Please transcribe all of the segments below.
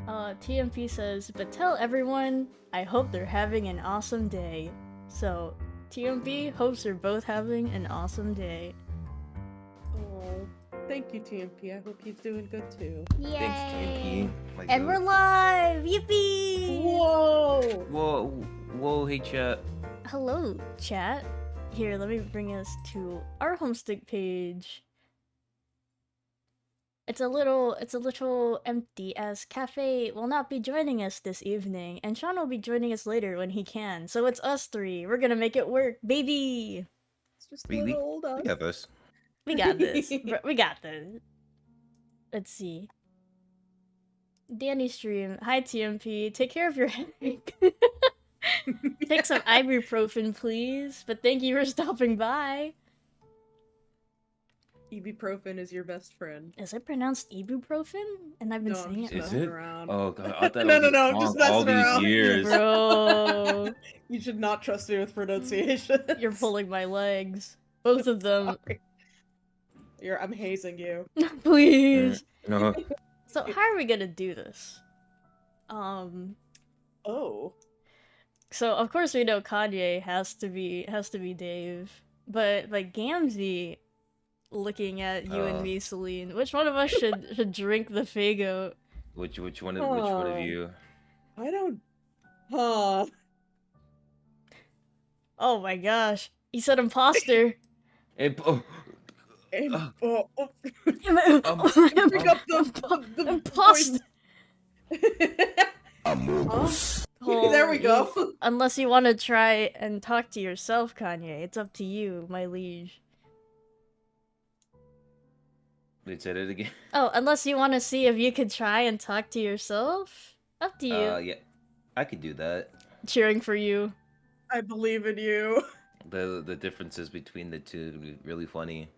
TMP says, but tell everyone I hope they're having an awesome day. So, TMP hopes they're both having an awesome day. Oh, thank you, TMP. I hope he's doing good too. Yay! Thanks, TMP. And we're live! Yippee! Whoa! Whoa, hey chat. Hello, chat. Here, let me bring us to our Homestuck page. It's a little empty as Cafe will not be joining us this evening, and Sean will be joining us later when he can. So it's us three. We're gonna make it work, baby! It's just Really? little old us. We got this. We got this. We got this. Let's see. Danny stream. Hi TMP. Take care of your headache. Take some ibuprofen, please. But thank you for stopping by. Ibuprofen is your best friend. Is it pronounced ibuprofen? And I've been No, I'm saying just it Is wrong. it? around. Oh god, I thought No, it was no, wrong just all messing these around. years. Bro, You should not trust me with pronunciation. you're pulling my legs. Both of them. I'm hazing you. Please. No. So how are we gonna do this? Oh. So of course we know Kanye has to be Dave, but like Gamzee, looking at you and me, Celine, which one of us should drink the Faygo? Which one of you? I don't. Huh. Oh my gosh, he said imposter. Oh, Bring up the Imposter. Huh? There we go. Unless you want to try and talk to yourself, Kanye, it's up to you, my liege. they said it again. Oh, unless you want to see if you could try and talk to yourself? Up to you. Yeah, I could do that. Cheering for you. I believe in you. The differences between the two would be really funny.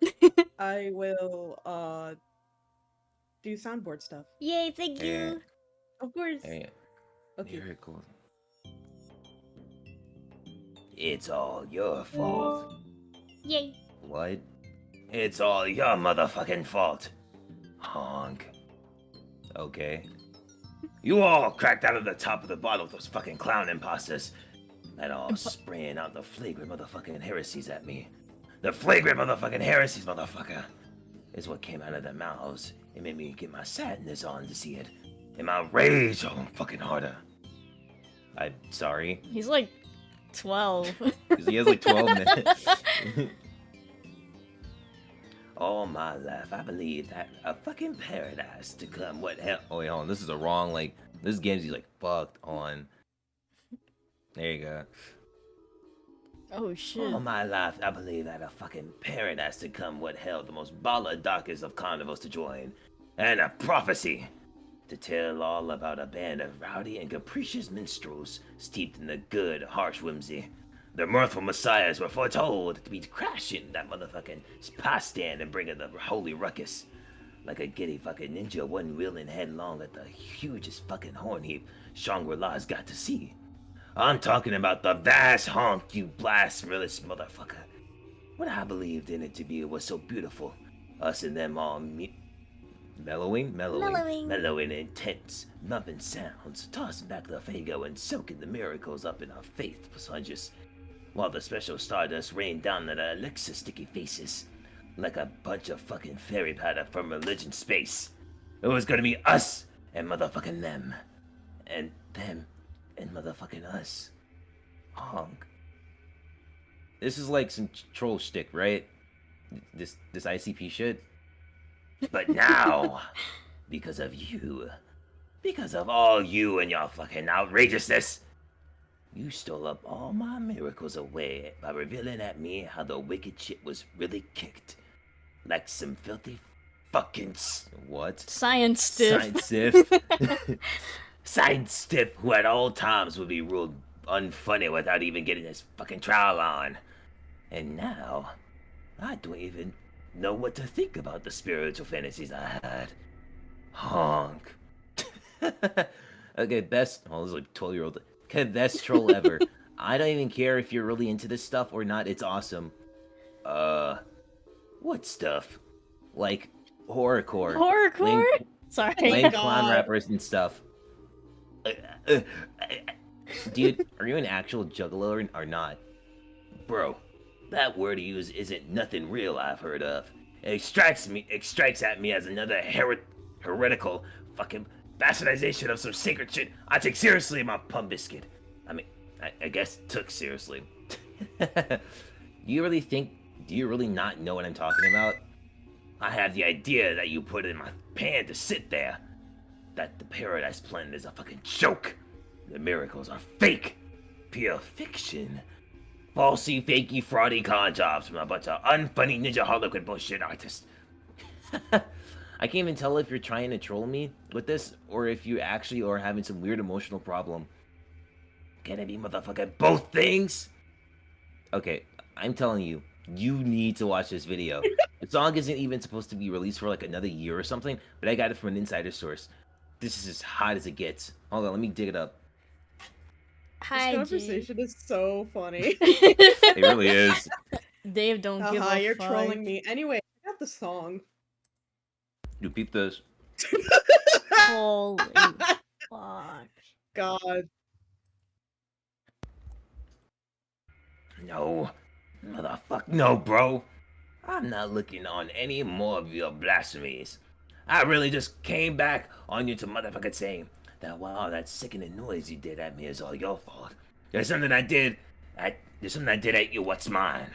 I will do soundboard stuff. Yay, thank you. Yeah. Of course. Hey, Okay. very cool. It's all your fault. Yay. What? It's all your motherfucking fault. Honk. Okay. You all cracked out of the top of the bottle with those fucking clown imposters. And all spraying out the flagrant motherfucking heresies at me. The flagrant motherfucking heresies, motherfucker, is what came out of their mouths. It made me get my sadness on to see it. And my rage on fucking harder. I'm sorry. He's like 12. Because he has like 12 minutes. All my life, I believe that a fucking paradise to come. What hell? Oh, wait, hold on. This is a wrong, like, this game's like fucked on. There you go. Oh shit. All my life, I believe that a fucking paradise to come would held the most baller darkest of carnivals to join. And a prophecy to tell all about a band of rowdy and capricious minstrels steeped in the good, harsh whimsy. Their mirthful messiahs were foretold to be crashing that motherfucking pie stand and bringing the holy ruckus. Like a giddy fucking ninja one-wheeling headlong at the hugest fucking horn heap Shangri-La's got to see. I'm talking about the vast honk, you blasphemous motherfucker. What I believed in it to be was so beautiful. Us and them all mellowing intense, numbing sounds, tossing back the Faygo and soaking the miracles up in our faith plunges, while the special stardust rained down at our Alexa sticky faces, like a bunch of fucking fairy powder from religion space. It was gonna be us and motherfucking them, and them and motherfucking us. Honk. This is like some troll shtick, right? This ICP shit. But now, because of you, because of all you and your fucking outrageousness, you stole up all my miracles away by revealing at me how the wicked shit was really kicked. Like some filthy fucking what? Science stiff. Science stiff. Science stiff who at all times would be ruled unfunny without even getting his fucking trial on. And now, I don't even know what to think about the spiritual fantasies I had. Honk. Okay, best. Oh, this is like 12-year-old. Okay, best troll ever. I don't even care if you're really into this stuff or not. It's awesome. What stuff? Like horrorcore. Horrorcore? Sorry. Lame God. clown rappers and stuff. uh, Dude, are you an actual juggalo or not? Bro, that word you use isn't nothing real I've heard of. It strikes at me as another heretical fucking bastardization of some sacred shit I take seriously in my pump biscuit. I mean, I guess took seriously. Do you really not know what I'm talking about? I have the idea that you put in my pan to sit there. That the Paradise Planet is a fucking joke. The miracles are fake. Pure fiction. Falsy, fakey, fraudy con jobs from a bunch of unfunny ninja harlequin bullshit artists. I can't even tell if you're trying to troll me with this, or if you actually are having some weird emotional problem. Can it be motherfucking both things? Okay, I'm telling you, you need to watch this video. The song isn't even supposed to be released for like another year or something, but I got it from an insider source. This is as hot as it gets. Hold on, let me dig it up. Hi, This conversation is so funny. It really is. Dave, don't give a You're fuck. trolling me. Anyway, I got the song. You peep this. Holy fuck. God. No. Motherfucker, no, bro. I'm not looking on any more of your blasphemies. I really just came back on you to motherfucking saying that wow, that sickening noise you did at me is all your fault. There's something I did at you, what's mine?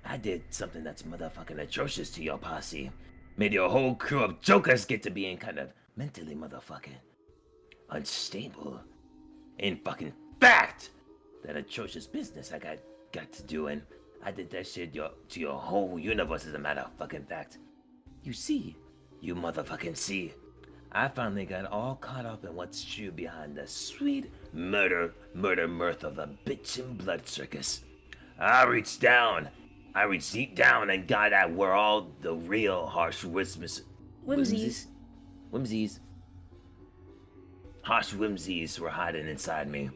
I did something that's motherfucking atrocious to your posse. Made your whole crew of jokers get to being kind of mentally motherfucking unstable. In fucking fact, that atrocious business I got to doing, I did that shit to your whole universe as a matter of fucking fact. You see, you motherfucking see. I finally got all caught up in what's true behind the sweet murder mirth of the bitch and blood circus. I reached deep down and got at where all the real harsh whimsies were hiding inside me.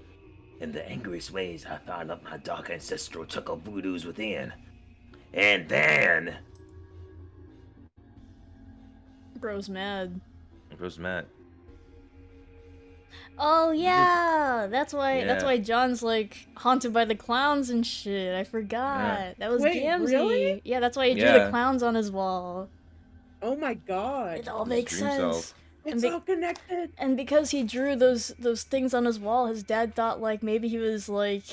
In the angriest ways, I found up my dark ancestral chuckle voodoos within. And then... Bro's mad. Bro's mad. Oh yeah, that's why John's like haunted by the clowns and shit. I forgot. Yeah. That was Wait, Gamzee. really? Yeah, that's why he drew the clowns on his wall. Oh my god. It all makes dream sense. self. It's all connected. And because he drew those things on his wall, his dad thought like maybe he was like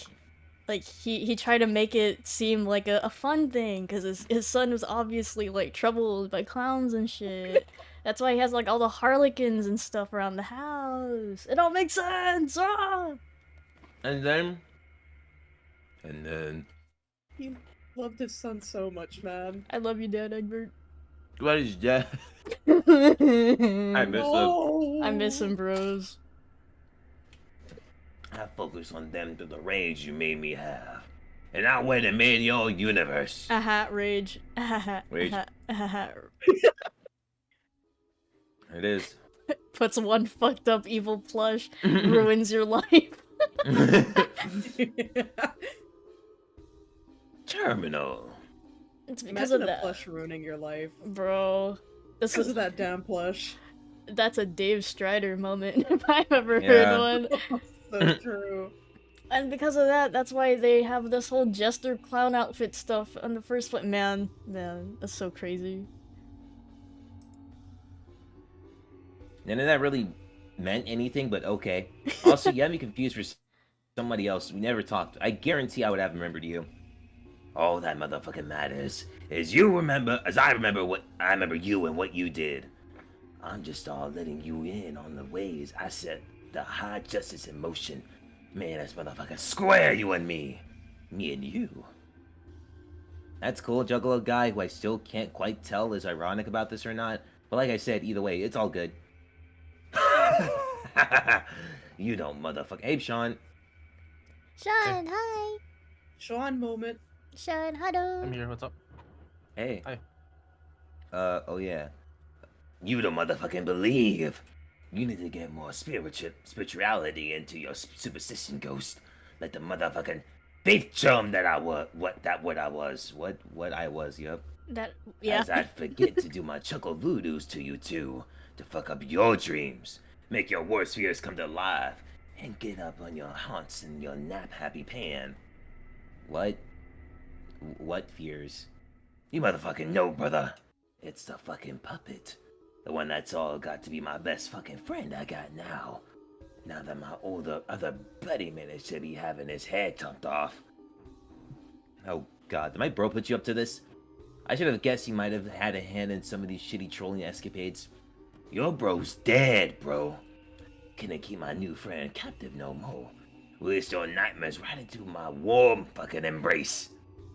he tried to make it seem like a fun thing because his son was obviously like troubled by clowns and shit. That's why he has like all the harlequins and stuff around the house. It all makes sense. Ah! And then He loved his son so much, man. I love you, Dad Egbert. what is that? I miss him. Oh. I miss him, bros. I focus on them through the rage you made me have. And I went and made your universe. Rage. Rage. It is. Puts one fucked up evil plush, ruins your life. Terminal. It's because Imagine of a that, plush ruining your life. bro. This Because is of that damn plush. that's a Dave Strider moment if I've ever Yeah. heard one. So true. And because of that, that's why they have this whole jester clown outfit stuff on the first foot. Man, that's so crazy. None of that really meant anything, but okay. Also, you had me confused for somebody else. We never talked. I guarantee I would have remembered you. All that motherfucking matters is you remember, as I remember you and what you did. I'm just all letting you in on the ways I set the high justice in motion. Man, that's motherfucking square, you and me. Me and you. That's cool, Juggalo guy, who I still can't quite tell is ironic about this or not. But like I said, either way, it's all good. You don't motherfucker. Hey, Sean. Sean, hi. Sean moment. Sean, hello. I'm here, what's up? Hey. Hi. Oh yeah. You don't motherfucking believe. You need to get more spirituality into your superstition, ghost. Like the motherfucking faith chum that I was. What I was, yep. Yeah. As I'd forget to do my chuckle voodoos to you too, to fuck up your dreams. make your worst fears come to life, and get up on your haunts in your nap-happy pan. What? What fears? You motherfucking know, brother. It's the fucking puppet. The one that's all got to be my best fucking friend I got now. Now that my other buddy managed to be having his head chopped off. Oh god, did my bro put you up to this? I should have guessed he might have had a hand in some of these shitty trolling escapades. Your bro's dead, bro. Couldn't keep my new friend captive no more. Wished your nightmares right into my warm fucking embrace.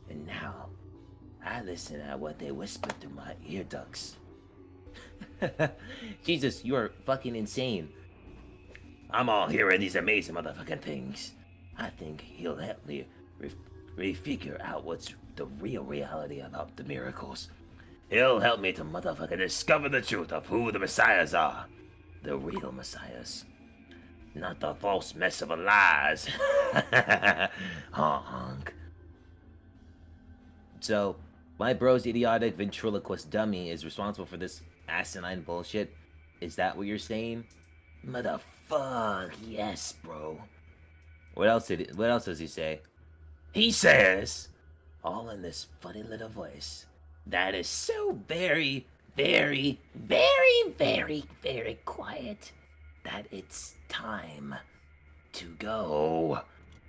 And now, I listen at what they whisper through my ear ducts. Jesus, you are fucking insane. I'm all hearing these amazing motherfucking things. I think he'll help me refigure out what's the real reality about the miracles. He'll help me to motherfucking discover the truth of who the messiahs are. The real messiahs. Not the false mess of lies. Honk. So, my bro's idiotic ventriloquist dummy is responsible for this asinine bullshit? Is that what you're saying? Motherfuck, yes, bro. What else does he say? He says, all in this funny little voice, that is so very, very, very, very, very quiet, that it's time to go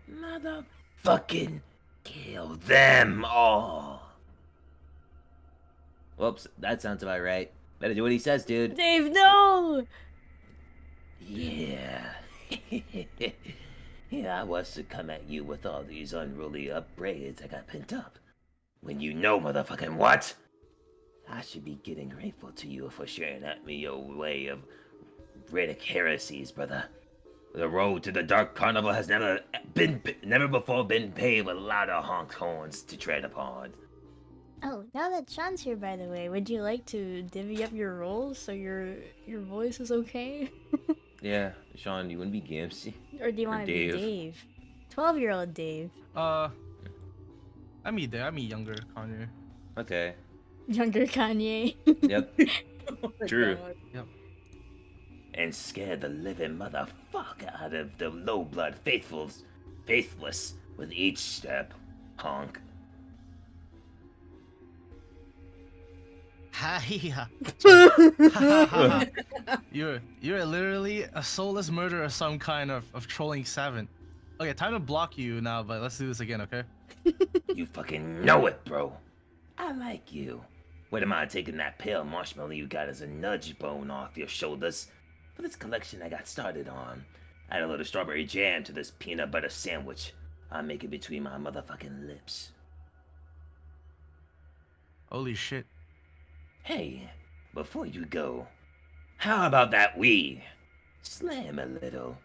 motherfucking kill them all. Whoops, that sounds about right. Better do what he says, dude. Dave, no! Yeah. Yeah, I was to come at you with all these unruly upbraids I got pent up. When you know motherfucking what? I should be getting grateful to you for sharing at me your way of Riddick heresies, brother. The road to the Dark Carnival has never before been paved with louder honk horns to tread upon. Oh, now that Sean's here, by the way, would you like to divvy up your roles so your voice is okay? Yeah, Sean, you wouldn't be Gamsey? Or do you want to be Dave? 12-year-old Dave. I mean younger Kanye. Okay. Younger Kanye. Yep. Oh my True. God. Yep. And scare the living motherfucker out of the low-blood faithless with each step, honk. Ha. You're literally a soulless murderer of some kind of trolling savant. Okay, time to block you now, but let's do this again, okay? You fucking know it, bro. I like you. Wouldn't mind taking that pale marshmallow you got as a nudge bone off your shoulders for this collection I got started on. Add a little strawberry jam to this peanut butter sandwich I make it between my motherfucking lips. Holy shit. Hey, before you go, how about that we slam a little?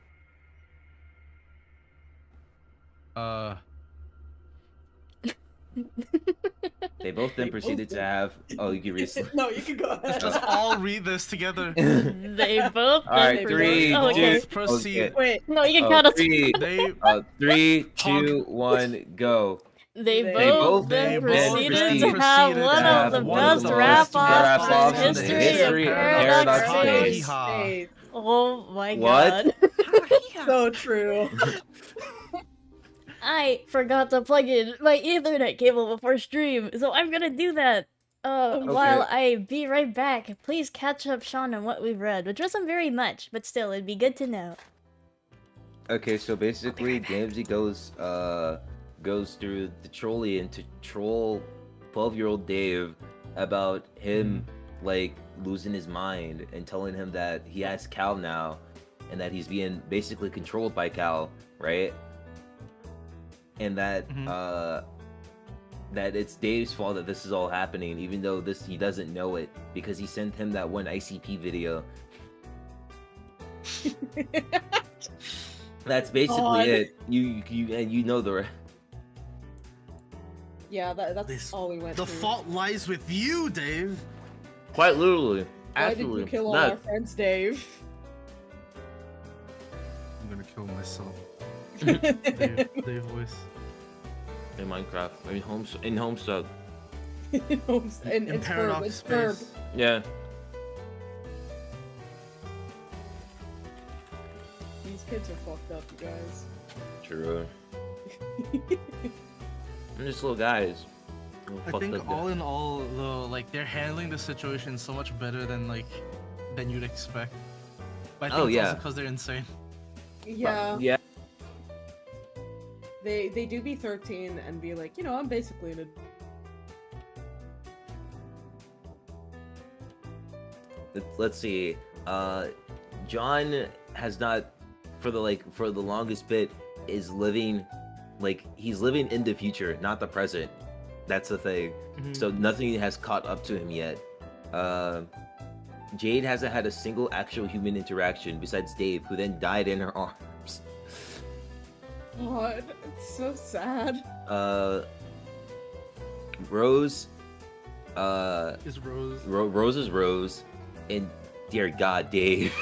They both then proceeded to have. Oh, you can read. No, you can go ahead. Let's all read this together. They both. All right, three, Oh, okay. two, Proceed. okay. Wait. No, you can count us. Three, They 2, 1, go. They They both both then then proceeded proceeded to have to one have of the one of best the rap-offs best in the history of Paradox Paradox Space. Hey, Oh my What? god. so true. I forgot to plug in my Ethernet cable before stream, so I'm gonna do that. While I be right back, please catch up, Sean, on what we've read, which wasn't very much, but still, it'd be good to know. Okay, so basically, Gamesy goes through the trolling to troll 12-year-old Dave about him like losing his mind and telling him that he has Cal now and that he's being basically controlled by Cal, right? And that that it's Dave's fault that this is all happening, even though he doesn't know it because he sent him that one ICP video. That's basically it. You know the. Yeah, that's This- all we went The through. fault lies with you, Dave. Quite literally. Why Absolutely. did you kill all No. our friends, Dave? I'm gonna kill myself. Dave voice. In Minecraft, in Homestuck. in In Paradox it's verb. Space. Yeah. these kids are fucked up, you guys. True. And just little guys. Little I fucked think up all guys. in all, though, like they're handling the situation so much better than you'd expect. But I think it's also because they're insane. Yeah. Yeah. They do be 13 and be like, you know, I'm basically an Let's see. John has not, for the longest bit, is living, he's living in the future, not the present. That's the thing. So nothing has caught up to him yet. Jade hasn't had a single actual human interaction besides Dave, who then died in her arms. God, it's so sad. Rose. Is Rose? Rose is Rose, and dear God, Dave.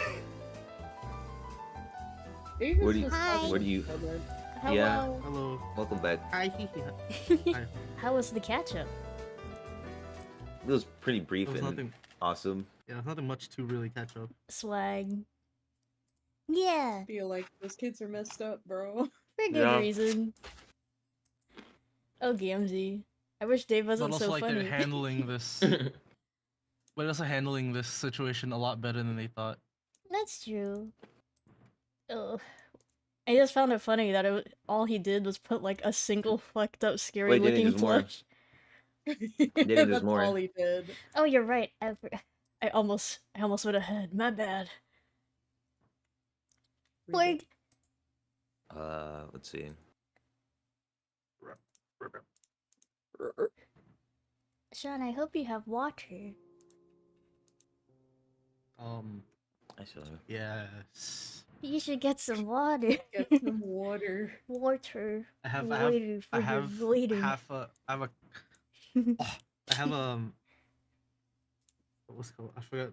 Dave is Where do you- just Hi. ugly where do you- stubborn. Hello. Yeah. Hello. Welcome back. Hi. How was the catch up? It was pretty brief There was and nothing. awesome. Yeah, there's nothing much to really catch up. Swag. Yeah, I feel like those kids are messed up, bro. for good Yeah. reason. Oh, Gamzee. I wish Dave But wasn't also, so like funny. they're handling this. But also handling this situation a lot better than they thought. That's true. Oh. I just found it funny that all he did was put like a single fucked up scary Wait, didn't he looking do more? plush. there's That's more. all he did. Oh, you're right. I almost went ahead. My bad. Like, Let's see. Sean, I hope you have water. I saw. Yes. You should get some water. Get some water. Water. I have Water for I your have bleeding. What's it called? I forgot.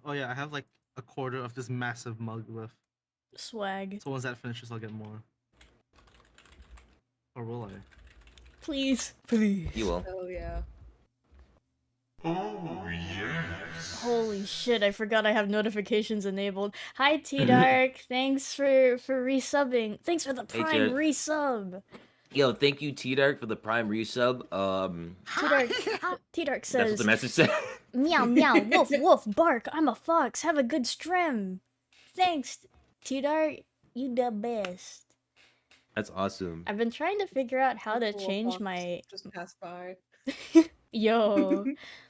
Oh yeah, I have like a quarter of this massive mug left. Swag. So once that finishes, I'll get more. Or will I? Please. Please. You will. Oh yeah. Holy shit, I forgot I have notifications enabled. Hi T-Dark, thanks for resubbing. Thanks for the Hey, prime T-Dark. resub. Yo, thank you, T-Dark, for the prime resub. T-Dark That's what says, the message said. meow meow, woof woof, bark, I'm a fox, have a good stream. Thanks, T-Dark, you the best. That's awesome. I've been trying to figure out how to Little change fox my... just passed by. Yo.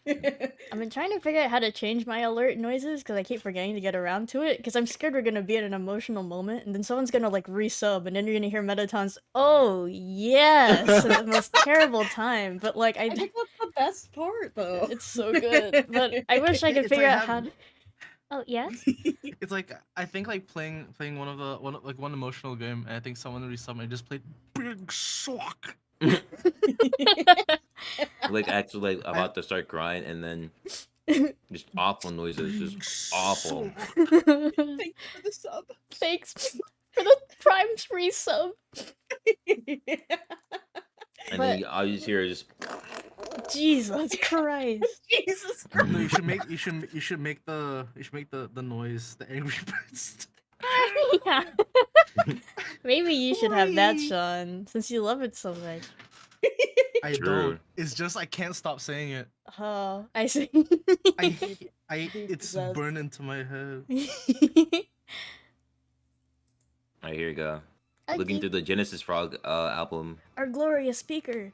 I've been trying to figure out how to change my alert noises because I keep forgetting to get around to it because I'm scared we're gonna be at an emotional moment and then someone's gonna like resub and then you're gonna hear Metaton's "Oh yes" at the most terrible time. But like I think that's the best part, though. it's so good. But I wish I could It's figure like out how. To... Oh yes. It's like I think like playing one emotional game, and I think someone resub and just played Big Sock. Like actually, like about to start crying, and then just awful noises, just awful. Thank you for the sub. Thanks for the prime resub. And But- then all you just hear is Jesus Christ. Jesus Christ. No, you should make the noise, the angry birds. Yeah. Maybe you should have that, Whee! Sean, since you love it so much. I True. don't. It's just I can't stop saying it. Oh, I see. It's Possessed. burned into my head. Alright, here you go. Looking through the Genesis Frog album. Our glorious speaker.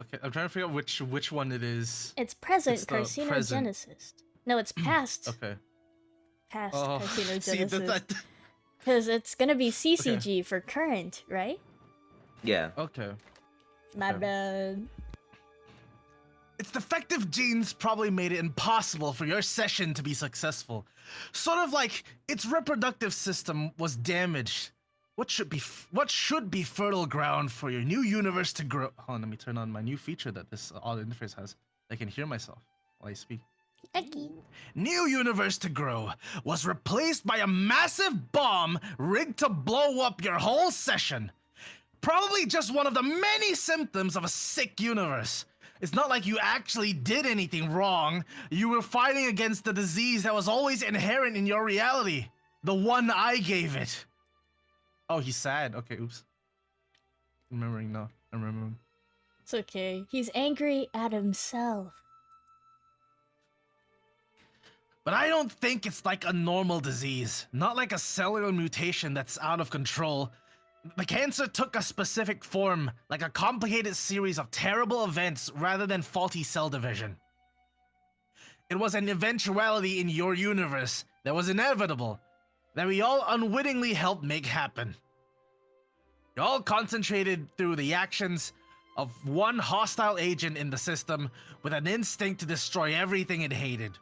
Okay, I'm trying to figure out which one it is. It's present It's the carcinogenesis. No, it's past. Okay. Past Oh, see, carcinogenesis. Because it's gonna be CCG for current, right? Yeah. okay. My Okay. bad. Its defective genes probably made it impossible for your session to be successful. Sort of like its reproductive system was damaged. What should be fertile ground for your new universe to grow? Hold on, let me turn on my new feature that this audio interface has. I can hear myself while I speak. Okay. New universe to grow was replaced by a massive bomb rigged to blow up your whole session. Probably just one of the many symptoms of a sick universe. It's not like you actually did anything wrong. You were fighting against the disease that was always inherent in your reality. The one I gave it. Oh, he's sad. Okay, oops. Remembering now. I'm remembering. It's okay. He's angry at himself. But I don't think it's like a normal disease. Not like a cellular mutation that's out of control. The cancer took a specific form, like a complicated series of terrible events rather than faulty cell division. It was an eventuality in your universe that was inevitable, that we all unwittingly helped make happen. You all concentrated through the actions of one hostile agent in the system with an instinct to destroy everything it hated.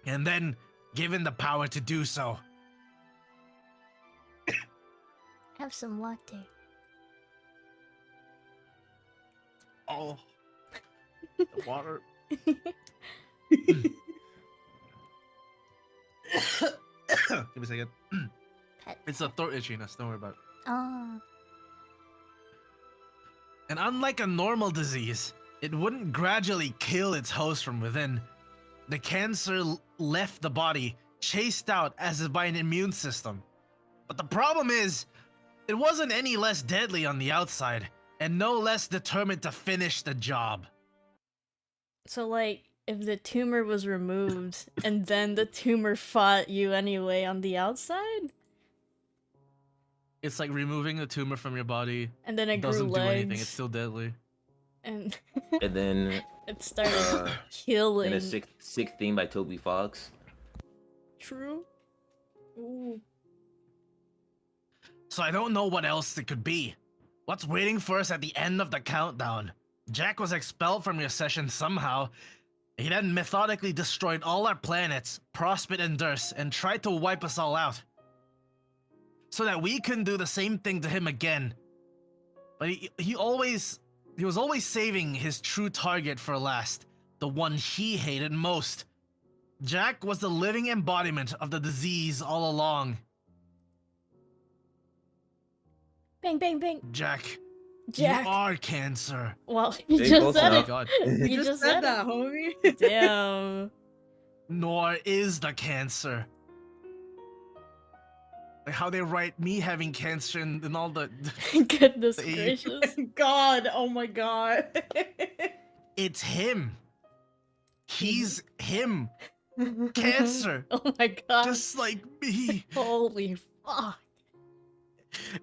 And then given the power to do so. Have some latte. Oh. The water. Give me a second. It's a throat itchiness, don't worry about it. Ah. And unlike a normal disease, it wouldn't gradually kill its host from within. The cancer left the body, chased out as if by an immune system. But the problem is, it wasn't any less deadly on the outside, and no less determined to finish the job. So, like, if the tumor was removed, and then the tumor fought you anyway on the outside? It's like removing the tumor from your body. And then it Doesn't grew do legs. anything, it's still deadly. And And then it started killing. and a sick theme by Toby Fox. True. Ooh. So I don't know what else it could be. What's waiting for us at the end of the countdown? Jack was expelled from your session somehow. He then methodically destroyed all our planets, Prospit and Durst, and tried to wipe us all out. So that we couldn't do the same thing to him again. But he was always saving his true target for last, the one he hated most. Jack was the living embodiment of the disease all along. Bang, bang, bang. Jack, Jack. you are cancer. Well, you They just both said are. it. God. You just said that, it. homie. Damn. Nor is the cancer. Like how they write me having cancer and all the... Goodness The- gracious. God, oh my god. It's him. He's him. Cancer. Oh my god. Just like me. Holy fuck.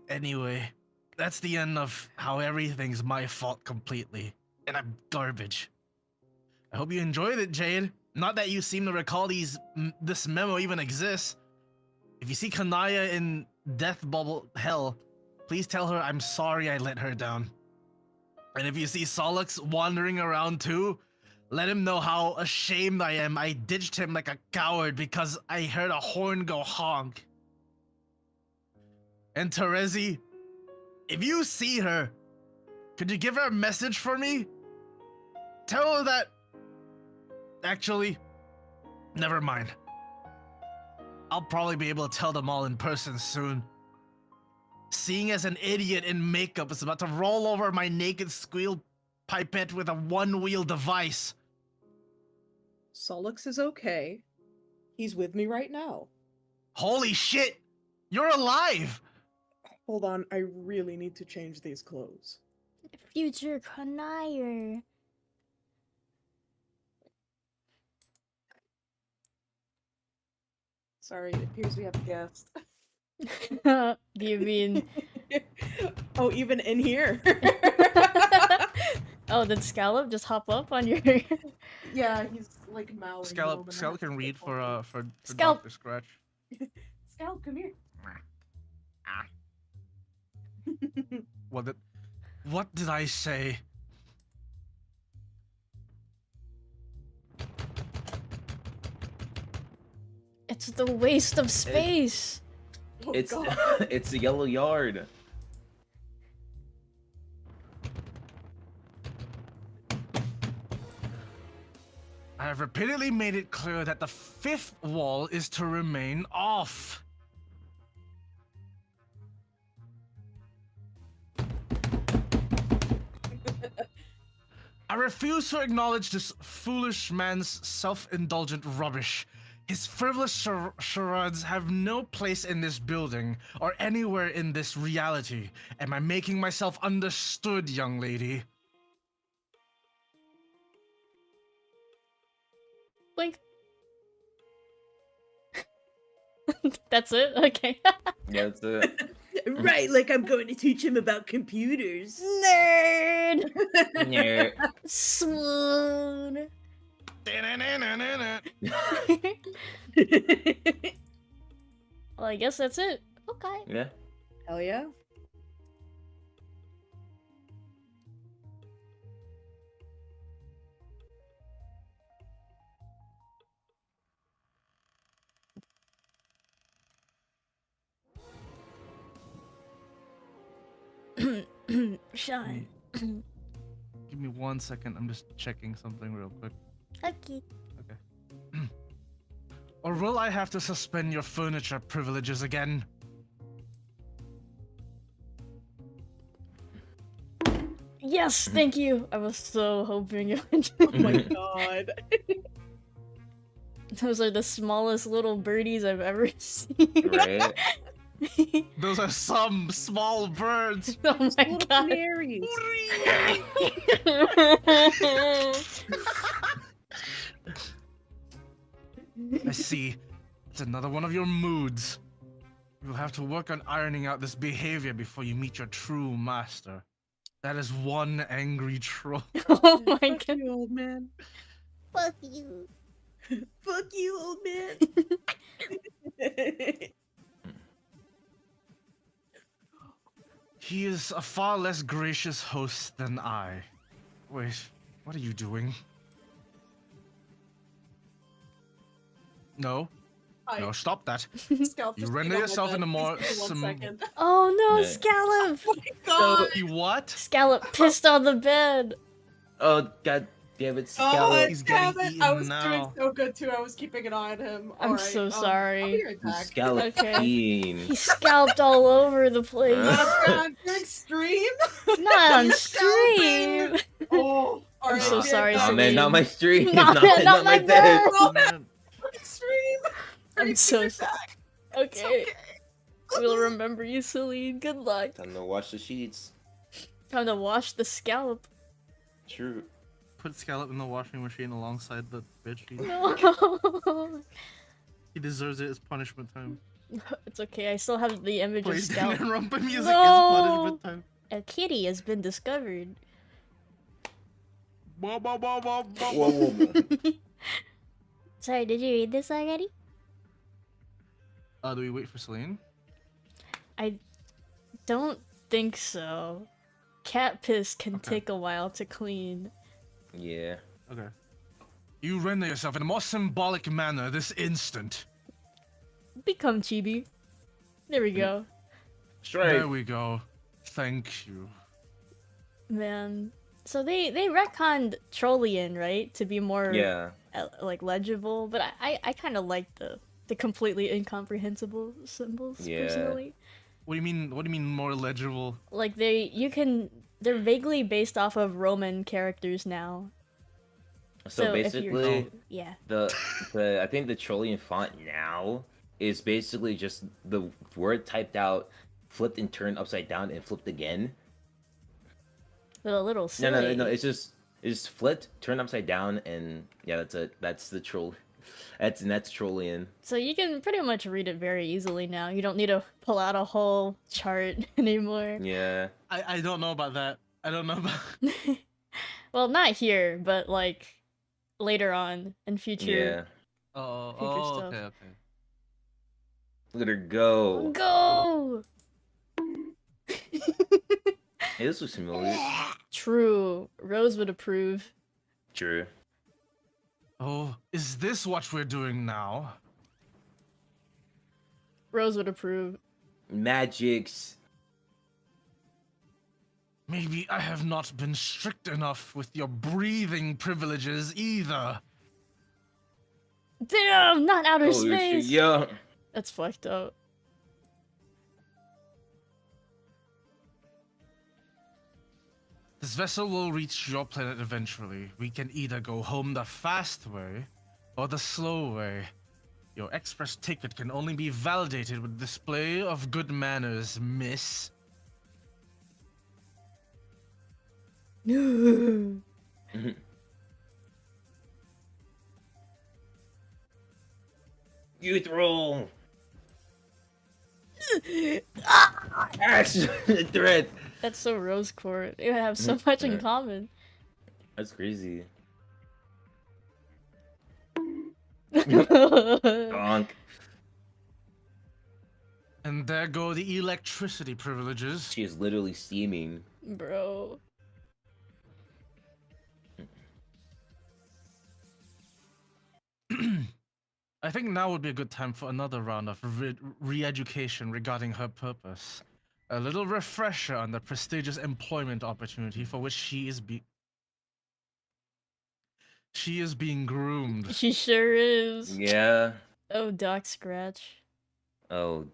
Anyway, that's the end of how everything's my fault completely. And I'm garbage. I hope you enjoyed it, Jade. Not that you seem to recall this memo even exists. If you see Kanaya in Death Bubble Hell, please tell her I'm sorry I let her down. And if you see Solix wandering around too, let him know how ashamed I am I ditched him like a coward because I heard a horn go honk. And Terezi, if you see her, could you give her a message for me? Tell her that... Actually, never mind. I'll probably be able to tell them all in person soon. Seeing as an idiot in makeup is about to roll over my naked squeal pipette with a one-wheel device. Solix is okay. He's with me right now. Holy shit! You're alive! Hold on, I really need to change these clothes. Future Kanaya. Sorry, it appears we have a guest. Do you mean... Oh, even in here. Oh, did Scallop just hop up on your... Yeah, he's like mouthing. Scallop can read for Scallop. Dr. Scratch. Scallop, come here. What did I say? It's the waste of space. Oh, It's God. it's a yellow yard. I have repeatedly made it clear that the fifth wall is to remain off. I refuse to acknowledge this foolish man's self-indulgent rubbish. His frivolous charades have no place in this building or anywhere in this reality. Am I making myself understood, young lady? Blink. That's it? Okay. Yeah, that's it. Right, like I'm going to teach him about computers. Nerd! Yeah. Swoon! Well, I guess that's it. Okay. Yeah. Hell yeah. Shine. Give me 1 second. I'm just checking something real quick. Okay. Or will I have to suspend your furniture privileges again? Yes, thank you. I was so hoping you would do Oh my god. Those are the smallest little birdies I've ever seen. Right. Those are some small birds. Oh my Little god. canaries. I see. It's another one of your moods. You'll have to work on ironing out this behavior before you meet your true master. That is one angry troll. Oh my Fuck god. you, old man. Fuck you. Fuck you, old man. He is a far less gracious host than I. Wait, what are you doing? No, no, stop that. Scalp, You just render get on my yourself bed. into more Please give me 1 second. Oh no, Yeah. Scallop! Oh my god. You what? Scallop pissed on the bed. Oh god damn it, God Scallop. He's damn getting it. eaten I was now. doing so good too. I was keeping an eye on him. I'm Alright, so I'll sorry. be right back. Scallop Okay. queen. He scalped all over the place. God, during stream? Not on You're stream. Oh, I'm alright. so sorry, Nah, Celine. man, not my stream. Not- not not my bed. bed. Oh, Man, Stream. I'm Alright, so be right sorry. back. Okay. Okay. We'll remember you, Celine. Good luck. Time to wash the sheets. Time to wash the scallop. True. put Scallop in the washing machine alongside the bedsheet. No. He deserves it as punishment time. It's okay. I still have the image of Plays Scallop. rumpa music No. is punishment time. A kitty has been discovered. Whoa, whoa, whoa, whoa, whoa. Whoa, whoa. Sorry, did you read this already? Do we wait for Celine? I don't think so. Cat piss can Okay. take a while to clean. Yeah. Okay. You render yourself in a more symbolic manner this instant. Become chibi. There we go. Straight. There we go. Thank you. Man. So they retconned Trollian, right? To be more Yeah. like legible, but I kind of like the completely incomprehensible symbols Yeah. personally. What do you mean? What do you mean more legible? Like they're vaguely based off of Roman characters now. So if you're- basically, yeah. the I think the Trollian font now is basically just the word typed out, flipped and turned upside down and flipped again. But a little No, silly. no. It's just flipped, turned upside down, and yeah, that's it. That's the troll. That's Trollian. So you can pretty much read it very easily now. You don't need to pull out a whole chart anymore. Yeah. I don't know about that. I don't know about. Well, not here, but like later on in future. Yeah. Oh, Future stuff. okay, okay. Look at her go. Go! Hey, this looks familiar. True. Rose would approve. True. Oh, is this what we're doing now? Rose would approve. Magics. Maybe I have not been strict enough with your breathing privileges either. Damn, not outer Oh, shit, space. yeah. That's fucked up. This vessel will reach your planet eventually. We can either go home the fast way or the slow way. Your express ticket can only be validated with display of good manners, miss. Mhm. Youth roll. Action threat. That's so rose court. They have so much in common. That's crazy. Bro. Donk. And there go the electricity privileges. She is literally steaming. I think now would be a good time for another round of re-education regarding her purpose. A little refresher on the prestigious employment opportunity for which she is being groomed. She sure is. Yeah. Oh, Doc Scratch. Oh.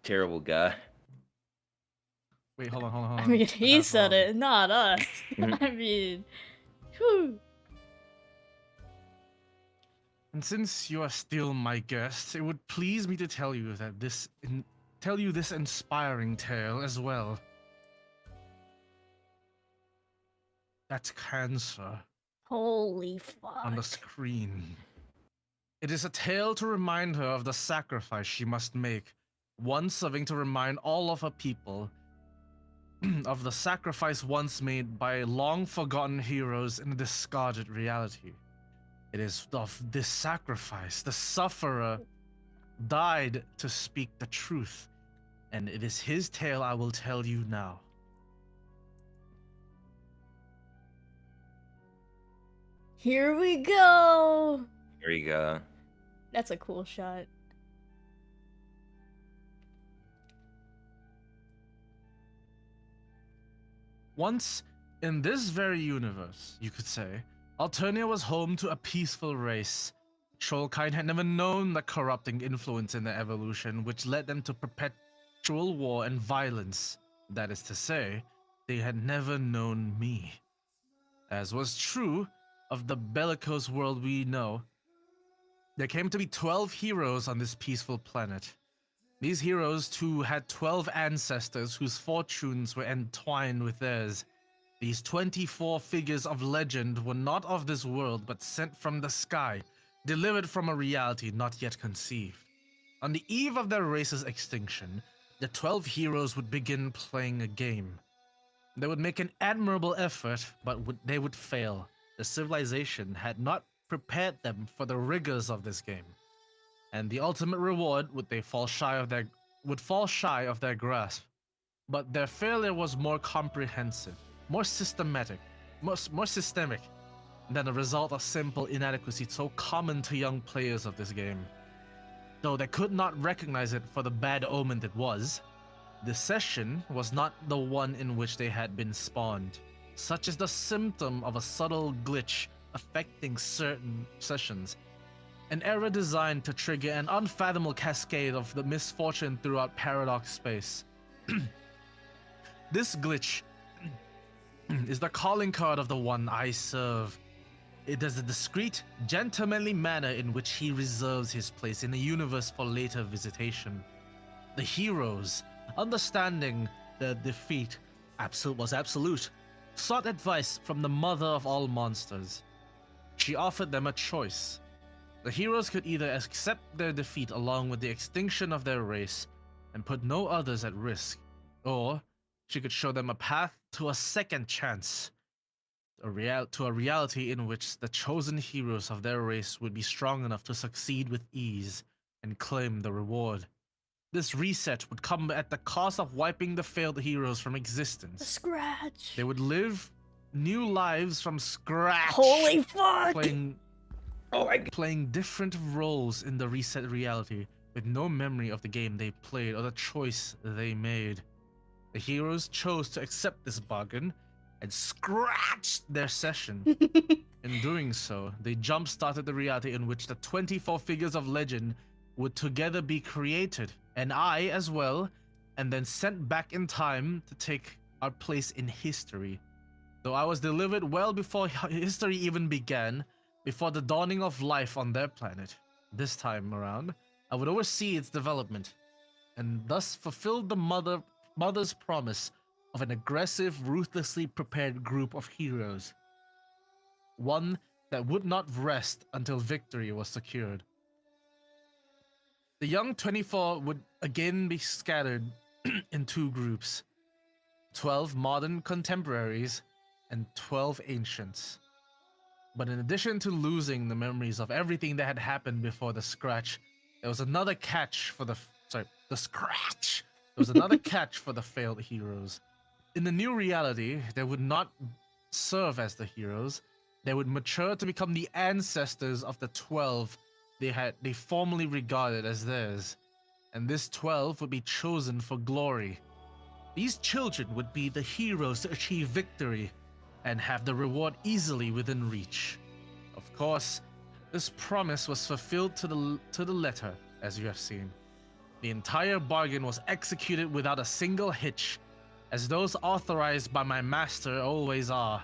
Terrible guy. Wait, hold on. I mean, he have, said it, not us. Mhm. I mean, whew. And since you are still my guest, it would please me to tell you that this inspiring tale as well. That's cancer Holy fuck. on the screen. It is a tale to remind her of the sacrifice she must make, one serving to remind all of her people of the sacrifice once made by long forgotten heroes in a discarded reality. It is of this sacrifice the sufferer died to speak the truth, and it is his tale I will tell you now. Here we go. Here you go. That's a cool shot. Once, in this very universe, you could say, Alternia was home to a peaceful race. Trollkind had never known the corrupting influence in their evolution, which led them to perpetual war and violence. That is to say, they had never known me. As was true of the bellicose world we know, there came to be 12 heroes on this peaceful planet. These heroes, too, had 12 ancestors whose fortunes were entwined with theirs. These 24 figures of legend were not of this world, but sent from the sky, delivered from a reality not yet conceived. On the eve of their race's extinction, the 12 heroes would begin playing a game. They would make an admirable effort, but they would fail. The civilization had not prepared them for the rigors of this game, and the ultimate reward would fall shy of their grasp. But their failure was more comprehensive, more systemic than a result of simple inadequacy so common to young players of this game. Though they could not recognize it for the bad omen it was, this session was not the one in which they had been spawned. Such is the symptom of a subtle glitch affecting certain sessions. An error designed to trigger an unfathomable cascade of the misfortune throughout paradox space. This glitch is the calling card of the one I serve. It is a discreet, gentlemanly manner in which he reserves his place in the universe for later visitation. The heroes, understanding their defeat was absolute, sought advice from the mother of all monsters. She offered them a choice. The heroes could either accept their defeat along with the extinction of their race and put no others at risk, or she could show them a path to a second chance, to a reality in which the chosen heroes of their race would be strong enough to succeed with ease and claim the reward. This reset would come at the cost of wiping the failed heroes from existence. Scratch. They would live new lives from scratch. Holy fuck. Playing different roles in the reset reality with no memory of the game they played or the choice they made. The heroes chose to accept this bargain and scratched their session. In doing so, they jump-started the reality in which the 24 figures of legend would together be created, and I as well, and then sent back in time to take our place in history. Though I was delivered well before history even began, before the dawning of life on their planet. This time around, I would oversee its development, and thus fulfill the mother's promise of an aggressive, ruthlessly prepared group of heroes. One that would not rest until victory was secured. The young 24 would again be scattered in two groups, 12 modern contemporaries and 12 ancients. But in addition to losing the memories of everything that had happened before the scratch, there was another catch for the scratch. There was another catch for the failed heroes. In the new reality, they would not serve as the heroes. They would mature to become the ancestors of the 12 they formerly regarded as theirs. And this 12 would be chosen for glory. These children would be the heroes to achieve victory and have the reward easily within reach. Of course, this promise was fulfilled to the letter, as you have seen. The entire bargain was executed without a single hitch, as those authorized by my master always are.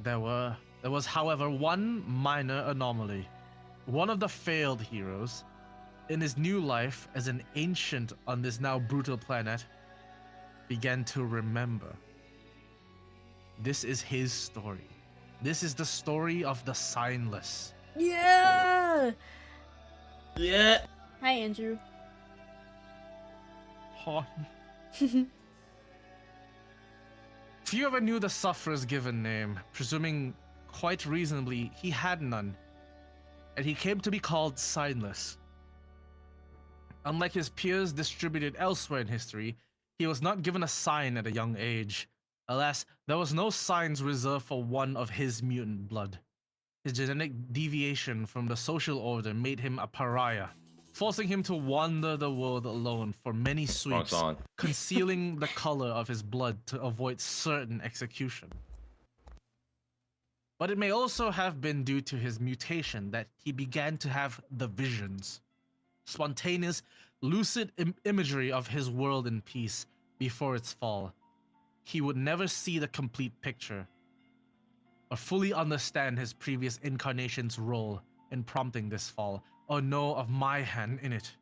There was, however, one minor anomaly. One of the failed heroes, in his new life as an ancient on this now brutal planet, began to remember. This is his story. This is the story of the signless. Yeah! Yeah. Hi, Andrew. Few ever knew the sufferer's given name, presuming quite reasonably he had none, and he came to be called Signless. Unlike his peers distributed elsewhere in history, he was not given a sign at a young age. Alas, there was no signs reserved for one of his mutant blood. His genetic deviation from the social order made him a pariah, forcing him to wander the world alone for many sweeps, concealing the color of his blood to avoid certain execution. But it may also have been due to his mutation that he began to have the visions. Spontaneous, lucid imagery of his world in peace before its fall. He would never see the complete picture, or fully understand his previous incarnation's role in prompting this fall, or know of my hand in it.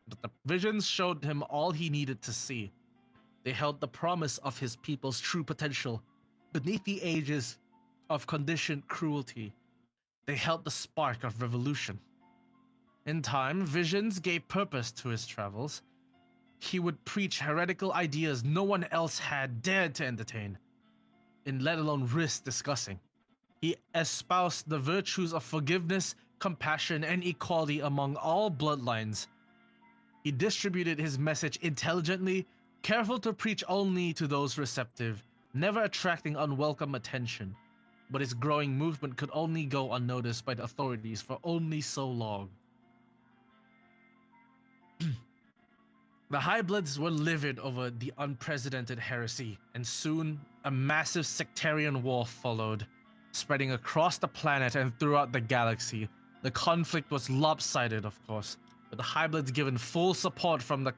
But the visions showed him all he needed to see. They held the promise of his people's true potential beneath the ages of conditioned cruelty. They held the spark of revolution. In time, visions gave purpose to his travels. He would preach heretical ideas no one else had dared to entertain, and let alone risk discussing. He espoused the virtues of forgiveness, compassion, and equality among all bloodlines. He distributed his message intelligently, careful to preach only to those receptive, never attracting unwelcome attention. But his growing movement could only go unnoticed by the authorities for only so long. The Highbloods were livid over the unprecedented heresy, and soon a massive sectarian war followed, spreading across the planet and throughout the galaxy. The conflict was lopsided, of course, with the Highbloods given full support from the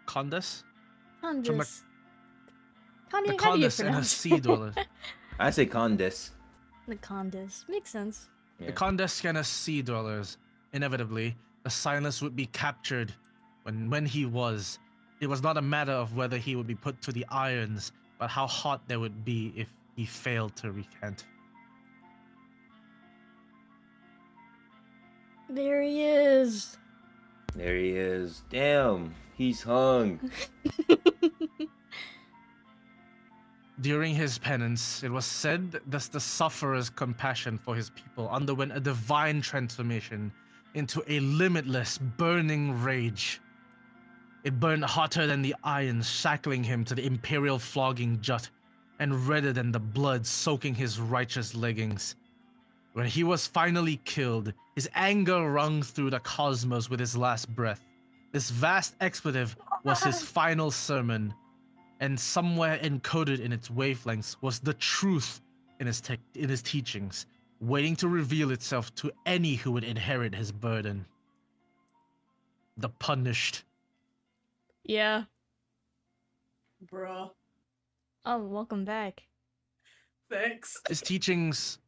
Condus? From the Condis. Kanye, the how do you Condus and her pronounce sea dwellers. I say Condis. The Condis. Makes sense. Yeah. The Condus and her sea dwellers. Inevitably, the Signless would be captured. When he was, it was not a matter of whether he would be put to the irons, but how hot they would be if he failed to recant. There he is. There he is. Damn, he's hung. During his penance, it was said that the sufferer's compassion for his people underwent a divine transformation into a limitless, burning rage. It burned hotter than the iron shackling him to the imperial flogging jut, and redder than the blood soaking his righteous leggings. When he was finally killed, his anger rung through the cosmos with his last breath. This vast expletive was his final sermon, and somewhere encoded in its wavelengths was the truth in his teachings, waiting to reveal itself to any who would inherit his burden. The punished. Yeah. Bruh. Oh, welcome back. Thanks. His teachings,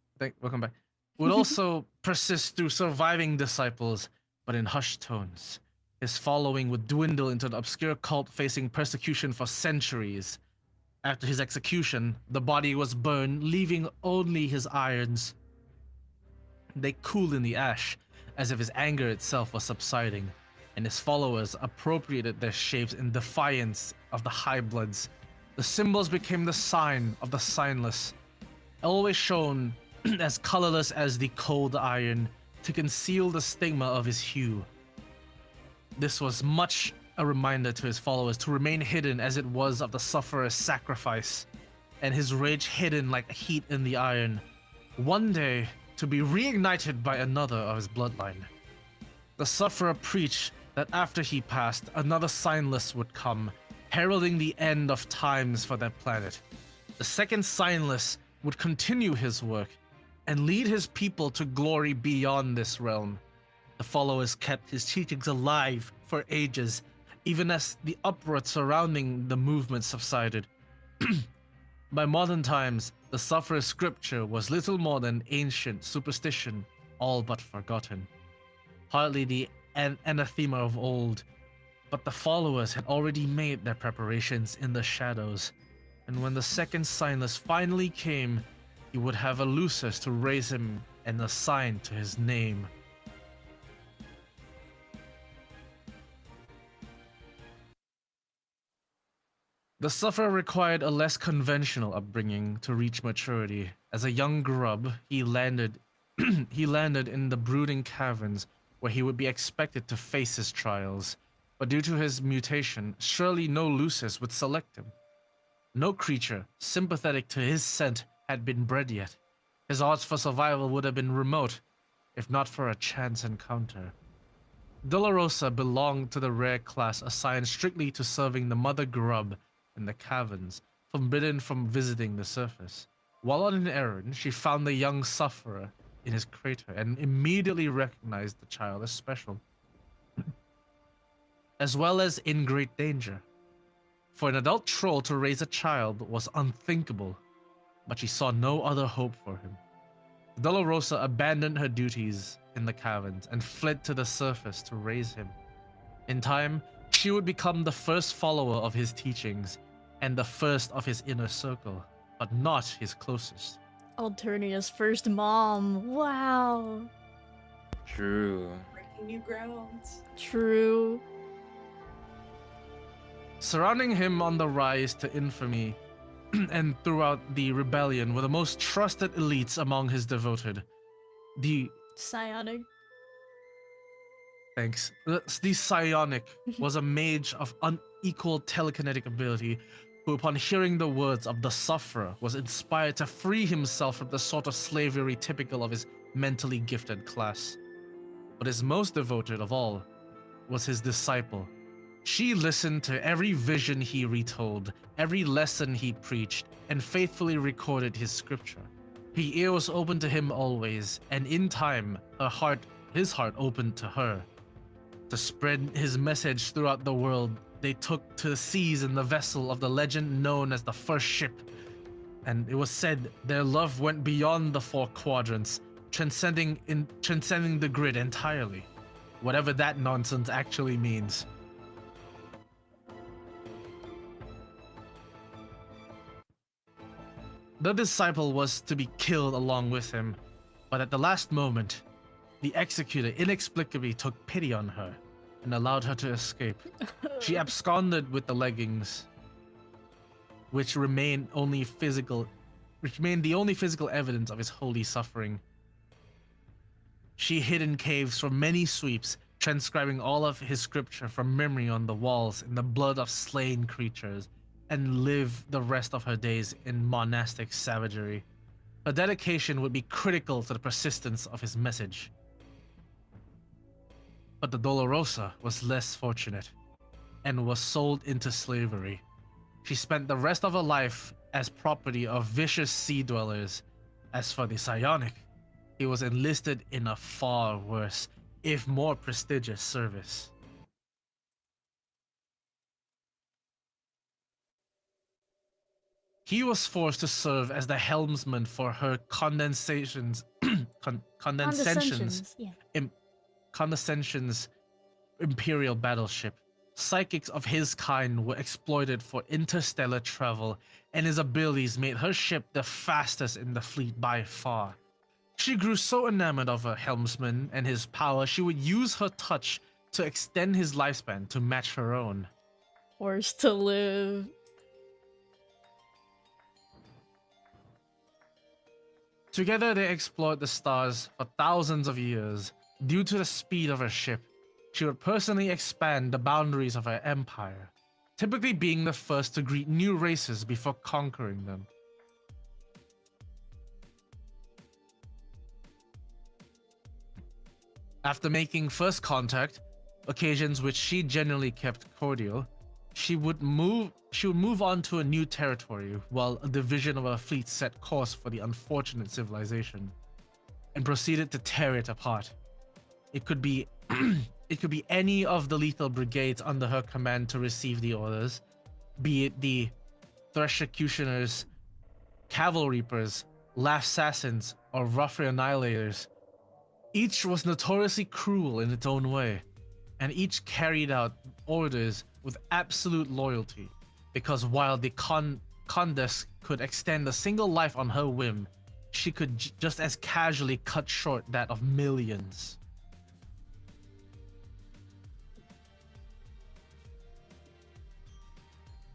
welcome back, would also persist through surviving disciples, but in hushed tones. His following would dwindle into an obscure cult facing persecution for centuries. After his execution, the body was burned, leaving only his irons. They cooled in the ash, as if his anger itself was subsiding, and his followers appropriated their shapes in defiance of the High Bloods. The symbols became the sign of the signless, always shown as colorless as the cold iron to conceal the stigma of his hue. This was much a reminder to his followers to remain hidden as it was of the sufferer's sacrifice, and his rage hidden like heat in the iron, one day to be reignited by another of his bloodline. The sufferer preached that after he passed, another signless would come, heralding the end of times for their planet. The second signless would continue his work and lead his people to glory beyond this realm. The followers kept his teachings alive for ages, even as the uproar surrounding the movement subsided. By modern times, the sufferer's scripture was little more than ancient superstition, all but forgotten. Hardly the anathema of old, but the followers had already made their preparations in the shadows, and when the second signless finally came, he would have a Lucis to raise him and assign to his name. The sufferer required a less conventional upbringing to reach maturity. As a young grub, he landed in the brooding caverns where he would be expected to face his trials. But due to his mutation, surely no Lucis would select him. No creature sympathetic to his scent had been bred yet. His odds for survival would have been remote, if not for a chance encounter. Dolorosa belonged to the rare class assigned strictly to serving the mother grub in the caverns, forbidden from visiting the surface. While on an errand, she found the young sufferer in his crater and immediately recognized the child as special, as well as in great danger. For an adult troll to raise a child was unthinkable, but she saw no other hope for him. Dolorosa abandoned her duties in the caverns and fled to the surface to raise him. In time, she would become the first follower of his teachings and the first of his inner circle, but not his closest. Alternia's first mom. Wow. True. Breaking new grounds. True. Surrounding him on the rise to infamy and throughout the rebellion were the most trusted elites among his devoted. Psionic. Thanks. The Psionic was a mage of unequal telekinetic ability who, upon hearing the words of the sufferer, was inspired to free himself from the sort of slavery typical of his mentally gifted class. But his most devoted of all was his disciple. She listened to every vision he retold, every lesson he preached, and faithfully recorded his scripture. Her ear was open to him always, and in time, his heart opened to her. To spread his message throughout the world, they took to the seas in the vessel of the legend known as the First Ship. And it was said their love went beyond the four quadrants, transcending the grid entirely. Whatever that nonsense actually means. The disciple was to be killed along with him, but at the last moment, the executor inexplicably took pity on her and allowed her to escape. She absconded with the leggings, which remained the only physical evidence of his holy suffering. She hid in caves for many sweeps, transcribing all of his scripture from memory on the walls in the blood of slain creatures, and lived the rest of her days in monastic savagery. Her dedication would be critical to the persistence of his message. But the Dolorosa was less fortunate and was sold into slavery. She spent the rest of her life as property of vicious sea dwellers. As for the Psionic, he was enlisted in a far worse, if more prestigious service. He was forced to serve as the helmsman for her condescensions, condescensions, Yeah. condescensions imperial battleship. Psychics of his kind were exploited for interstellar travel, and his abilities made her ship the fastest in the fleet by far. She grew so enamored of her helmsman and his power, she would use her touch to extend his lifespan to match her own. Forced to live. Together, they explored the stars for thousands of years. Due to the speed of her ship, she would personally expand the boundaries of her empire, typically being the first to greet new races before conquering them. After making first contact, occasions which she generally kept cordial, she would move on to a new territory while a division of her fleet set course for the unfortunate civilization and proceeded to tear it apart. It could be it could be any of the lethal brigades under her command to receive the orders, be it the Threshercutioners, Cavalry Reapers, Laugh Assassins, or Ruffian Annihilators. Each was notoriously cruel in its own way, and each carried out orders with absolute loyalty, because while the Condes could extend a single life on her whim, she could just as casually cut short that of millions.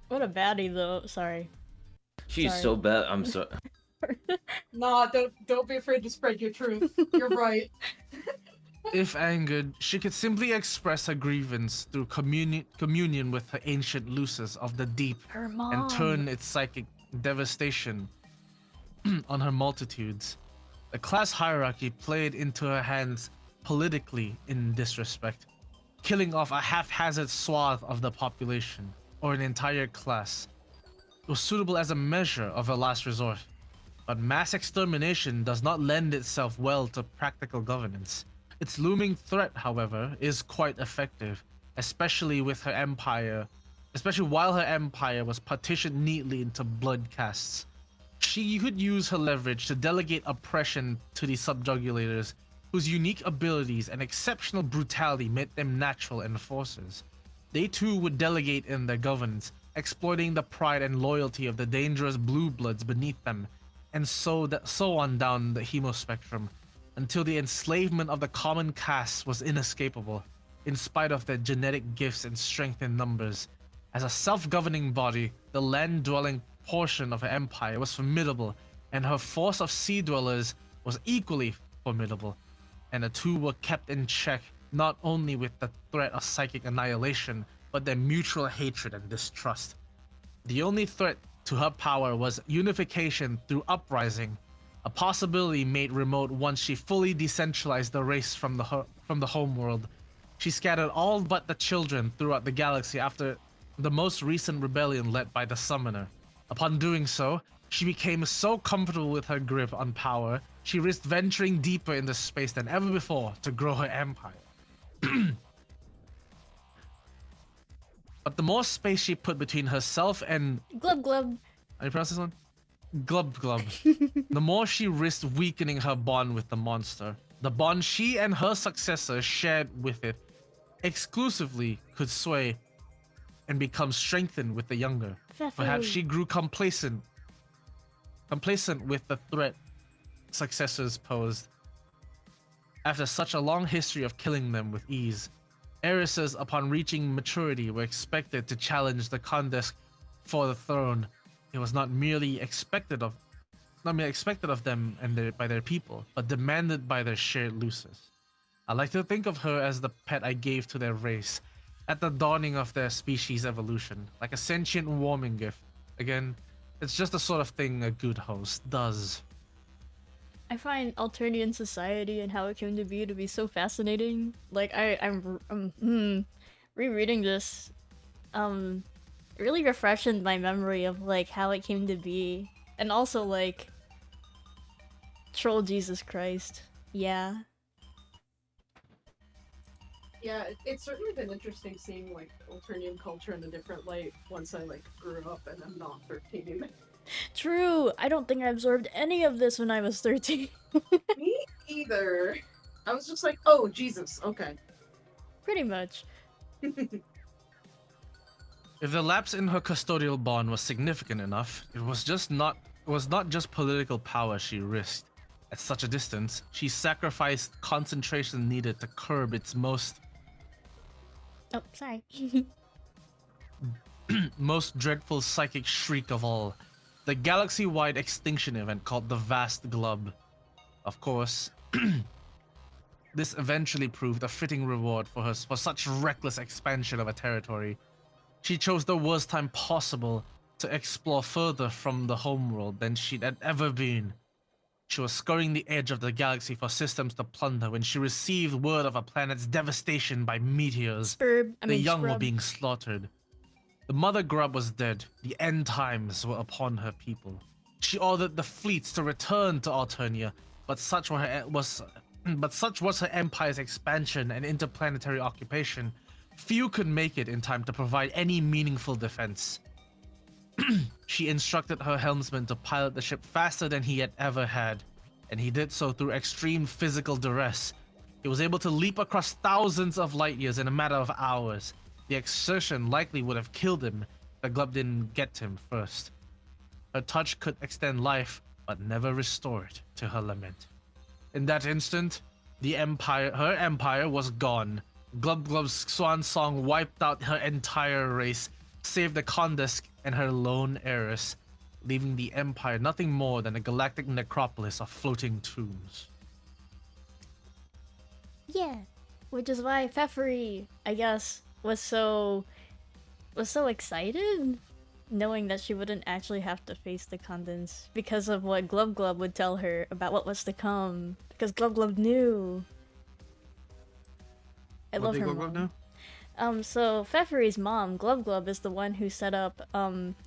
What a baddie, though. Sorry. She's Sorry. so bad. I'm so. Nah, don't be afraid to spread your truth. You're right. If angered, she could simply express her grievance through communion with her ancient luces of the deep Her mom. and turn its psychic devastation on her multitudes. The class hierarchy played into her hands politically in this respect, killing off a haphazard swath of the population, or an entire class. It was suitable as a measure of a last resort, but mass extermination does not lend itself well to practical governance. Its looming threat, however, is quite effective, especially while her empire was partitioned neatly into blood castes. She could use her leverage to delegate oppression to the subjugulators, whose unique abilities and exceptional brutality made them natural enforcers. They too would delegate in their governance, exploiting the pride and loyalty of the dangerous blue bloods beneath them, and so on down the hemospectrum, until the enslavement of the common caste was inescapable, in spite of their genetic gifts and strength in numbers. As a self-governing body, the land-dwelling portion of her empire was formidable, and her force of sea dwellers was equally formidable, and the two were kept in check not only with the threat of psychic annihilation, but their mutual hatred and distrust. The only threat to her power was unification through uprising, a possibility made remote once she fully decentralized the race from the homeworld. She scattered all but the children throughout the galaxy after the most recent rebellion led by the Summoner. Upon doing so, she became so comfortable with her grip on power, she risked venturing deeper into space than ever before to grow her empire. But the more space she put between herself and... Glub glub. How do you pronounce this one? Glub glub. The more she risked weakening her bond with the monster. The bond she and her successor shared with it exclusively could sway and become strengthened with the younger. Perhaps she grew complacent with the threat successors posed. After such a long history of killing them with ease, heiresses upon reaching maturity were expected to challenge the Condes for the throne. It was not merely expected of them and by their people, but demanded by their shared luces. I like to think of her as the pet I gave to their race at the dawning of their species evolution, like a sentient warming gift. Again, it's just the sort of thing a good host does. I find Alternian society and how it came to be so fascinating. Like I'm rereading this, really refreshing my memory of like how it came to be, and also like troll Jesus Christ. Yeah. Yeah, it's certainly been interesting seeing like Alternian culture in a different light once I like grew up and I'm not 13. True. I don't think I absorbed any of this when I was 13. Me either. I was just like, oh, Jesus, okay. Pretty much. If the lapse in her custodial bond was significant enough, it was not just political power she risked. At such a distance, she sacrificed concentration needed to curb its most Oh, sorry. most dreadful psychic shriek of all, the galaxy-wide extinction event called the Vast Glub. Of course, this eventually proved a fitting reward for such reckless expansion of a territory. She chose the worst time possible to explore further from the homeworld than she'd ever been. She was scouring the edge of the galaxy for systems to plunder when she received word of a planet's devastation by meteors. The young were Scrub. being slaughtered. The mother grub was dead. The end times were upon her people. She ordered the fleets to return to Alternia, but such was her empire's expansion and interplanetary occupation. Few could make it in time to provide any meaningful defense. She instructed her helmsman to pilot the ship faster than he had ever had, and he did so through extreme physical duress. He was able to leap across thousands of light years in a matter of hours. The exertion likely would have killed him if the glub didn't get him first. Her touch could extend life, but never restore it to her lament. In that instant, her empire was gone. Glub Glub's swan song wiped out her entire race, saved the Kondisk and her lone heiress, leaving the empire nothing more than a galactic necropolis of floating tombs. Yeah. Which is why Pfeffery, I guess, was so excited knowing that she wouldn't actually have to face the Kondens because of what Glub Glub would tell her about what was to come. Because Glub Glub knew. I love her mom. So Pfeffery's mom, Glub Glub, is the one who set up,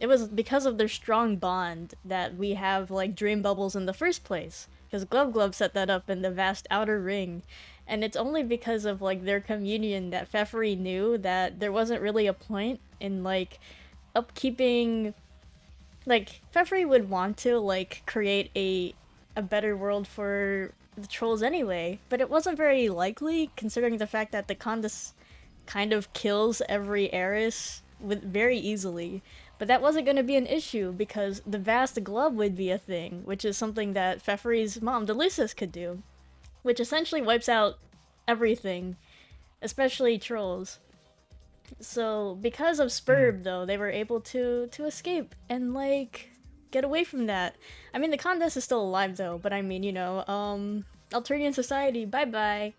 it was because of their strong bond that we have, like, dream bubbles in the first place. Because Glub Glub set that up in the vast outer ring. And it's only because of, like, their communion that Pfeffery knew that there wasn't really a point in, like, upkeeping... Like, Pfeffery would want to, like, create a better world for the trolls anyway, but it wasn't very likely, considering the fact that the Kondis kind of kills every heiress very easily. But that wasn't going to be an issue, because the vast glub would be a thing, which is something that Pfeffery's mom, Delusis, could do. Which essentially wipes out everything, especially trolls. So, because of Spurb, though, they were able to escape and, like, get away from that. I mean, the Kondis is still alive, though, but I mean, you know, Alternian society, bye-bye.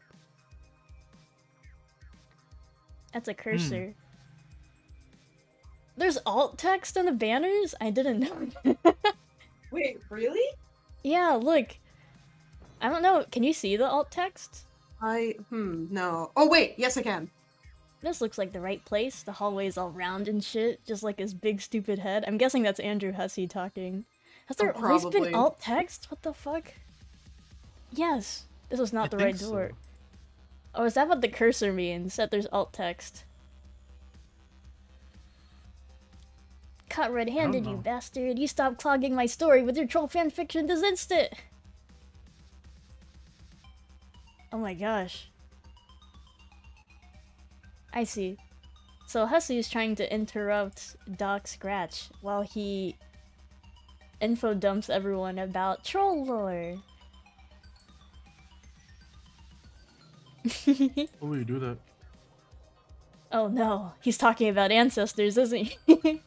That's a cursor. There's alt text on the banners? I didn't know. Wait, really? Yeah, look. I don't know, can you see the alt text? No. Oh wait, yes I can. This looks like the right place. The hallway's all round and shit, just like his big stupid head. I'm guessing that's Andrew Hussey talking. Has there always been probably. alt text? What the fuck? Yes. This was not I the right think door. so. Oh, is that what the cursor means? That there's alt text? Caught red-handed, you know. bastard. You stop clogging my story with your troll fanfiction this instant! Oh my gosh. I see. So Hussey is trying to interrupt Doc Scratch while he info dumps everyone about troll lore. Oh, you do that. Oh no, he's talking about ancestors, isn't he?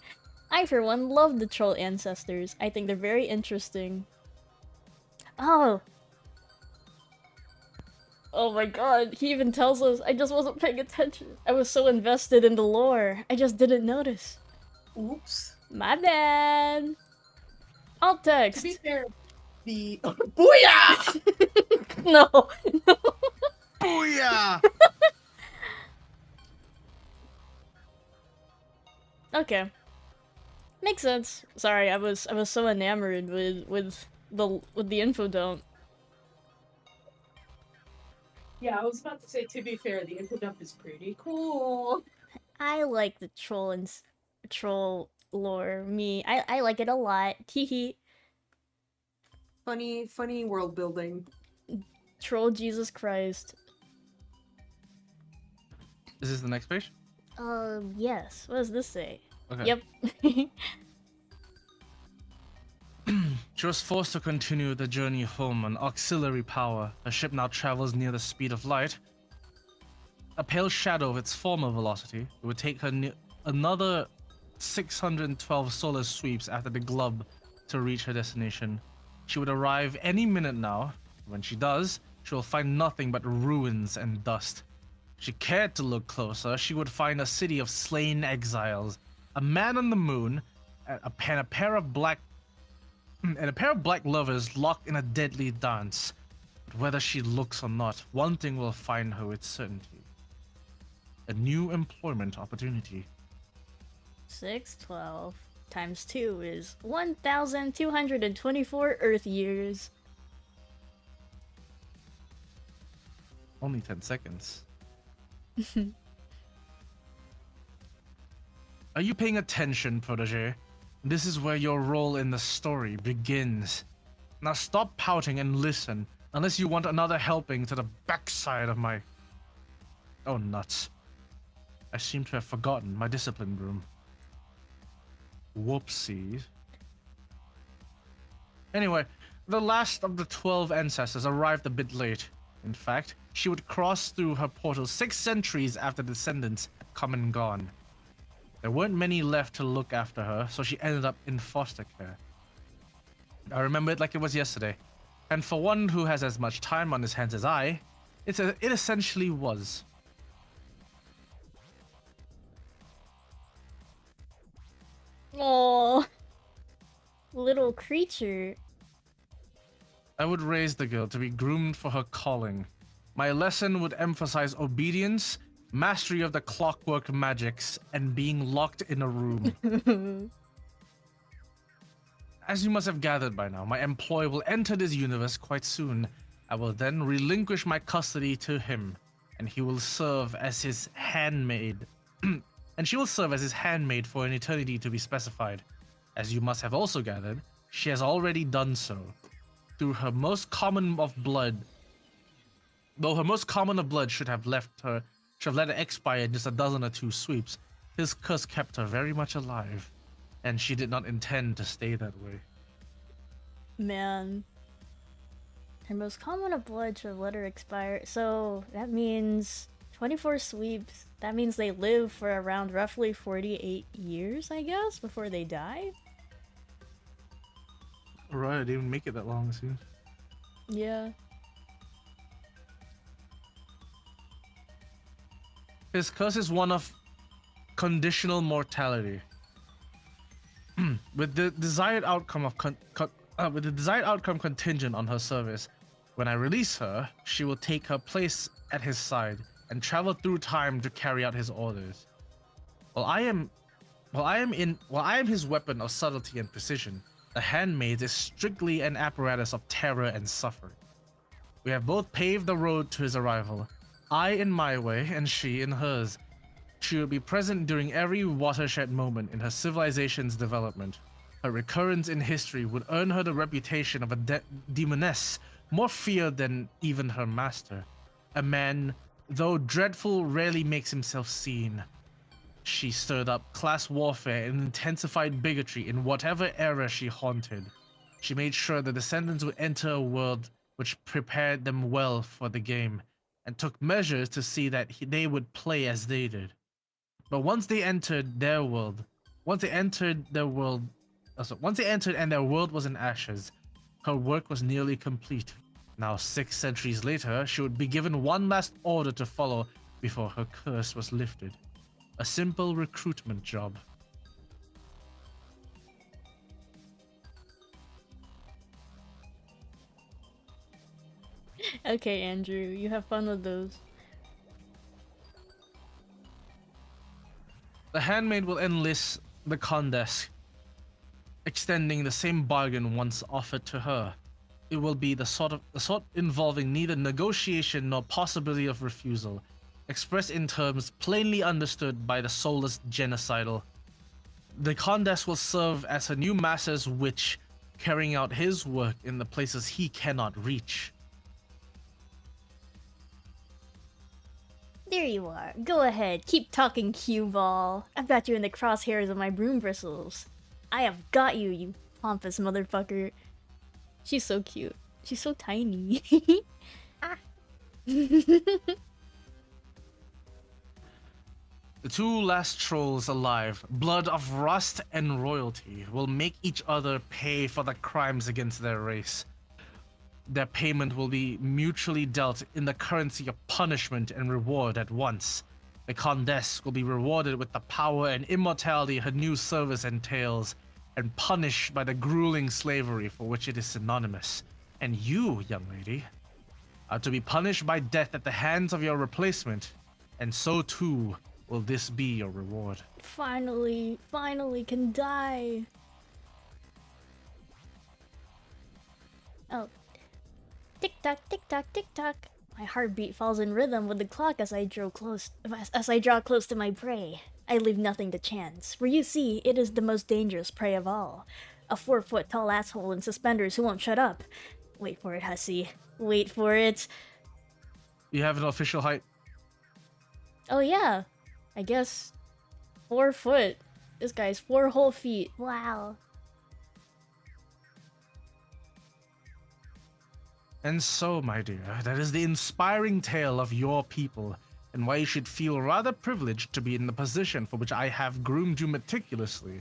I, for one, love the troll ancestors. I think they're very interesting. Oh! Oh my god, he even tells us, I just wasn't paying attention. I was so invested in the lore, I just didn't notice. Oops. My bad! Alt text! To be fair, the booyah! No! No! Booyah! Okay. Makes sense. Sorry, I was so enamored with the info dump. Yeah, I was about to say, to be fair, the info dump is pretty cool. I like the troll lore. Me, I like it a lot. Teehee. Funny world building. Troll Jesus Christ. Is this the next page? Yes. What does this say? Okay. Yep. She was forced to continue the journey home on auxiliary power. Her ship now travels near the speed of light. A pale shadow of its former velocity. It would take her another 612 solar sweeps after the glub to reach her destination. She would arrive any minute now. When she does, she will find nothing but ruins and dust. If she cared to look closer, she would find a city of slain exiles, a man on the moon, and a pair of black lovers locked in a deadly dance. But whether she looks or not, one thing will find her with certainty. A new employment opportunity. 612 times 2 is 1,224 Earth years. Only 10 seconds. Are you paying attention, protege? This is where your role in the story begins. Now stop pouting and listen, unless you want another helping to the backside of my... Oh, nuts. I seem to have forgotten my discipline room. Whoopsies. Anyway, the last of the 12 ancestors arrived a bit late. In fact, she would cross through her portal 6 centuries after descendants had come and gone. There weren't many left to look after her, so she ended up in foster care. I remember it like it was yesterday. And for one who has as much time on his hands as I, it essentially was. Oh, little creature. I would raise the girl to be groomed for her calling. My lesson would emphasize obedience, mastery of the clockwork magics, and being locked in a room. As you must have gathered by now, my employer will enter this universe quite soon. I will then relinquish my custody to him, and he will serve as his handmaid. And she will serve as his handmaid for an eternity to be specified. As you must have also gathered, she has already done so. Through her most common of blood, though her most common of blood should have let her expire in just a dozen or 2 sweeps, his curse kept her very much alive, and she did not intend to stay that way. Man. Her most common of blood should have let her expire. So that means 24 sweeps. That means they live for around roughly 48 years, I guess, before they die? Right, I didn't even make it that long, soon. Yeah. His curse is one of conditional mortality. With the desired outcome contingent on her service, when I release her, she will take her place at his side and travel through time to carry out his orders. While I am his weapon of subtlety and precision, the handmaid is strictly an apparatus of terror and suffering. We have both paved the road to his arrival, I in my way and she in hers. She will be present during every watershed moment in her civilization's development. Her recurrence in history would earn her the reputation of a demoness, more feared than even her master. A man, though dreadful, rarely makes himself seen. She stirred up class warfare and intensified bigotry in whatever era she haunted. She made sure the descendants would enter a world which prepared them well for the game, and took measures to see that they would play as they did. But once they entered and their world was in ashes, her work was nearly complete. Now 6 centuries later, she would be given one last order to follow before her curse was lifted. A simple recruitment job. Okay, Andrew, you have fun with those. The handmaid will enlist the Condesk, extending the same bargain once offered to her. It will be the sort involving neither negotiation nor possibility of refusal, expressed in terms plainly understood by the soulless genocidal. The Condes will serve as a new master's witch, carrying out his work in the places he cannot reach. There you are. Go ahead, keep talking, cue ball. I've got you in the crosshairs of my broom bristles. I have got you, you pompous motherfucker. She's so cute. She's so tiny. The two last trolls alive, blood of rust and royalty, will make each other pay for the crimes against their race. Their payment will be mutually dealt in the currency of punishment and reward at once. The Condesce will be rewarded with the power and immortality her new service entails, and punished by the grueling slavery for which it is synonymous. And you, young lady, are to be punished by death at the hands of your replacement, and so too will this be your reward. Finally can die. Oh. Tick tock, tick tock, tick tock. My heartbeat falls in rhythm with the clock as I draw close to my prey. I leave nothing to chance, for you see, it is the most dangerous prey of all. A 4-foot tall asshole in suspenders who won't shut up. Wait for it, hussy. Wait for it. You have an official height. Oh yeah. I guess 4 foot. This guy's 4 whole feet. Wow. And so, my dear, that is the inspiring tale of your people, and why you should feel rather privileged to be in the position for which I have groomed you meticulously.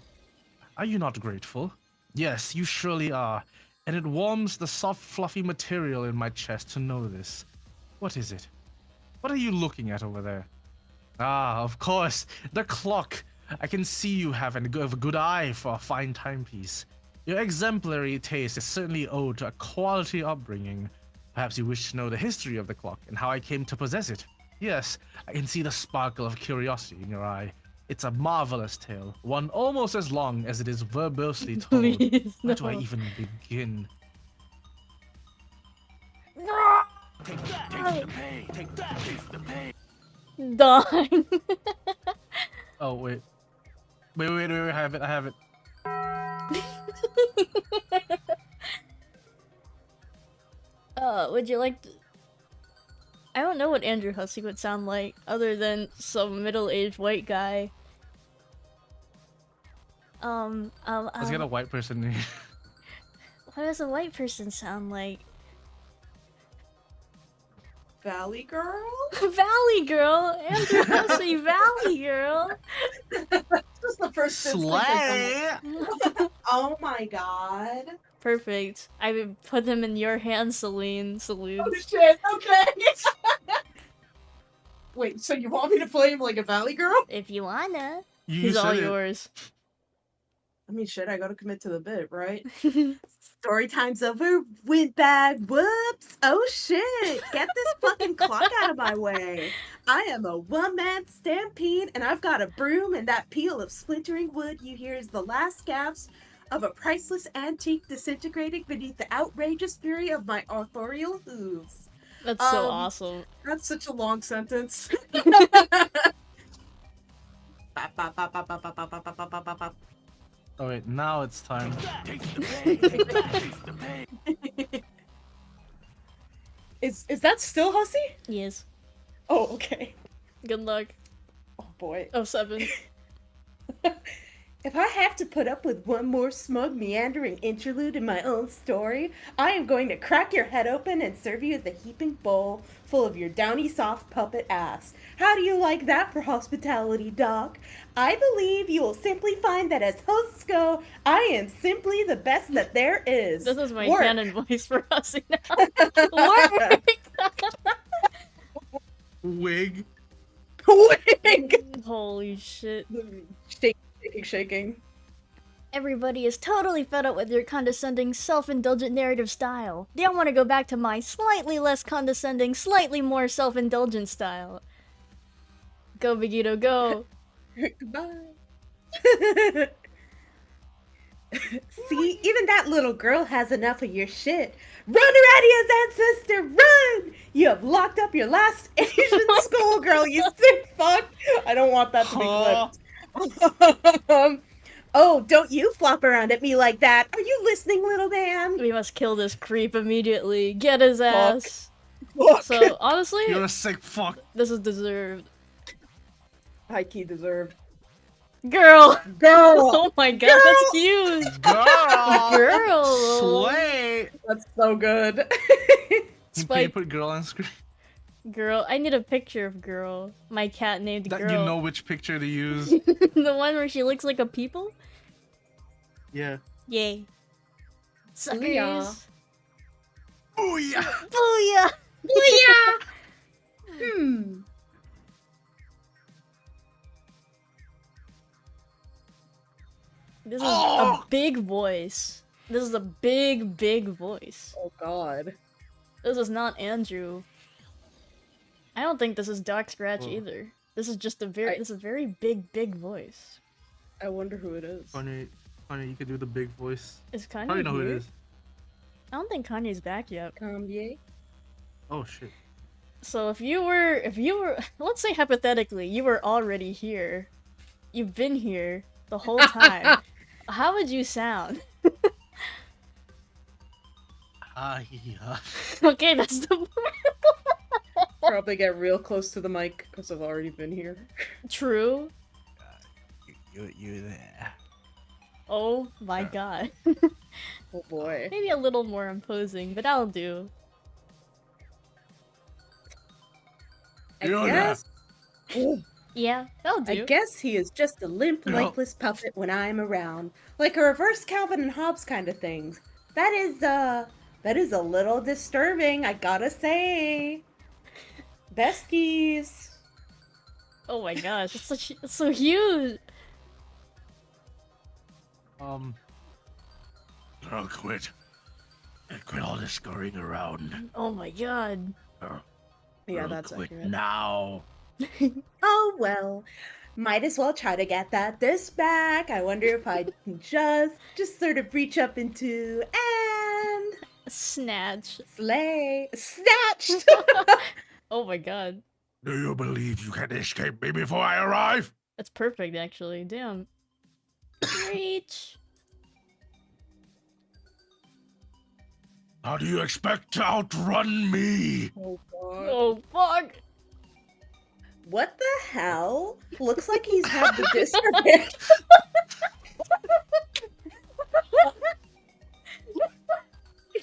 Are you not grateful? Yes, you surely are, and it warms the soft, fluffy material in my chest to know this. What is it? What are you looking at over there? Ah, of course, the clock. I can see you have a good eye for a fine timepiece. Your exemplary taste is certainly owed to a quality upbringing. Perhaps you wish to know the history of the clock and how I came to possess it. Yes, I can see the sparkle of curiosity in your eye. It's a marvelous tale, one almost as long as it is verbosely told. Please, Where do no. I even begin? Take that, taste the pain. Take that, taste the pain. Dawn. Oh, wait. Wait, I have it. Would you like to... I don't know what Andrew Hussey would sound like, other than some middle-aged white guy. Let's get a white person in here. What does a white person sound like? Valley Girl? Valley Girl! Andrew Hussey, Valley Girl! That's the first instinct I Slay! come- Oh my god. Perfect. I would put them in your hands, Celine. Salute. Oh shit, okay. Wait, so you want me to play him like a Valley Girl? If you wanna. You He's all said it. yours. I mean, shit, I gotta commit to the bit, right? Story time's over. Windbag. Whoops. Oh shit. Get this fucking clock out of my way. I am a one-man stampede, and I've got a broom, and that peal of splintering wood you hear is the last gasp of a priceless antique disintegrating beneath the outrageous fury of my authorial hooves. That's so awesome. That's such a long sentence. Bop, bop, bop, bop, bop, bop, bop, bop, bop, bop, bop. Oh wait, now it's time. Taste the pain. Take that, taste the pain. Is that still Hussey? Yes. Oh, okay. Good luck. Oh boy. Oh, 7. If I have to put up with one more smug, meandering interlude in my own story, I am going to crack your head open and serve you as a heaping bowl full of your downy soft puppet ass. How do you like that for hospitality, Doc? I believe you will simply find that as hosts go, I am simply the best that there is. This is my Work. canon voice for Hussey now. Work! Wig. Wig! Holy shit. Shaking. Everybody is totally fed up with your condescending, self-indulgent narrative style. They all want to go back to my slightly less condescending, slightly more self-indulgent style. Go, Vegito, go! Goodbye. See, even that little girl has enough of your shit. Run, Radia's ancestor, run! You have locked up your last Asian schoolgirl, you sick fuck! I don't want that to be clipped. Oh, don't you flop around at me like that. Are you listening, little man? We must kill this creep immediately. Get his Fuck. ass. Fuck. So honestly, You're a sick fuck. this is deserved. High key deserved. Girl. Girl! Oh my god, that's huge. Girl! Girl. Slay! That's so good. Can you Spike. put girl on screen? Girl. I need a picture of Girl. My cat named That Girl. you know which picture to use. The one where she looks like a people? Yeah. Yay. Suckers. Booyah. Booyah! Booyah. Hmm. This is Oh! a big voice. This is a big, big voice. Oh god. This is not Andrew. I don't think this is Doc Scratch Whoa. either. This is just a very, this is a very big, big voice. I wonder who it is. Kanye, you could do the big voice. Is Kanye Probably know who it here? is. I don't think Kanye's back yet. Kanye? Oh shit. So if you were, let's say hypothetically, you were already here. You've been here the whole time. How would you sound? Yeah. Okay, that's the Probably get real close to the mic because I've already been here. true. You there. Oh my god. Oh boy. Maybe a little more imposing, but that'll do. I You're guess. Yeah, that'll I do. guess he is just a limp, No. lifeless puppet when I'm around. Like a reverse Calvin and Hobbes kind of thing. That is a little disturbing, I gotta say. Besties. Oh my gosh, it's so huge. Girl, quit. Quit all this scurrying around. Oh my god. Girl, Yeah, girl, that's quit accurate. now. Oh well. Might as well try to get that disc back. I wonder if I can just sort of reach up into and Snatch. slay. Snatched! Oh my god. Do you believe you can escape me before I arrive? That's perfect actually. Damn. Reach. How do you expect to outrun me? Oh god. Oh fuck. What the hell? Looks like he's had the disc repaired.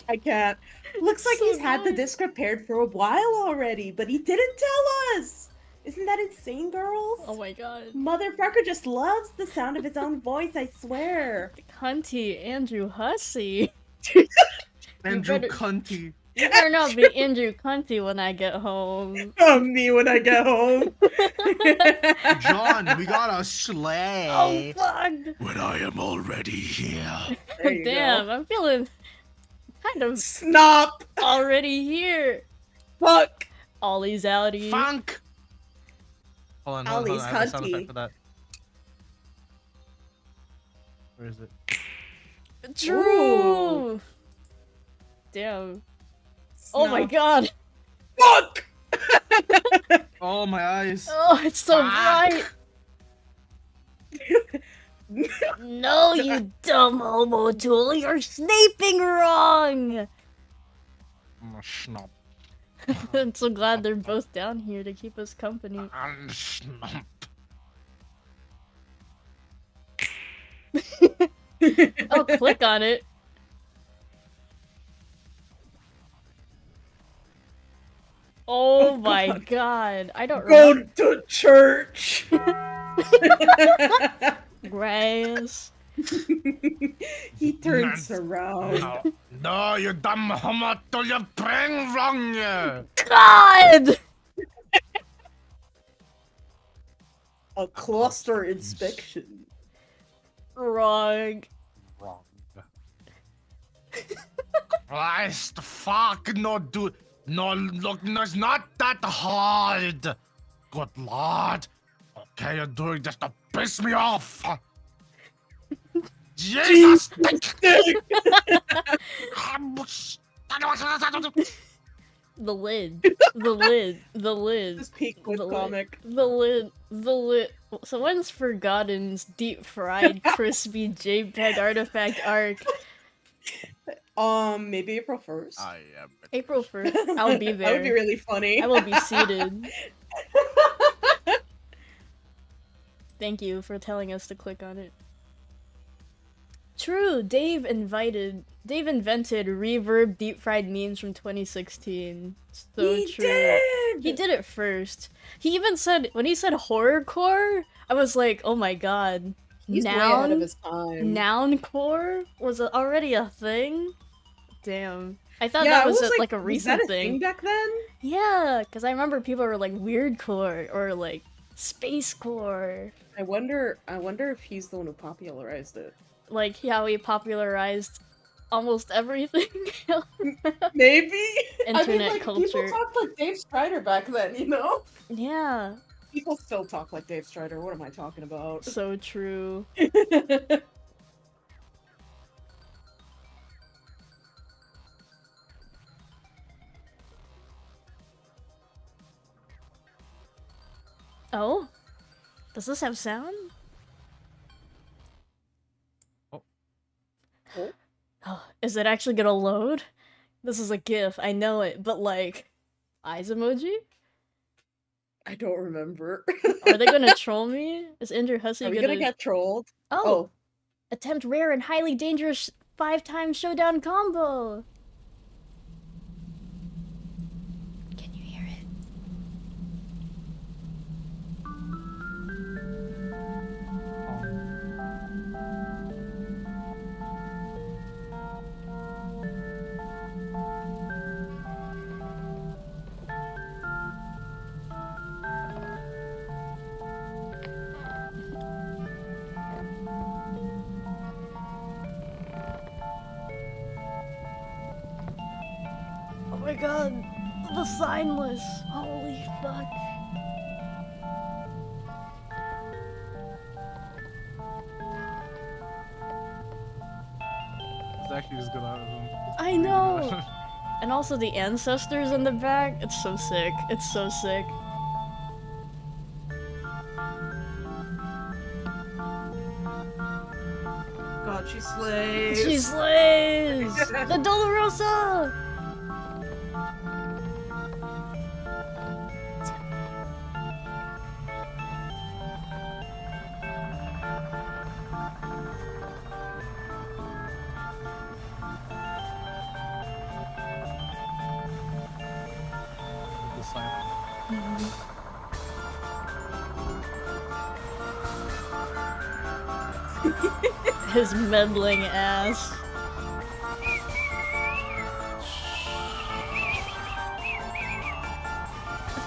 I can't. Looks like So he's had the good. disc repaired for a while already, but he didn't tell us! Isn't that insane, girls? Oh my god. Motherfucker just loves the sound of his own voice, I swear. Cunty Andrew Hussey. Andrew better- Cunty. You better not be Andrew Cunty when I get home. Me when I get home. John, we got a Oh sleigh. fuck. When I am already here. There you Damn, go. I'm feeling kind of Snop! already here. Fuck! Ollie's outie. Funk. Hold on. Ollie's I have a sound Cunty. effect for that. Where is it? True. Damn. Oh my Snop. god. Fuck! Oh, my eyes. Oh, it's so Fuck. bright. No, you dumb homo tool. You're snaping wrong. Snop. I'm so glad they're both down here to keep us company. Snop. Oh, click on it. Oh my god. I don't Go remember. to church! Grass. He turns around. No, no, you dumb homo, do you bring wrong? God! A cluster inspection. Wrong. Wrong. Christ, fuck, no, dude. No, look, no, it's not that hard. Good lord. Okay, you're doing this to piss me off. Jesus! The lid. The lid. The lid. This peak with The lid. comic. The lid. The lid. So when's Forgotten's deep fried crispy JPEG artifact arc? Maybe April 1st. Yeah. April 1st. I'll be That would be there. really funny. I will be seated. Thank you for telling us to click on it. True, Dave invented reverb deep fried memes from 2016. So He true. did! He did it first. He even said, when he said horrorcore, I was like, oh my god. He's way ahead of his time. Nouncore was already a thing? Damn. I thought Yeah, that was, I like a was recent that a thing. back then? Yeah, because I remember people were like weirdcore or like spacecore. I wonder if he's the one who popularized it. Like how he popularized almost everything. Maybe. Internet People culture. talked like Dave Strider back then, you know? Yeah, People still talk like Dave Strider. What am I talking about? so true. Oh? Does this have sound? Oh. Oh. Oh, is it actually gonna load? This is a GIF, I know it, but like, eyes emoji? I don't remember. Are they gonna troll me? Is Andrew Hussey Are we gonna get trolled? Oh! Attempt rare and highly dangerous 5-time showdown combo! Can you hear it? Oh my god, the signless! Holy fuck. It's actually just good out of them. I know! And also the ancestors in the back, it's so sick. It's so sick. God, she slays. She slays! The Dolorosa! The sign. His meddling ass.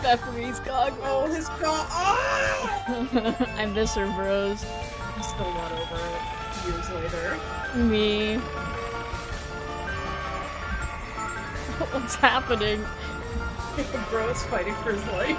Peppery's cock. Oh, his god. Ah! I miss her, bros. I'm still not over it. Years later. Me. What's happening? The bro is fighting for his life.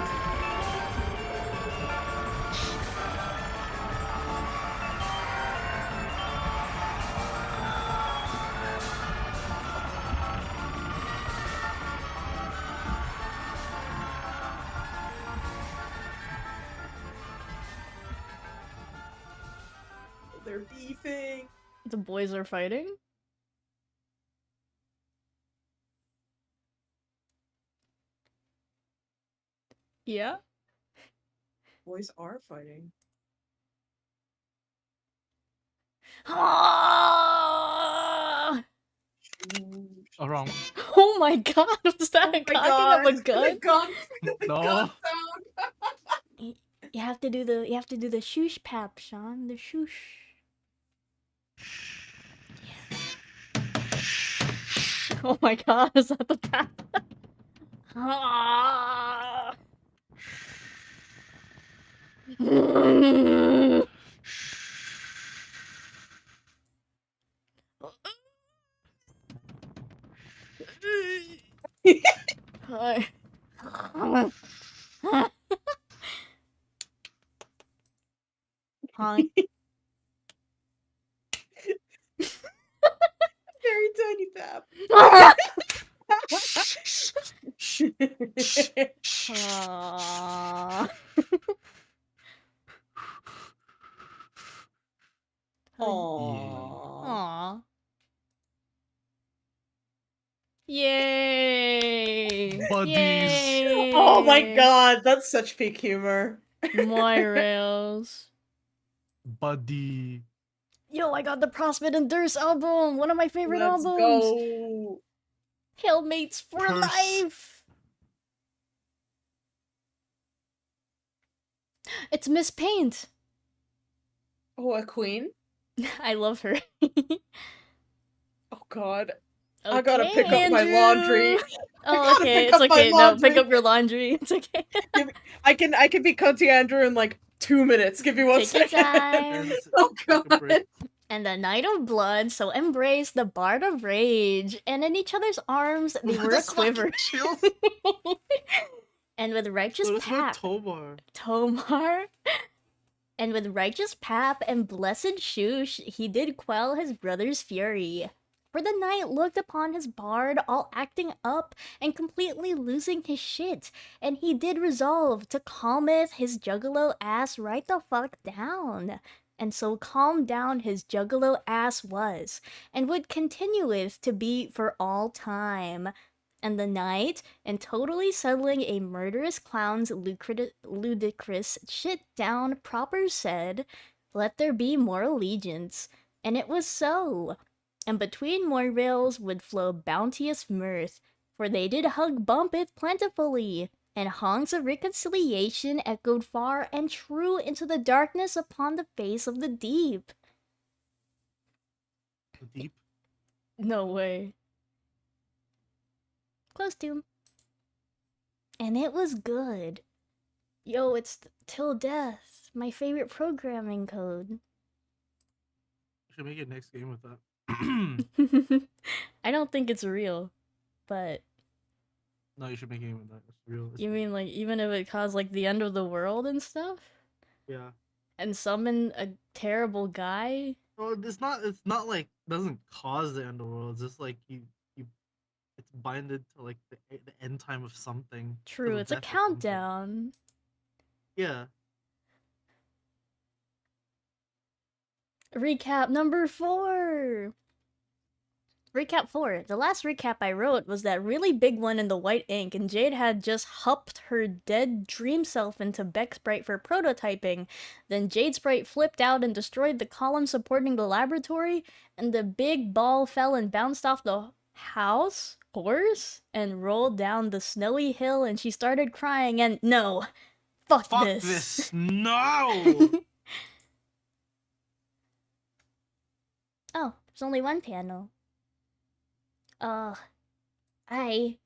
They're beefing. The boys are fighting? Yeah? Boys are fighting. Ah! Oh, wrong. Oh my god, was that a Oh my cocking of a God. gun? The gun. The No. gun sound. You have to do the shoosh pap, Sean. The shoosh. Oh my god, is that the pap? Ah! Hi. Hi. Very tiny tap. Ah. Aww. Aw. Yay! Buddies. Yay! Oh my god, that's such peak humor. Moirails. Buddy. Yo, I got the Prospect and Durst album! One of my favorite Let's albums! go. Hailmates for Purse. life! It's Miss Paint! Oh, a queen? I love her. Oh god. I gotta pick Okay, up my Andrew. laundry. Oh, gotta okay, pick it's up my okay. No, pick laundry. up your laundry. It's okay. I can be Cunty Andrew in like 2 minutes. Give me one Take your second. time. Guys, Oh take a god. break. And the Night of Blood, so embrace the Bard of Rage. And in each other's arms, they were a That's fucking quiver. chill. And with righteous What is my pap. Tomar? Tomar. And with righteous pap and blessed shush, he did quell his brother's fury. For the knight looked upon his bard all acting up and completely losing his shit, and he did resolve to calmeth his juggalo ass right the fuck down. And so calm down his juggalo ass was, and would continueth to be for all time. And the knight, in totally settling a murderous clown's ludicrous shit down proper said, let there be more allegiance. And it was so. And between Moirails would flow bounteous mirth, for they did hug bumpeth plentifully, and honks of reconciliation echoed far and true into the darkness upon the face of the deep. Deep. No way. Close to. And it was good. Yo, it's Till Death, my favorite programming code. Should make it next game with that. I don't think it's real, but No, you should make a game with that. It's real. It's you mean like even if it caused like the end of the world and stuff? yeah. And summon a terrible guy? Well, it's not like doesn't cause the end of the world. It's just like you it's binded to like the end time of something. True, of it's a death or something. countdown. Yeah. Recap number 4! Recap 4. The last recap I wrote was that really big one in the white ink, and Jade had just hupped her dead dream self into Beck Sprite for prototyping. Then Jade Sprite flipped out and destroyed the column supporting the laboratory, and the big ball fell and bounced off the horse, and rolled down the snowy hill, and she started crying, and no! Fuck Fuck this! this! No! Oh, there's only one panel. I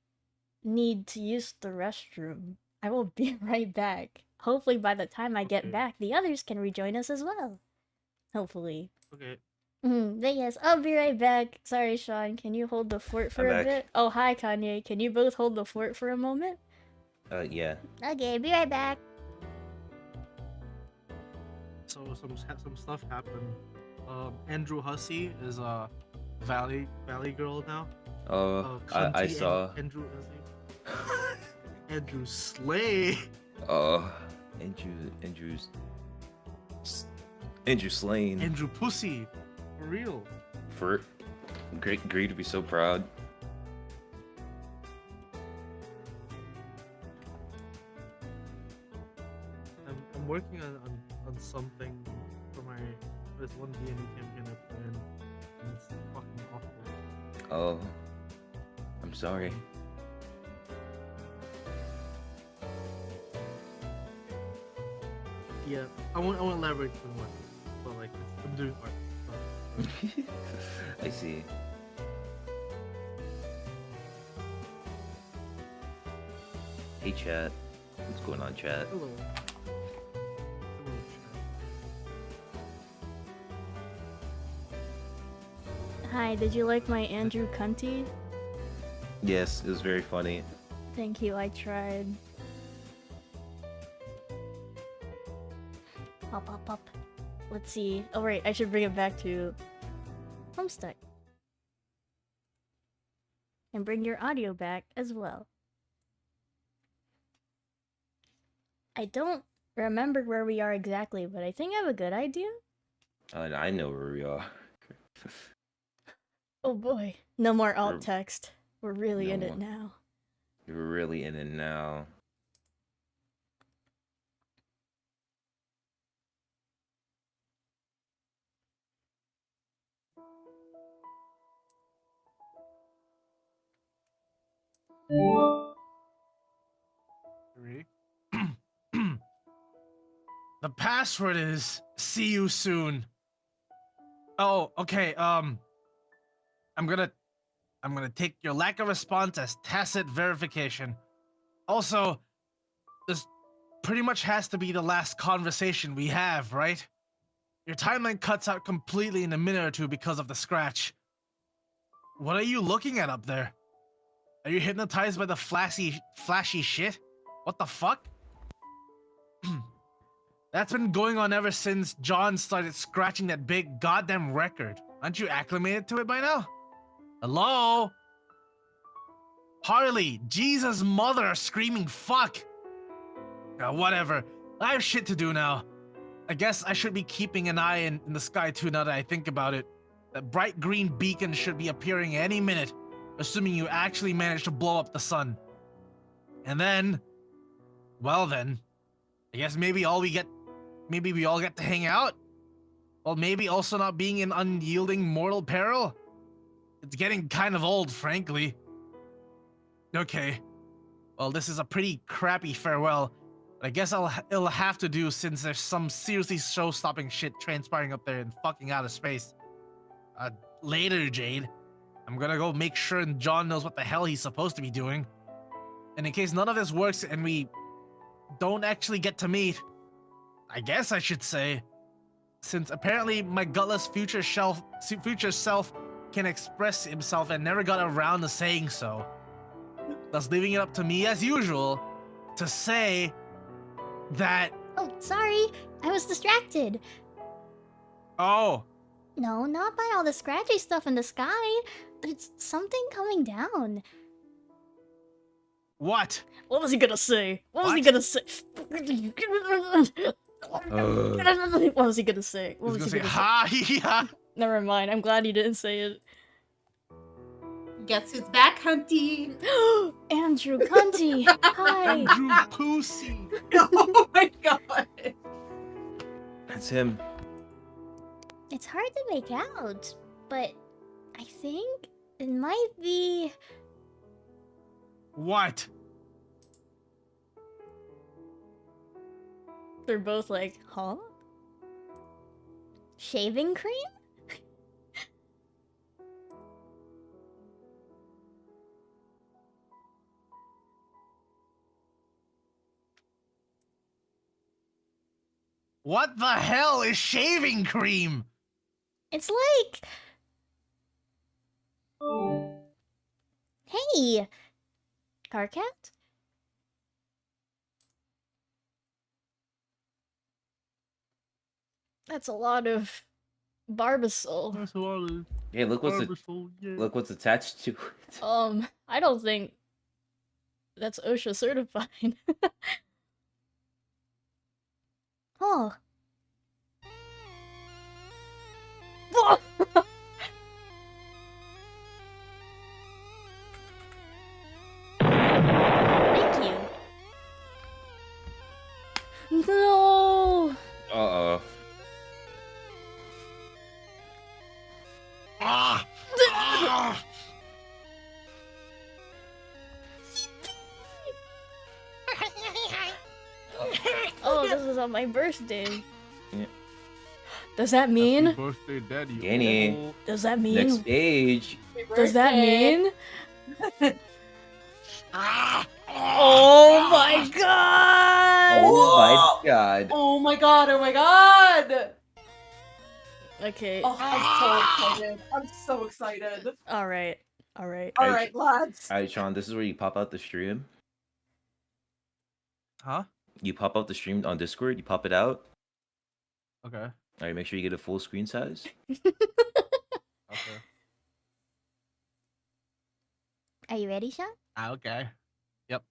need to use the restroom. I will be right back. Hopefully by the time I get Okay. back, the others can rejoin us as well. Hopefully. Okay. But yes, I'll be right back. Sorry, Sean, can you hold the fort for I'm a back. bit? Oh, hi, Kanye. Can you both hold the fort for a moment? Yeah. Okay, be right back. So some stuff happened. Andrew Hussey is a Valley Girl now. Oh, I Cunty saw. Andrew Hussey. Andrew Slay. Oh, Andrew Slane. Andrew Pussy. For real. For great to be so proud. I'm working on something for this one D&D campaign I play in, and it's fucking awful. Oh, I'm sorry. Yeah, I won't elaborate too much, but like I'm doing art stuff. I see. Hey chat, what's going on, chat? Hello. Hello, chat. Hi, did you like my Andrew Cunty? Yes, it was very funny. Thank you, I tried. Pop. Let's see. Oh, right, I should bring it back to Homestuck. And bring your audio back as well. I don't remember where we are exactly, but I think I have a good idea. I know where we are. Oh boy. No more alt We're- text. We're really No in it more. now. We're really in it now. The password is "see you soon." Oh, okay. I'm gonna take your lack of response as tacit verification. Also, this pretty much has to be the last conversation we have, right? Your timeline cuts out completely in a minute or two because of the scratch. What are you looking at up there? Are you hypnotized by the flashy shit? What the fuck? That's been going on ever since John started scratching that big goddamn record. Aren't you acclimated to it by now? Hello? Harley, Jesus mother screaming fuck. Whatever. I have shit to do now. I guess I should be keeping an eye in the sky too now that I think about it. That bright green beacon should be appearing any minute, assuming you actually manage to blow up the sun. And then, well then, I guess maybe we all get to hang out? While maybe also not being in unyielding mortal peril? It's getting kind of old, frankly. Okay. Well, this is a pretty crappy farewell. But I guess it'll have to do since there's some seriously show-stopping shit transpiring up there in fucking outer space. Later, Jade. I'm gonna go make sure John knows what the hell he's supposed to be doing. And in case none of this works and we don't actually get to meet, I guess I should say, since apparently my gutless future self can express himself and never got around to saying so, thus leaving it up to me as usual to say that. Oh, sorry. I was distracted. Oh, No, not by all the scratchy stuff in the sky. There's something coming down. what? What was he gonna say? What was he What? gonna say? What was he gonna say? What He's was gonna he say, gonna say? ha, yeah. Never mind. I'm glad he didn't say it. Guess who's back, Hunty? Andrew Cunty. Hi. Andrew Pussy. Oh my god. That's him. It's hard to make out, but I think it might be. What? They're both like, huh? Shaving cream? What the hell is shaving cream? It's like. Hey! Carcat? That's a lot of Barbasol. That's a lot of Hey, look what's attached to it. I don't think that's OSHA certified. Oh. Whoa! Thank you. No. Uh-oh. Ah! Ah! Oh, this is on my birthday. Yeah. Does that mean? Happy birthday, Daddy. Danny. Oh. Does that mean? Next page. Does that mean? Ah! Oh my god! Oh my god. Oh my god, oh my god! Okay. Oh, I'm so excited. I'm so excited. All right. All right. Alright, lads. Alright, Sean, this is where you pop out the stream. Huh? You pop out the stream on Discord, you pop it out. Okay. Alright, make sure you get a full screen size. Okay. Are you ready, Sean? Okay. Yep.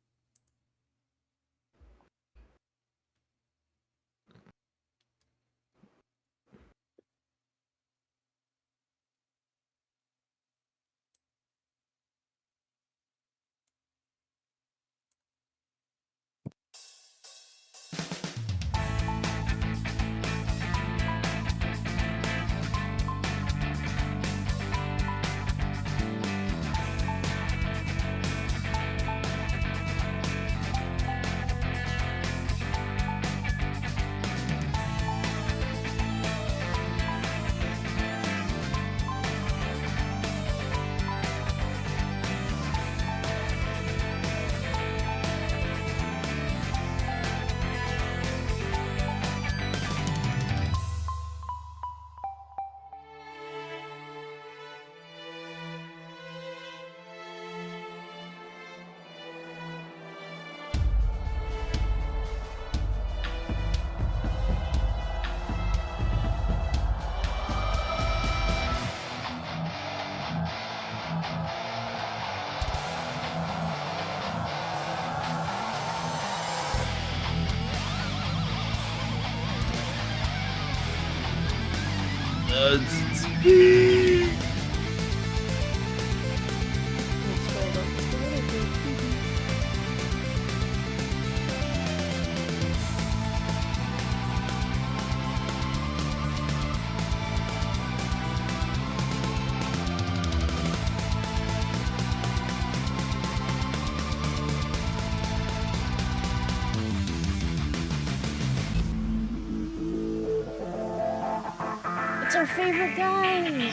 It's our favorite guys.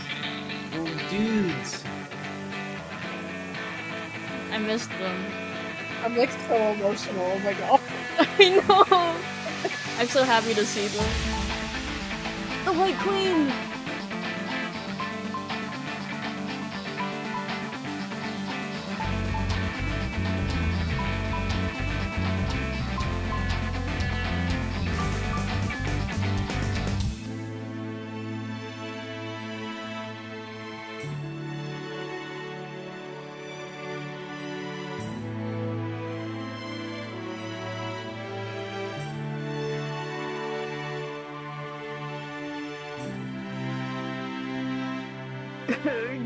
Oh, dudes. I missed them. I'm like so emotional. Oh my god. I know. I'm so happy to see them. The White Queen.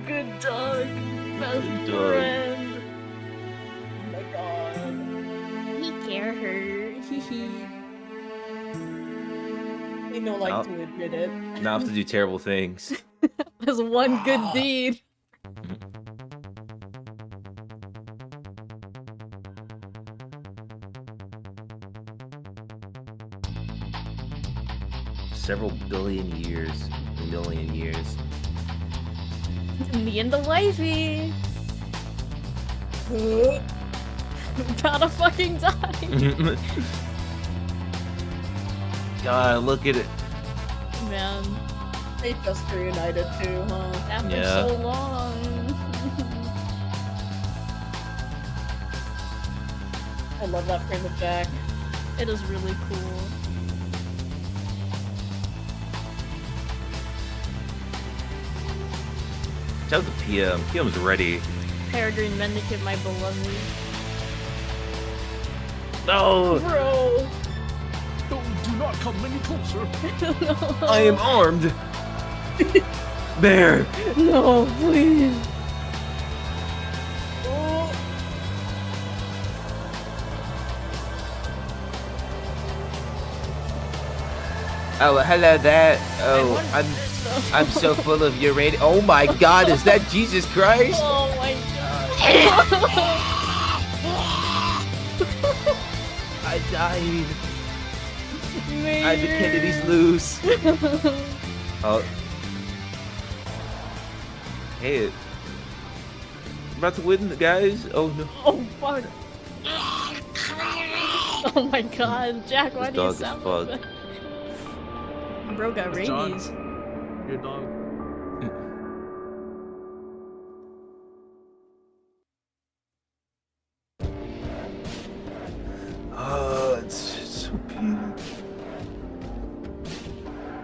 Good dog. Best Good dog. friend. Oh my god. He care her. Hee. They don't like to admit it. Now I have to do terrible things. There's one good deed. Several billion years, million years. Me and the wifey. About to fucking die. God, look at it. Man, They just reunited too, huh? after Yeah. so long. I love that frame of Jack. It is really cool. Shout out to PM. PM's ready. Peregrine Mendicant, my beloved. No! Bro! Do not come any closer. No. I am armed! Bear! No, please. Oh, hello there. I Oh, wanted this, though. I'm so full of uranium. Oh my god, is that Jesus Christ? Oh my god. I died. Man. I the Kennedy's loose. Oh. Hey. I'm about to win, guys. Oh no. Oh fuck. Oh my god, Jack, why This do you dog is sound fucked. like that? Bro got It's John. rabies. Your dog. Oh, it's so beautiful.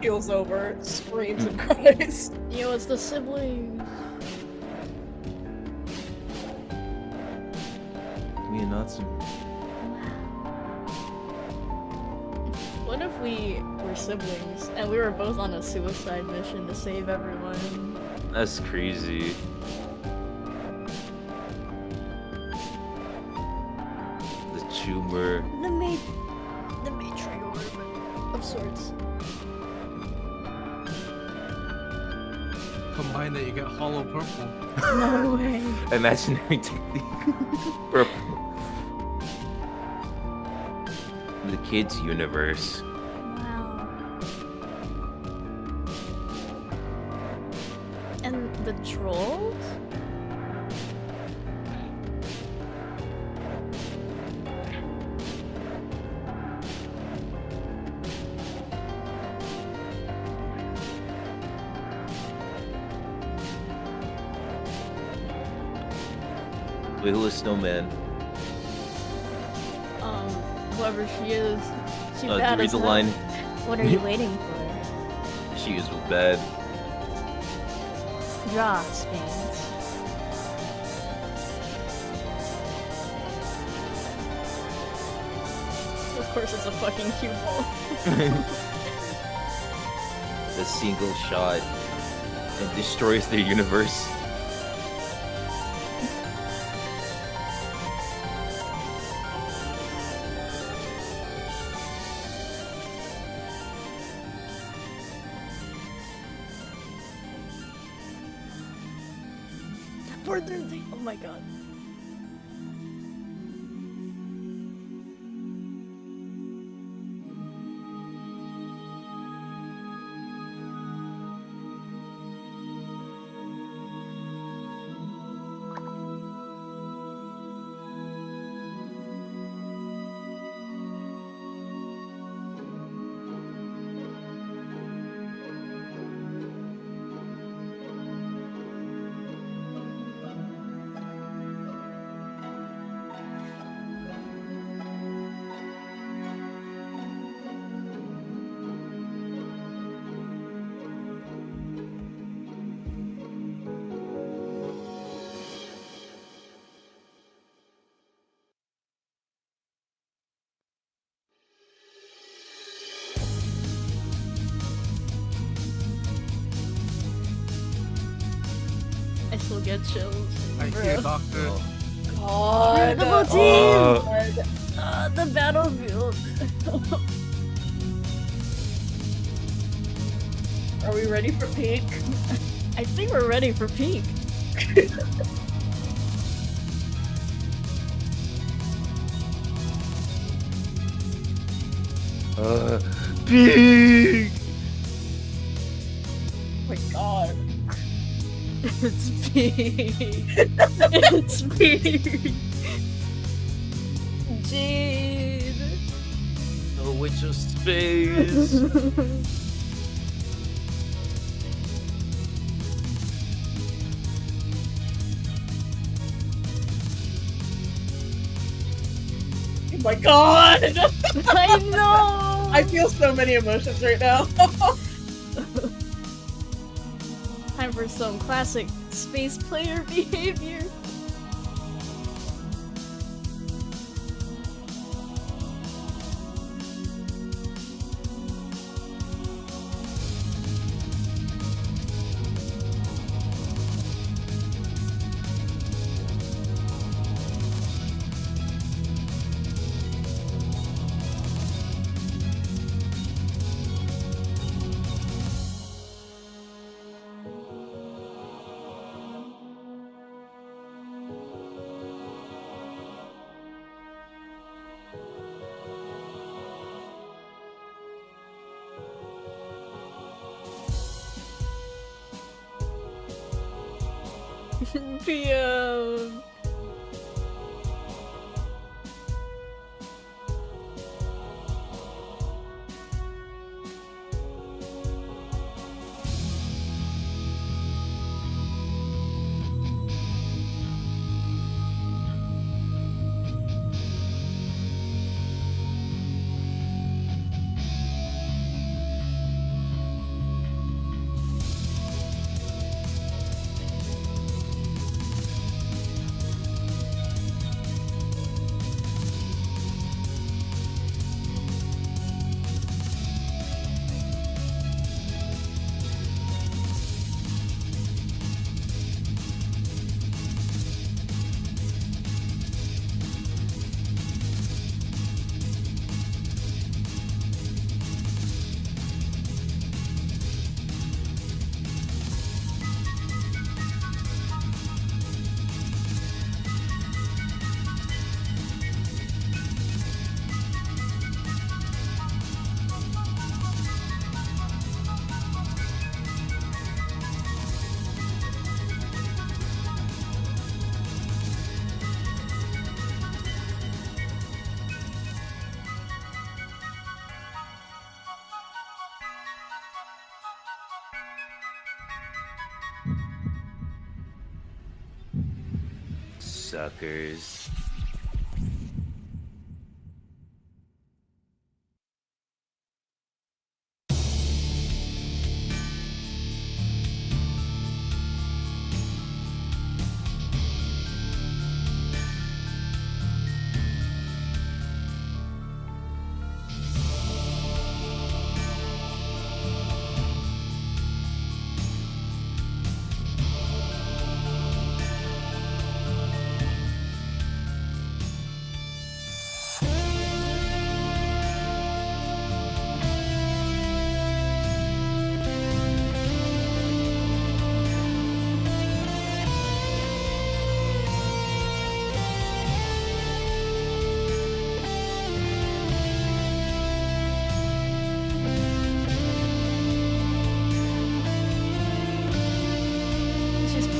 Keels over, screams and cries. Yo, it's the siblings. Me and Natsu. What if we were siblings and we were both on a suicide mission to save everyone? That's crazy. The tumor. The matriarch of sorts. Combine that, you get hollow purple. No way. Imaginary technique. Purple. The kids' universe. Wow. And the trolls? Wait, who is Snowman? Whoever she is, she To bad read as the hell. line. What are you waiting for? She is bad. Draw, Spans. Of course it's a fucking cue ball. The single shot. It destroys their universe. Oh my god. I still get chills. I hear, Doctor. God. The whole team! The battlefield. Are we ready for peak? I think we're ready for peak. Big. Oh my god. It's peak. It's peak. Jade. The Witch of Space. Oh my god! I know. I feel so many emotions right now. Time for some classic space player behavior. PM. Suckers.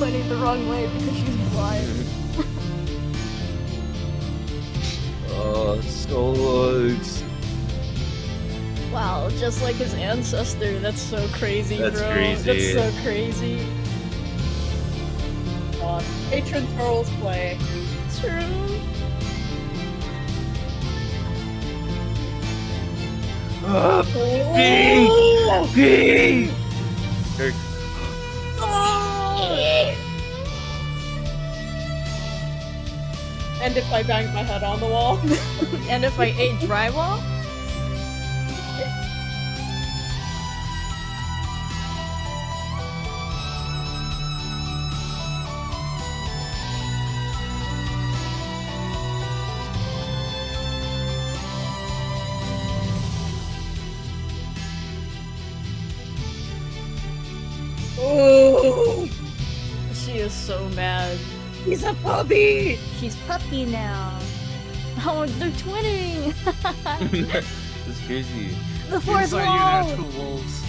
pointing the wrong way because she's blind. Oh, swords. Wow, just like his ancestor. That's so crazy, That's bro. crazy. That's so crazy. Patron trolls play. True. Bing! Bing! And if I banged my head on the wall. And if I ate drywall? Oh, She is so mad. he's a puppy! She's puppy now. Oh, they're twinning! That's crazy. The fourth Inside wall! you, there are 2 wolves.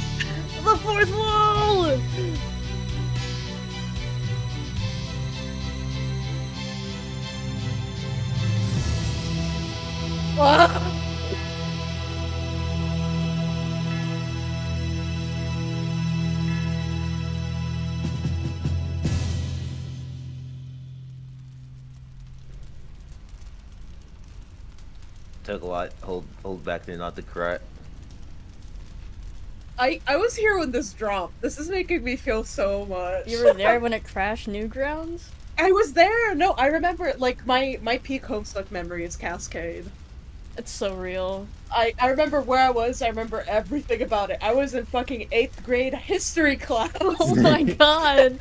The fourth wall! Took a lot. Hold back there not to cry. I was here when this dropped. This is making me feel so much. You were there when it crashed Newgrounds? I was there! No, I remember it. Like, my peak Homestuck memory is Cascade. It's so real. I remember where I was, I remember everything about it. I was in fucking 8th grade history class. Oh my god!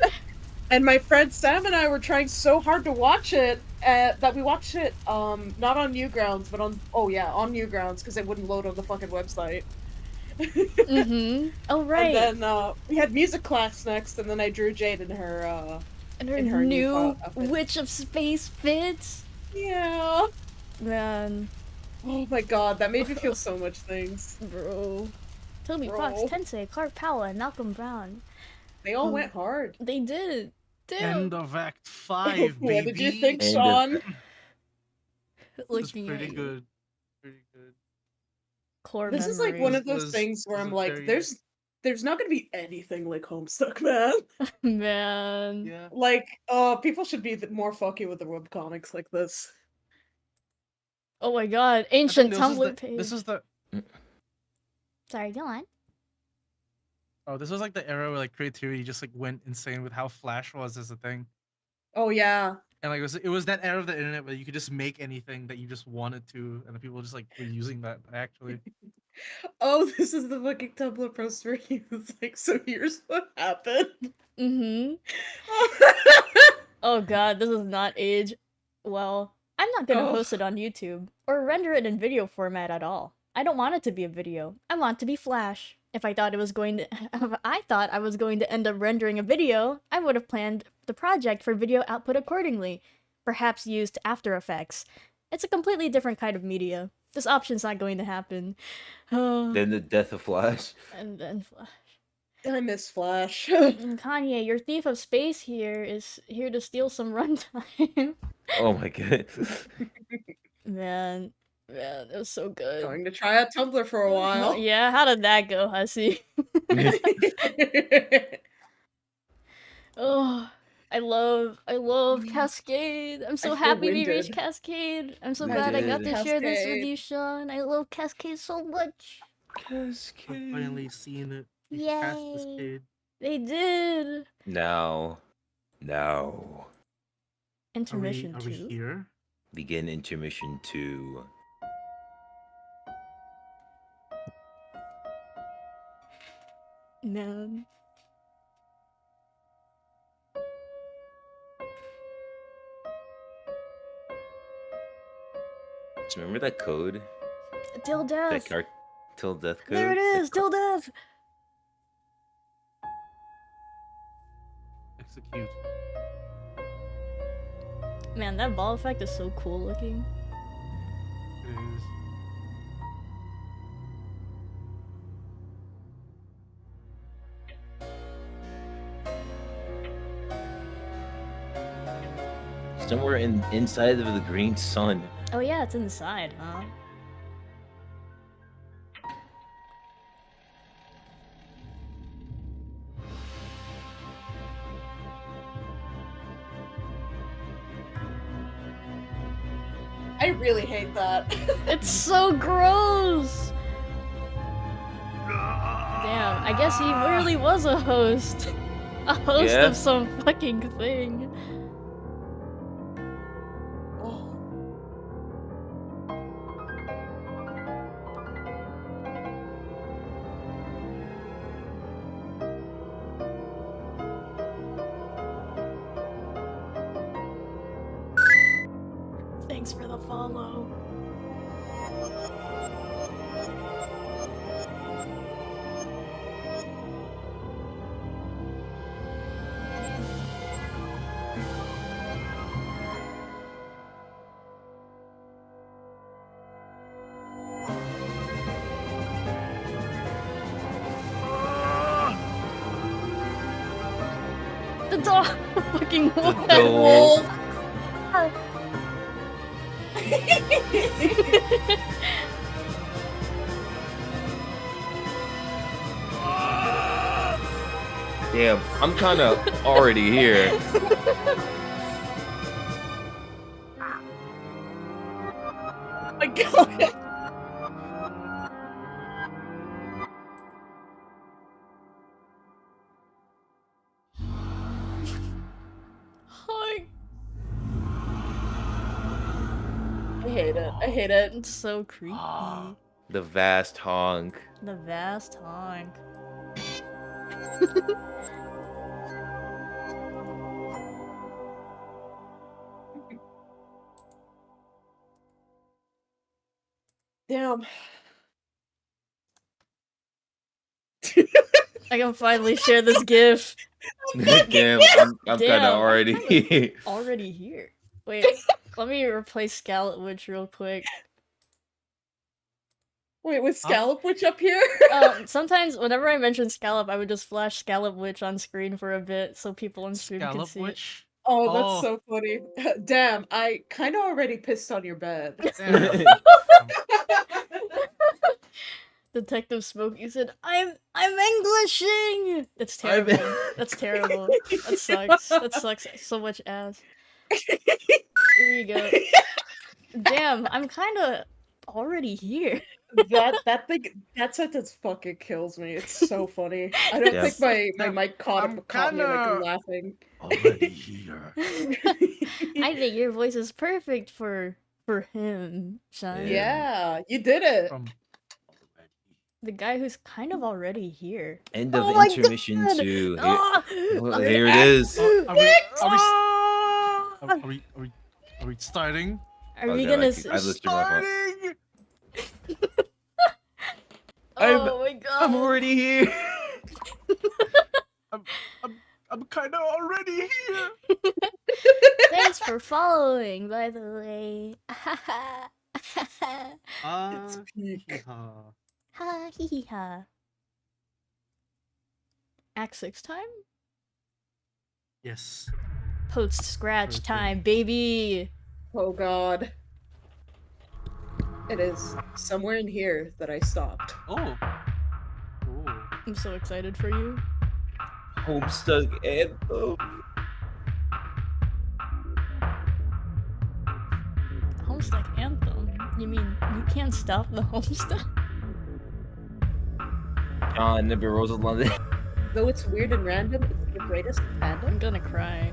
And my friend Sam and I were trying so hard to watch it, that we watched it, not on Newgrounds, but on Newgrounds, because it wouldn't load on the fucking website. Mm-hmm. Oh, right. And then, we had music class next, and then I drew Jade in her, And her in her new new outfit. Witch of Space fits? Yeah. Man, Oh my god, that made me feel so much things. bro. Toby Bro. Fox, Tensei, Clark Powell, and Malcolm Brown. They all went hard. They did. End Dude. of Act 5, baby. What did you think, And Sean? This is Looking pretty at you. good. Pretty good. Core This is like one of This those was- things where this I'm was like, very- there's not gonna be anything like Homestuck, man. Man. Yeah. Like, people should be more fucky with the webcomics like this. Oh my god. I think Ancient this is Tumblr the- page. This is the Sorry, go on. this was like the era where like creativity just like went insane with how Flash was as a thing. Oh yeah. And like it was that era of the internet where you could just make anything that you just wanted to, and the people just like were using that actually. Oh, this is the fucking Tumblr post where he was like, so here's what happened. Mm-hmm. Oh god, this is not age well. I'm not gonna Oh. host it on YouTube or render it in video format at all. I don't want it to be a video. I want it to be Flash. If I thought it was going to if I thought I was going to end up rendering a video, I would have planned the project for video output accordingly. Perhaps used After Effects. It's a completely different kind of media. This option's not going to happen. Then the death of Flash. And then Flash. I miss Flash. Kanye, your thief of space here is here to steal some runtime. Oh my god. Man, it was so good. Going to try out Tumblr for a while. Yeah, how did that go, Hussy? Oh, I love Cascade. I'm so I feel happy we reached winded. Cascade. I'm so Me glad I got too. to share this with Cascade. you, Sean. I love Cascade so much. I've finally seen it. We passed this Yay. kid. They did. Now. Are Intermission we 2. here? Begin intermission 2. Man. Do you remember that code? Till That death. till death code? There it That is. Till death. Execute. Man, that ball effect is so cool looking. It is. Somewhere inside of the green sun. Oh yeah, it's inside, huh? I really hate that. It's so gross! Damn, I guess he really was a host. A host Yeah. of some fucking thing. Oh. Thanks for the follow. The dog! Fucking wolf! The wolf. Damn, I'm kind of already here. Oh my god. Hi. I hate it. I hate it. It's so creepy. The vast honk. The vast honk. Damn. I can finally share this gif. Damn, I'm kind Damn, of already. Already here. Wait, let me replace Scallop Witch real quick. Wait, was Scallop Witch up here? Sometimes whenever I mention Scallop, I would just flash Scallop Witch on screen for a bit so people on stream can Scallop see it. Witch? Oh, that's so funny. Damn, I kind of already pissed on your bed. Damn. Detective Smokey said, I'm Englishing! That's terrible. That's terrible. That sucks. That sucks so much ass. There you go. Damn, I'm kinda already here. That sentence fucking kills me. It's so funny. I don't Yeah. think my mic caught me like kinda- laughing. Already here. I think your voice is perfect for him, Shine. Yeah, you did it. From The guy who's kind of already here. End of Oh my intermission God! 2. Ah! Well, here it is. are Ah! we starting? Are we Okay, gonna? like, I've listed my phone. Starting! Oh my god! I'm already here. I'm kind of already here. Thanks for following, by the way. It's peak. Ha hee hee ha. Act 6 time? Yes. Post scratch Okay. time, baby! Oh god. It is somewhere in here that I stopped. Oh. I'm so excited for you. Homestuck anthem. Homestuck anthem? You mean you can't stop the Homestuck? John, the Rose of London. Though it's weird and random, it's the greatest I'm fandom. gonna cry.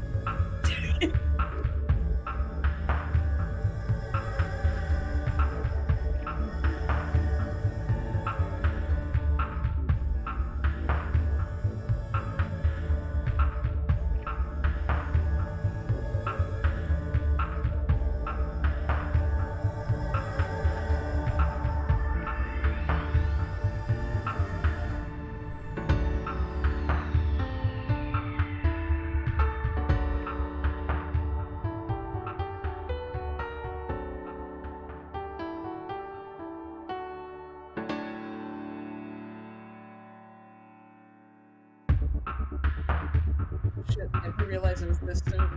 Shit, I didn't realize it was this soon.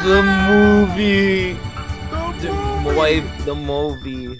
The movie. The movie.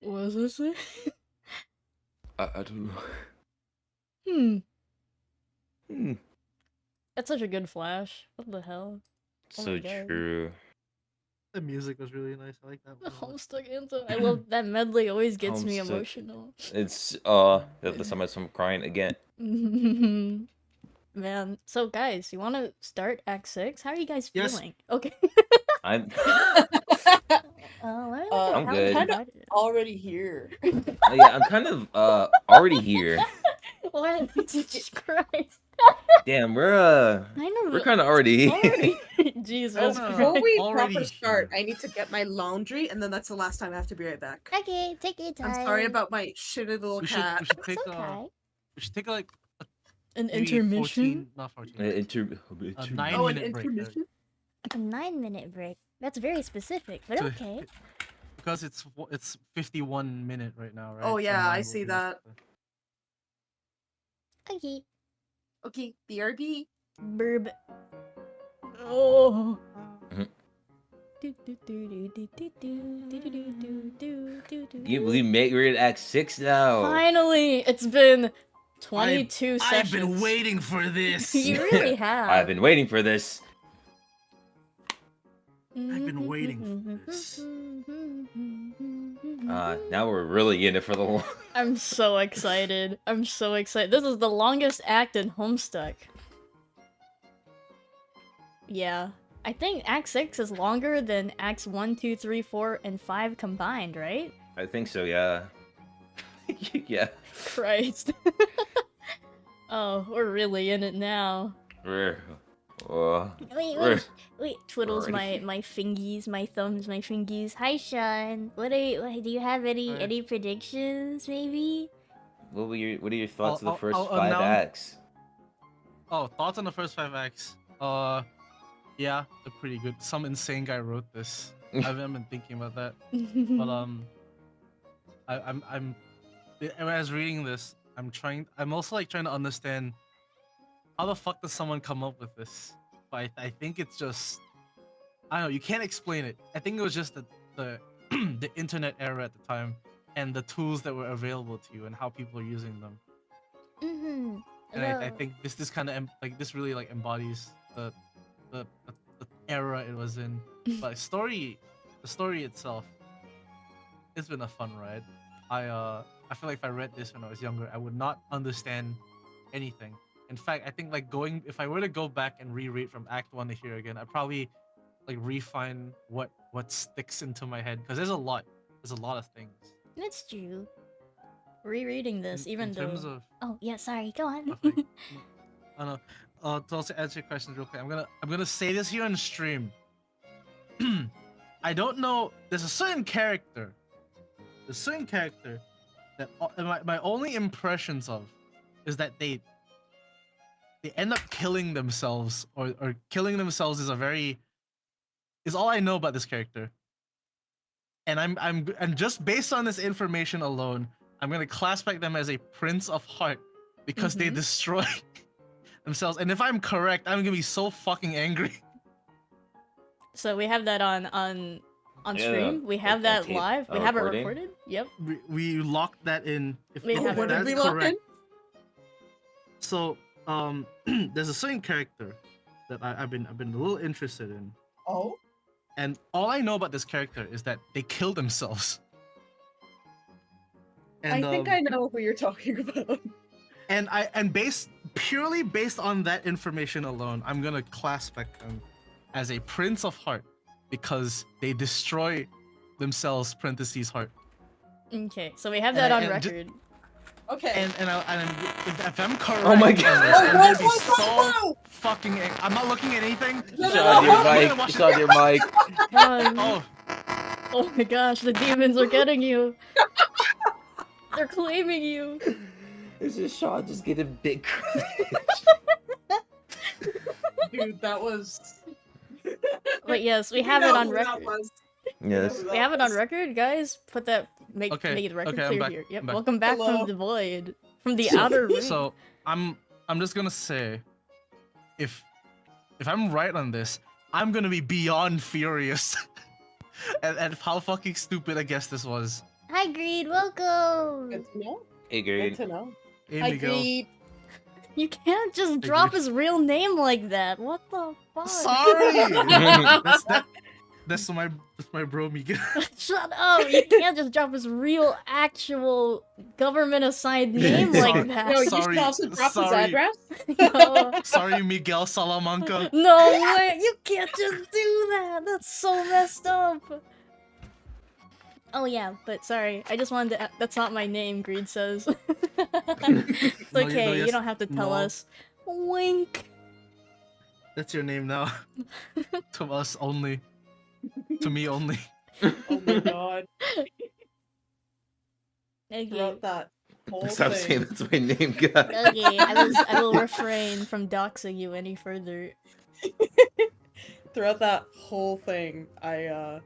What does this say? I don't know. Hmm. Hmm. That's such a good flash. What the hell? Oh So my God. true. The music was really nice. I like that The one. Homestuck anthem. I love that medley. Always gets me Homestuck. emotional. It's the time I'm crying again. Man. So guys, you want to start Act 6? How are you guys Yes. feeling? Okay. I'm Let me look I'm at how good. we kind of divided. already here. yeah, I'm kind of already here. What? Jesus Christ. Damn, we're kind of already here. Jesus Oh, Before Christ. we already proper start, here. I need to get my laundry, and then that's the last time I have to be right back. Okay, take your time. I'm sorry about my shitty little We cat. should It's take okay. we should take like An maybe intermission? 14, not 14. A a 9 Oh, an minute break. intermission? A 9-minute break. That's very specific, but To- okay. Because it's 51 minute right now, right? Oh, So yeah, 9 I will see be that. Okay. Okay, BRB. Burb. Oh. Mhm. You We make we're at Act 6 now. Finally, it's been 22 I've sessions. been waiting for this. You really have. I've been waiting for this. I've been waiting for this. Now we're really in it for the long. I'm so excited. I'm so excited. This is the longest act in Homestuck. Yeah. I think Act 6 is longer than Acts 1, 2, 3, 4, and 5 combined, right? I think so, yeah. yeah. Christ. Oh, we're really in it now. We're Wait, twiddles already my fingies, my thumbs, my fingies. Hi, Sean. Do you have Hi. any predictions, maybe? what are your thoughts of the first I'll 5 announce- acts? Oh, thoughts on the first 5 acts? Yeah, they're pretty good. Some insane guy wrote this. I haven't been thinking about that, but I'm when I was reading this, I'm also like trying to understand how the fuck does someone come up with this? But I think it's just, I don't know, you can't explain it. I think it was just the the internet era at the time and the tools that were available to you and how people are using them. Mm-hmm. And I think this kind of like this really like embodies the era it was in. But the story itself, it's been a fun ride. I feel like if I read this when I was younger, I would not understand anything. In fact, I think like if I were to go back and reread from Act 1 to here again, I'd probably like refine what sticks into my head because there's a lot of things. That's true. Rereading this, even in though. terms of Oh yeah, sorry. Go on. okay. I don't know. To also answer your questions real quick, I'm gonna say this here on stream. I don't know. There's a certain character that my only impressions of is that they end up killing themselves or killing themselves is all I know about this character. And and just based on this information alone, I'm gonna classify them as a Prince of Heart because they destroy themselves. And if I'm correct, I'm gonna be so fucking angry. So we have that on Yeah, stream. We have on that tape, live. We on have recording. it recorded. Yep. We locked that in. If, We have What it. did that's we lock in? correct. So there's a certain character that I've been a little interested in. Oh, And all I know about this character is that they kill themselves. And, I think I know who you're talking about. and purely based on that information alone, I'm gonna classify them as a Prince of Heart because they destroy themselves (parentheses heart). Okay, so we have And that I- on and ju- record. Okay. And if I'm correct, Oh my on God. this, I'm gonna be Whoa, so whoa! fucking. I'm not looking at anything. No, Shut no, out no, your no, I'm mic. gonna watch Shut out your mic. God. Oh, Oh my gosh, the demons are getting you. They're claiming you. It's just Sean just getting big cringe. Dude, that was. But yes, we You have it know on who that record. was. Yes. You know who We that have it on was. record, guys. Put that make Okay, the record okay, I'm clear back, here. Yep. I'm back. Welcome back Hello. from the void. From the outer ring. so I'm just gonna say, if I'm right on this, I'm gonna be beyond furious at how fucking stupid I guess this was. Hi Greed, welcome! Good to know. Hey, Good Greg. to know. Hey, Hi, Miguel. Greed. You can't just Hey, drop Greed. his real name like that. What the fuck? Sorry. That's my bro Miguel. Shut up! You can't just drop his real, actual, government-assigned name like Sorry. that. No, you Sorry, should also drop his sorry. address. Yo, Sorry, Miguel Salamanca. no way! You can't just do that! That's so messed up! Oh yeah, but sorry, I just wanted to. That's not my name, Greed says. It's No, okay, you yes, don't have to tell no. us. Wink! That's your name now. To us only. To me only. Oh my god. Okay. Throughout that whole Stop thing. saying that's my name, God. Okay, I will refrain from doxing you any further. Throughout that whole thing, I've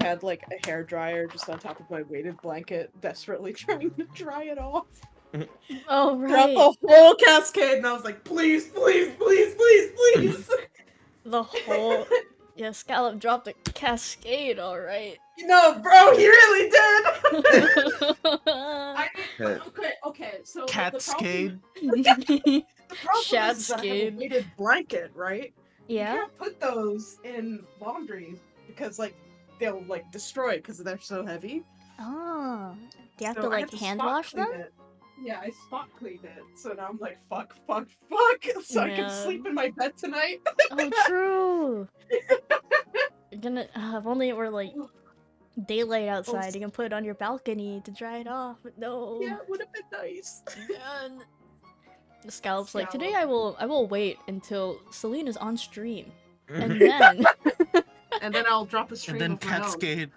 had like a hair dryer just on top of my weighted blanket, desperately trying to dry it off. Oh Throughout right, the whole cascade, and I was like, please, please, please, please, please. the whole yeah. Scallop dropped a cascade. All right. No, bro, he really did. I mean, okay. So Catscade. the problem is that I have Shatscade. a weighted blanket, right? Yeah. You can't put those in laundry because like they'll like destroy it because they're so heavy. Oh, do you have So to I like had hand spot wash clean them? it. Yeah, I spot cleaned it. So now I'm like, fuck, so I can Man. sleep in my bed tonight. Oh, true. You're gonna. If only it were like daylight outside. You can put it on your balcony to dry it off. But no. Yeah, it would have been nice. Man. The Scallop's like, today I will wait until Selena's on stream, and then. And then I'll drop a stream And then of my own. Catscade.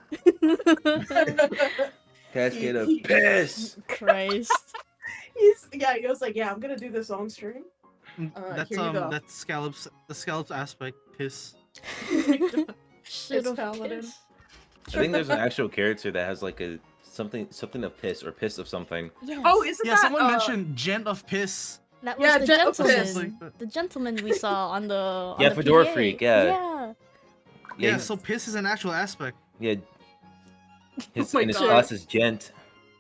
Cascade of piss. Christ. He was like, yeah, I'm gonna do this on stream. That's here you go. that's the scallops aspect. Piss. Shit of Paladin. piss. I think there's an actual character that has like a something of piss or piss of something. Yes. Oh, isn't Yeah, that someone mentioned Gent of Piss. that was yeah, the Jet of gentleman. Piss. The gentleman we saw on the on Yeah, the Fedora PA. Freak, yeah. Yeah. Yeah, Yeah, so piss is an actual aspect. yeah. His Oh my in his God. class is gent.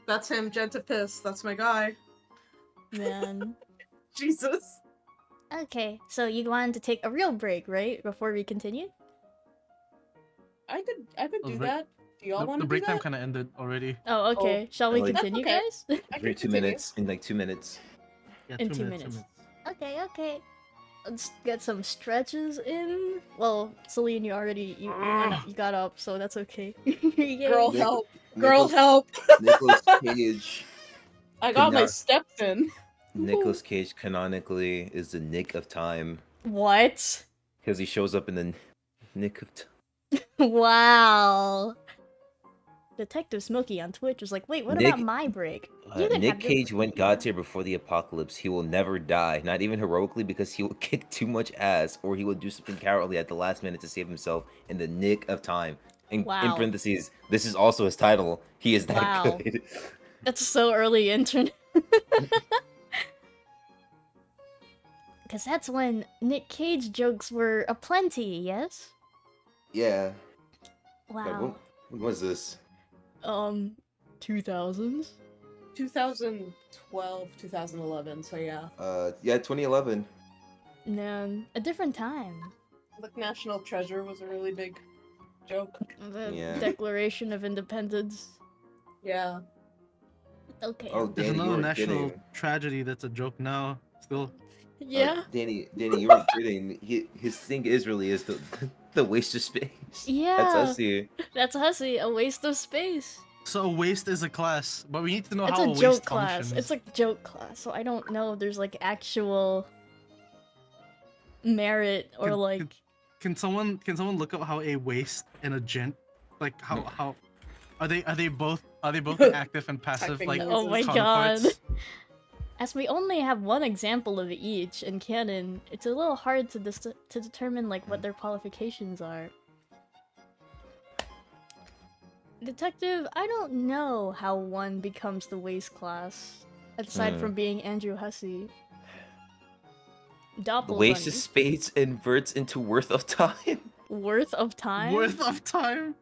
That's him, Gentapiss. That's my guy. Man. Jesus. Okay, so you wanted to take a real break, right? Before we continue? I could do break- that. Do y'all want The to do break time that? kind of ended already. Oh, okay. Shall we Oh, that's continue, okay. guys? I Every can 2 continue. minutes. In like 2 minutes. Yeah, In 2 2 minutes. minutes. Okay, okay. Let's get some stretches in. Well, Celine, you already you got up, so that's okay. Yay. Girl, Nick- help. Girl, Nicolas- help. Nicolas Cage. I got my Cannot- steps in. Nicolas Cage canonically is the nick of time What? because he shows up in the nick of time. Wow. Detective Smokey on Twitch was like, wait, what about Nick- my break? You can Nick have your Cage break." went God tier before the apocalypse. He will never die, not even heroically, because he will kick too much ass, or he will do something cowardly at the last minute to save himself in the nick of time. In Wow. parentheses, this is also his title. He is that Wow. good. That's so early internet. Because that's when Nick Cage jokes were aplenty, yes? Yeah. Wow. When was this? 2000s? 2012, 2011. So yeah, Yeah, 2011. Man, a different time. like National Treasure was a really big Joke. The Yeah. Declaration of Independence. Yeah. Okay. Oh, There's Danny, you another weren't national kidding. tragedy that's a joke now. Still. Yeah. Danny, you weren't kidding. His thing is really is the waste of space. That's Yeah. us here. That's hussy. A waste of space. So waste is a class, but we need to know It's how a a joke waste class. functions. It's a joke class, so I don't know if there's like actual merit or Can- like. Can someone look up how a waste and a gent, like how are they both active and passive Typing like noises. Oh my god. counterparts? As we only have one example of each in canon, it's a little hard to determine like what their qualifications are. Detective, I don't know how one becomes the waste class, aside from being Andrew Hussey. The Doppels waste on of space inverts into worth of time. worth of time? Worth of time.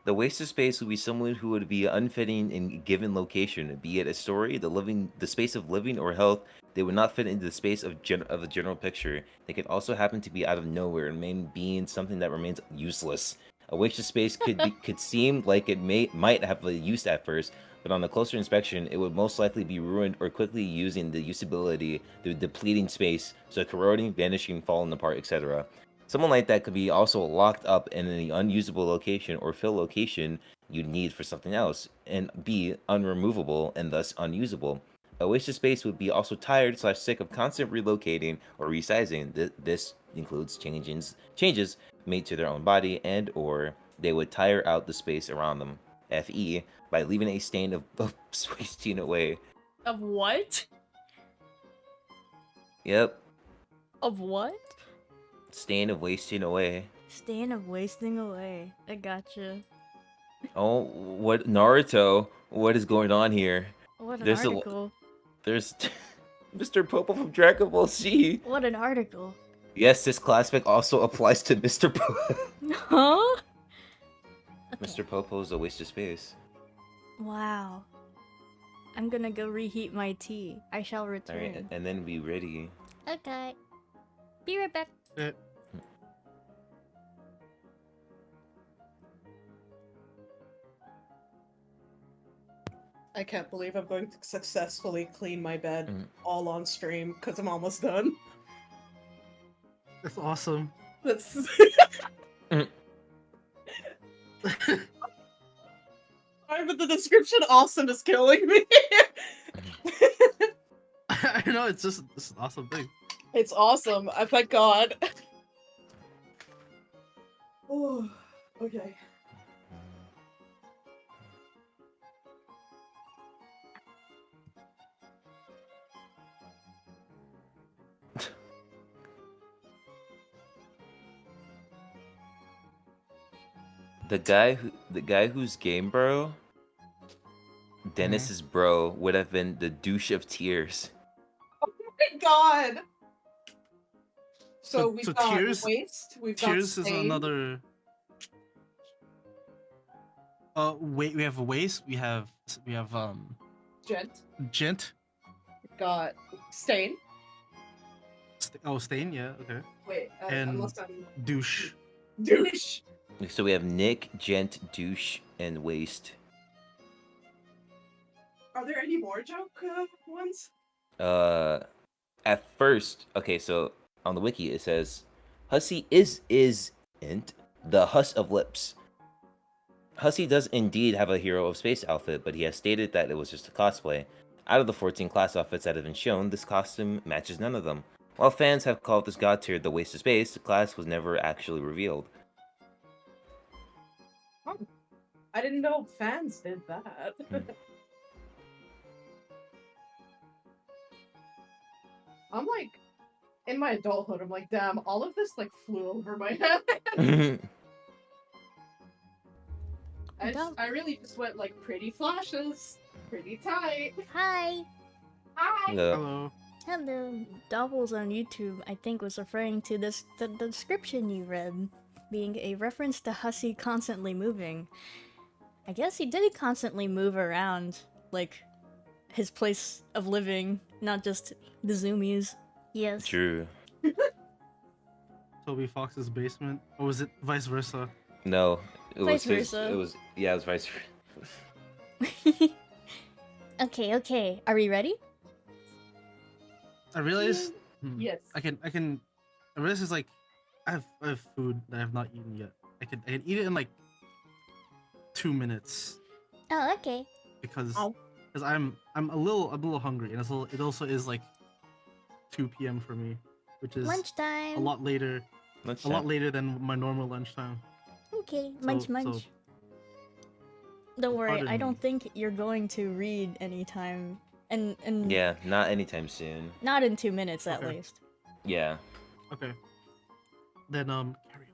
The waste of space would be someone who would be unfitting in a given location, be it a story, the space of living, or health. They would not fit into the space of the general picture. They could also happen to be out of nowhere and remain being something that remains useless. A waste of space could seem like it might have a use at first, but on a closer inspection, it would most likely be ruined or quickly using the usability through depleting space, so corroding, vanishing, falling apart, etc. Someone like that could be also locked up in an unusable location or fill location you need for something else, and be unremovable and thus unusable. A waste of space would be also tired / sick of constant relocating or resizing. This includes changes made to their own body, and or they would tire out the space around them. Fe, by leaving a stain of wasting away. Of what? Yep, Of what? stain of wasting away. Stain of wasting away. I gotcha. Oh, what Naruto? What is going on here? What an There's article. There's Mr. Popo from Dragon Ball Z. What an article. Yes, this classific also applies to Mr. Popo. Huh? Okay. Mr. Popo is a waste of space. Wow. I'm gonna go reheat my tea. I shall return. Alright, and then be ready. Okay. Be right back. I can't believe I'm going to successfully clean my bed Mm. all on stream because I'm almost done. That's awesome. That's Sorry, but the description awesome is killing me. I know it's just this is an awesome thing. It's awesome. I thank God. Oh, okay. The guy who's game bro, Dennis's bro, would have been the douche of tears. Thank God. So So- we've so got Tears- waste. We've Tears got is stain. another. Wait, we have waste. We have Gent. gent. We've got stain. Stain. Yeah. Okay. Wait, And unless I'm douche. douche. So we have Nick, Gent, douche, and waste. Are there any more joke ones? At first, okay, so on the wiki it says, Hussey isn't the Huss of Lips. Hussey does indeed have a Hero of Space outfit, but he has stated that it was just a cosplay. Out of the 14 class outfits that have been shown, this costume matches none of them. While fans have called this god tier the waste of space, the class was never actually revealed. I didn't know fans did that. I'm like, in my adulthood, I'm like, damn, all of this like flew over my head. I really just went like pretty flashes, pretty tight. Hi. Hi. Hello. Hello. Doubles on YouTube, I think, was referring to the description you read being a reference to Hussey constantly moving. I guess he did constantly move around, like, his place of living, not just the zoomies. Yes. True. Toby Fox's basement, or was it vice versa? No, it Vice was his. versa. It was yeah, it was vice versa. Okay. Are we ready? I realize. Yes. I realize it's like, I have food that I have not eaten yet. I can eat it in like 2 minutes Oh, okay. because Oh. I'm a little hungry, and it also is like 2 p.m. for me, which is Lunchtime. a lot later than my normal lunchtime. Okay, So- munch so- munch. Don't worry, pardon I don't me. think you're going to read anytime, and Yeah, not anytime soon. not in 2 minutes at Okay. least. Yeah. Okay. Then carry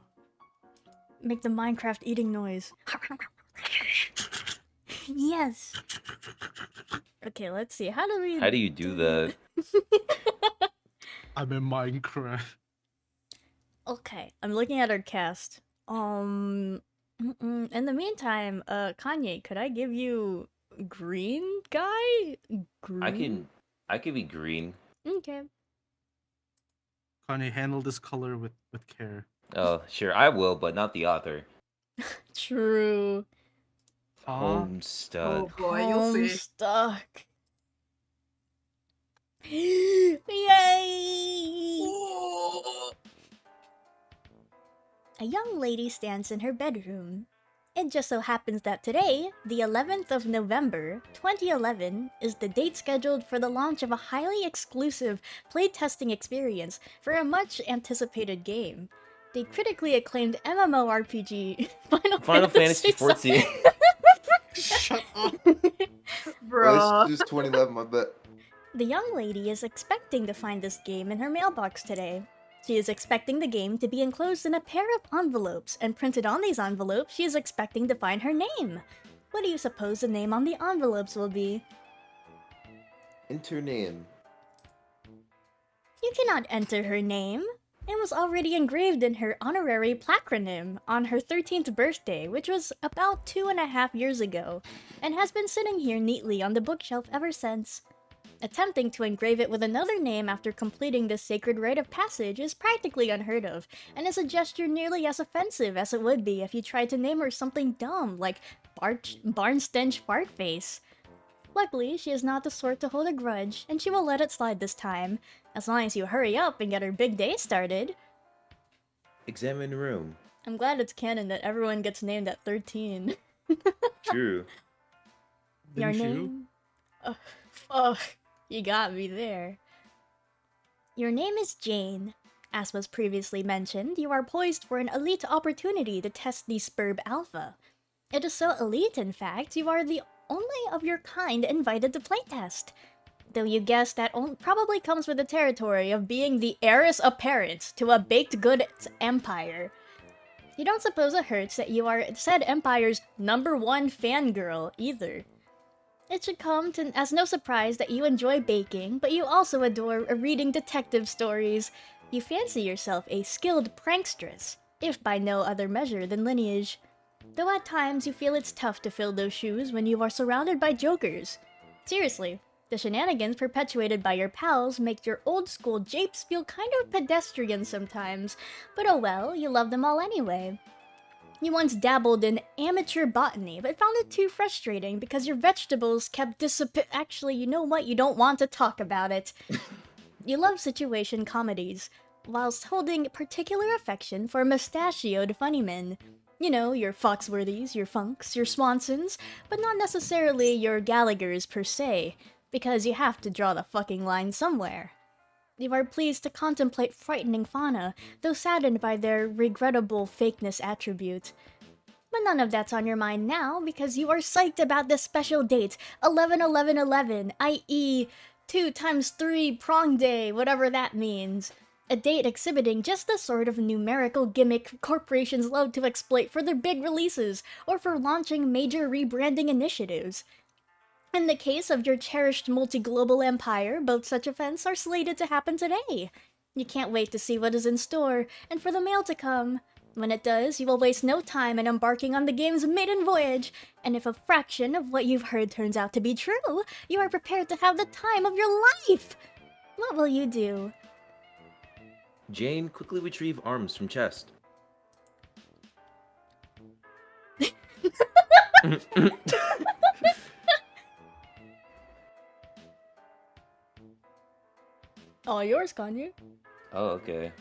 Make the Minecraft eating noise. Yes. Okay, let's see. How do we? How do you do that? on. I'm in Minecraft. Okay, I'm looking at our cast. In the meantime, Kanye, could I give you green guy? Green? I can be green. Okay. Kanye, handle this color with care. Oh, sure, I will, but not the author. True. Oh Homestuck. boy, you'll see. Homestuck. Yay! A young lady stands in her bedroom. It just so happens that today, the 11th of November, 2011, is the date scheduled for the launch of a highly exclusive playtesting experience for a much anticipated game. The critically acclaimed MMORPG Final Fantasy 14. Shut up. Bruh. It was 2011, my bet. The young lady is expecting to find this game in her mailbox today. She is expecting the game to be enclosed in a pair of envelopes, and printed on these envelopes, she is expecting to find her name. What do you suppose the name on the envelopes will be? Enter name. You cannot enter her name. It was already engraved in her honorary placronym on her 13th birthday, which was about 2.5 years ago, and has been sitting here neatly on the bookshelf ever since. Attempting to engrave it with another name after completing this sacred rite of passage is practically unheard of, and is a gesture nearly as offensive as it would be if you tried to name her something dumb, like Barnstench Fartface. Luckily, she is not the sort to hold a grudge, and she will let it slide this time, as long as you hurry up and get her big day started. Examine room. I'm glad it's canon that everyone gets named at 13. True. Your Didn't you? name? Oh, you got me there. Your name is Jane. As was previously mentioned, you are poised for an elite opportunity to test the Spurb Alpha. It is so elite, in fact, you are the only of your kind invited to playtest. Though you guess that probably comes with the territory of being the heiress apparent to a baked goods empire. You don't suppose it hurts that you are said empire's #1 fangirl, either. It should come as no surprise that you enjoy baking, but you also adore reading detective stories. You fancy yourself a skilled prankstress, if by no other measure than lineage. Though at times you feel it's tough to fill those shoes when you are surrounded by jokers. Seriously, the shenanigans perpetuated by your pals make your old-school japes feel kind of pedestrian sometimes, but oh well, you love them all anyway. You once dabbled in amateur botany, but found it too frustrating because your vegetables kept Actually, you know what? You don't want to talk about it. You love situation comedies, whilst holding particular affection for mustachioed funnymen. You know, your Foxworthys, your Funks, your Swansons, but not necessarily your Gallaghers per se, because you have to draw the fucking line somewhere. You are pleased to contemplate frightening fauna, though saddened by their regrettable fakeness attribute. But none of that's on your mind now, because you are psyched about this special date, 11-11-11, i.e. 2 times 3 prong day, whatever that means. A date exhibiting just the sort of numerical gimmick corporations love to exploit for their big releases, or for launching major rebranding initiatives. In the case of your cherished multi-global empire, both such events are slated to happen today. You can't wait to see what is in store, and for the mail to come. When it does, you will waste no time in embarking on the game's maiden voyage, and if a fraction of what you've heard turns out to be true, you are prepared to have the time of your life! What will you do? Jane, quickly retrieve arms from chest. All yours, Kanye. Oh, okay.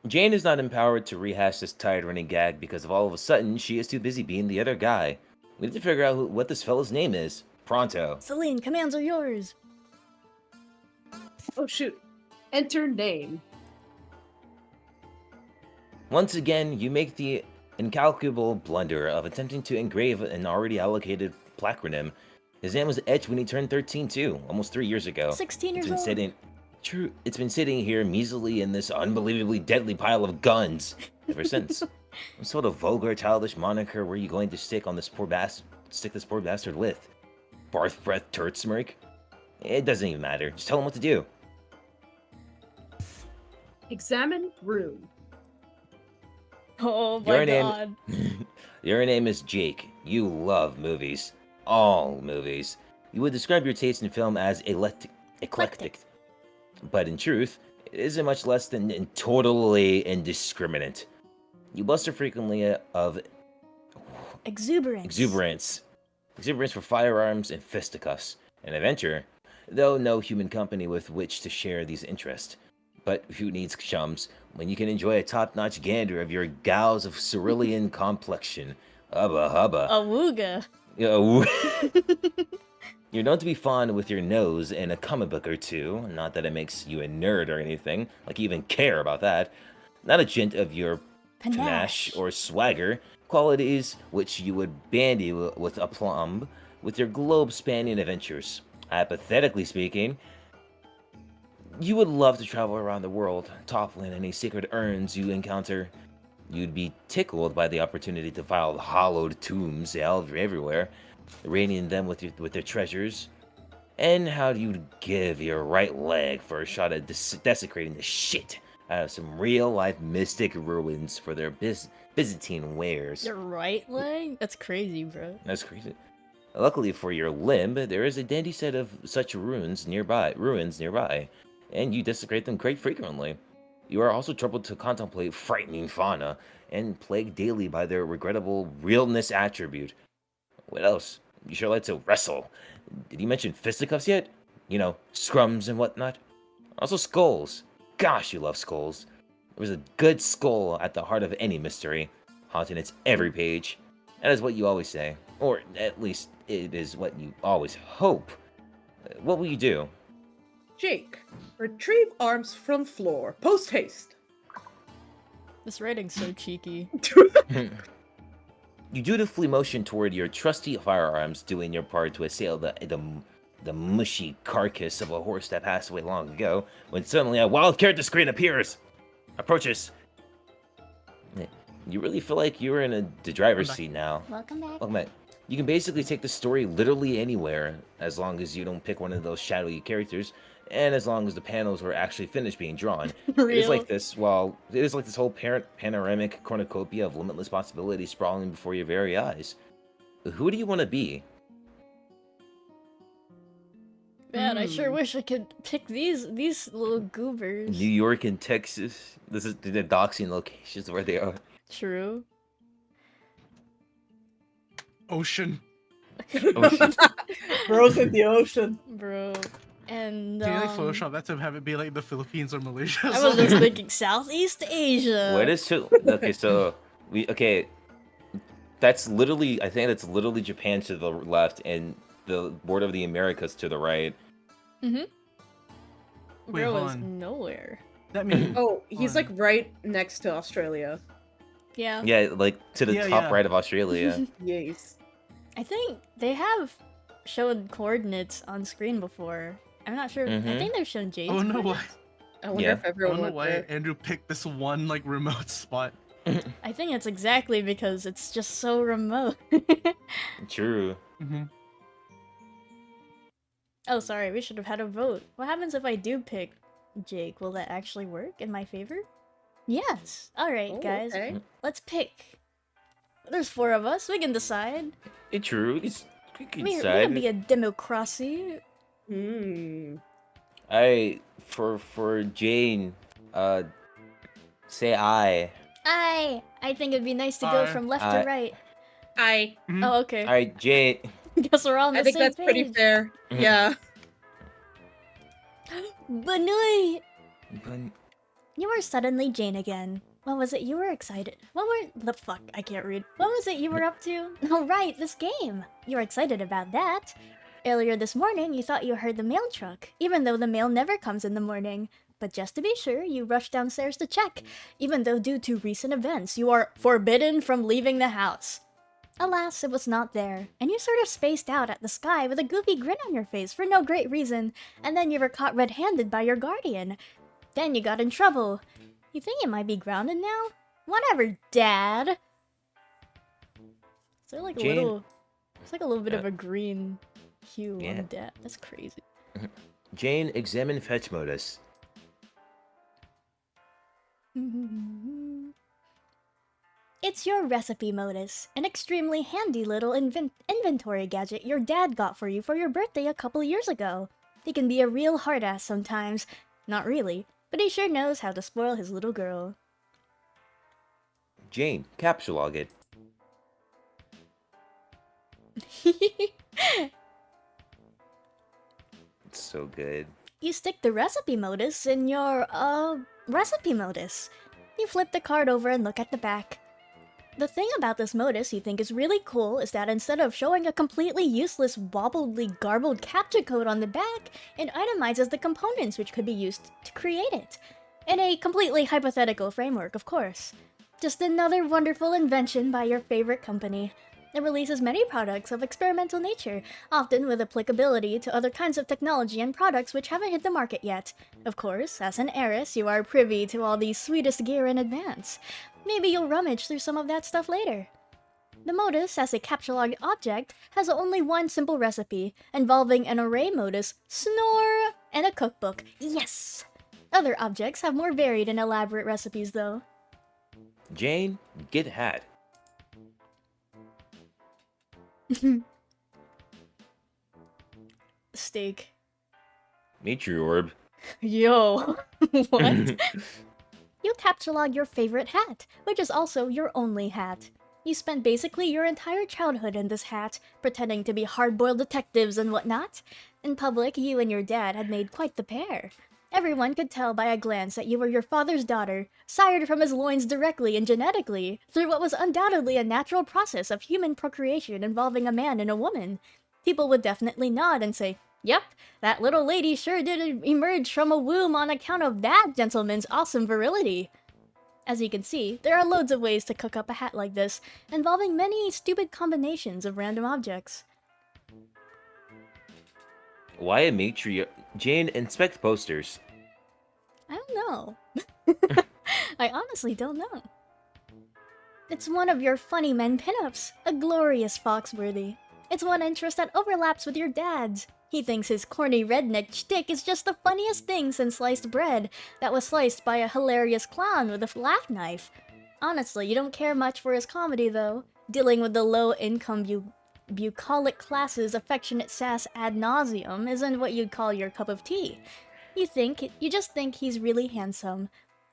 Jane is not empowered to rehash this tired running gag because all of a sudden she is too busy being the other guy. We need to figure out what this fella's name is. Pronto. Celine, commands are yours. Oh shoot. Enter name. Once again, you make the incalculable blunder of attempting to engrave an already allocated placronym. His name was etched when he turned 13 too, almost 3 years ago. 16 years It's been old. sitting. True, it's been sitting here measly in this unbelievably deadly pile of guns ever since. What sort of vulgar, childish moniker were you going to stick this poor bastard with? Barth breath turd smirk? It doesn't even matter. Just tell him what to do. Examine room. Oh my Your name- god. Your name is Jake. You love movies. All movies. You would describe your taste in film as eclectic. But in truth, it isn't much less than totally indiscriminate. You bluster frequently of Exuberance. Exuberance for firearms and fisticuffs. An adventure, though no human company with which to share these interests. But who needs chums when you can enjoy a top-notch gander of your gals of cerulean complexion? Hubba hubba. Awooga. You're known to be fond with your nose in a comic book or two. Not that it makes you a nerd or anything, like you even care about that. Not a gent of your panache or swagger, qualities which you would bandy with aplomb with your globe-spanning adventures. Hypothetically speaking, you would love to travel around the world, toppling any secret urns you encounter. You'd be tickled by the opportunity to file hollowed tombs everywhere, raining them with their treasures. And how do you give your right leg for a shot at desecrating the shit out of some real-life mystic ruins for their Byzantine wares? Your right leg? That's crazy, bro. That's crazy. Luckily for your limb, there is a dandy set of such ruins nearby, and you desecrate them quite frequently. You are also troubled to contemplate frightening fauna, and plagued daily by their regrettable realness attribute. What else? You sure like to wrestle. Did you mention fisticuffs yet? You know, scrums and whatnot. Also skulls. Gosh, you love skulls. There's a good skull at the heart of any mystery, haunting its every page. That is what you always say. Or at least it is what you always hope. What will you do? Jake. Retrieve arms from floor. Post haste. This writing's so cheeky. You dutifully motion toward your trusty firearms, doing your part to assail the mushy carcass of a horse that passed away long ago, when suddenly a wild character screen appears. Approaches. You really feel like you're in the driver's seat now. Welcome back. Welcome back. You can basically take the story literally anywhere, as long as you don't pick one of those shadowy characters, and as long as the panels are actually finished being drawn. It is like this whole panoramic cornucopia of limitless possibilities sprawling before your very eyes. Who do you want to be? Man, I sure wish I could pick these little goobers. New York and Texas. This is the doxing locations where they are. True. Ocean. Bros in the ocean. Bro. And Can you like Photoshop that to have it be like the Philippines or Malaysia? I was just thinking Southeast Asia. Where does okay, so that's literally, I think that's literally Japan to the left and the border of the Americas to the right. Mm-hmm. Wait, Bro hold was on. nowhere. That means Oh, he's like right next to Australia. Yeah. Yeah, like to the Yeah, top yeah. right of Australia. Yes. I think they have shown coordinates on screen before. I'm not sure. I Mhm. think they've shown Jade's Oh no, why? coordinates. I wonder Yeah. if I everyone don't know went why there. Andrew picked this one like remote spot. I think it's exactly because it's just so remote. True. Mm-hmm. Oh, sorry, we should have had a vote. What happens if I do pick Jake? Will that actually work in my favor? Yes. Alright, Oh, guys. okay. Let's pick. There's 4 of us. We can decide. True. We can We're decide. gonna be a democracy. Hmm. For Jane, say I. I think it'd be nice to go Aye. from left Aye. to right. I Oh, okay. All right, Jane. Guess we're on the I think same that's pretty page. fair. Mhm. Yeah. Banoy! But You were suddenly Jane again. What was it you were excited? What were the fuck? I can't read. What was it you were up to? Oh right, this game. You were excited about that. Earlier this morning, you thought you heard the mail truck, even though the mail never comes in the morning. But just to be sure, you rushed downstairs to check, even though due to recent events, you are forbidden from leaving the house. Alas, it was not there, and you sort of spaced out at the sky with a goofy grin on your face for no great reason, and then you were caught red-handed by your guardian. Then you got in trouble. You think you might be grounded now? Whatever, Dad. Is there like a Jane- little... It's like a little bit of a green hue Yeah. on Dad. That's crazy. Jane, examine fetch modus. It's your recipe modus, an extremely handy little inventory gadget your dad got for you for your birthday a couple years ago. He can be a real hard ass sometimes. Not really, but he sure knows how to spoil his little girl. Jane, capture log it. It's so good. You stick the recipe modus in your, recipe modus. You flip the card over and look at the back. The thing about this modus you think is really cool is that instead of showing a completely useless, wobbly, garbled captcha code on the back, it itemizes the components which could be used to create it. In a completely hypothetical framework, of course. Just another wonderful invention by your favorite company. It releases many products of experimental nature, often with applicability to other kinds of technology and products which haven't hit the market yet. Of course, as an heiress, you are privy to all the sweetest gear in advance. Maybe you'll rummage through some of that stuff later. The modus, as a capsuled object, has only one simple recipe, involving an array modus, snore, and a cookbook. Yes! Other objects have more varied and elaborate recipes, though. Jane, get hat. Steak. Matriorb. Yo. What? You capsulog your favorite hat, which is also your only hat. You spent basically your entire childhood in this hat, pretending to be hard-boiled detectives and whatnot. In public, you and your dad had made quite the pair. Everyone could tell by a glance that you were your father's daughter, sired from his loins directly and genetically, through what was undoubtedly a natural process of human procreation involving a man and a woman. People would definitely nod and say, "Yep, that little lady sure did emerge from a womb on account of that gentleman's awesome virility." As you can see, there are loads of ways to cook up a hat like this, involving many stupid combinations of random objects. Why a matriarch? Jane, inspect posters. I don't know. I honestly don't know. It's one of your funny men pinups, a glorious Foxworthy. It's one interest that overlaps with your dad's. He thinks his corny redneck shtick is just the funniest thing since sliced bread that was sliced by a hilarious clown with a laugh knife. Honestly, you don't care much for his comedy, though. Dealing with the low-income bucolic class's affectionate sass ad nauseum isn't what you'd call your cup of tea. You just think he's really handsome.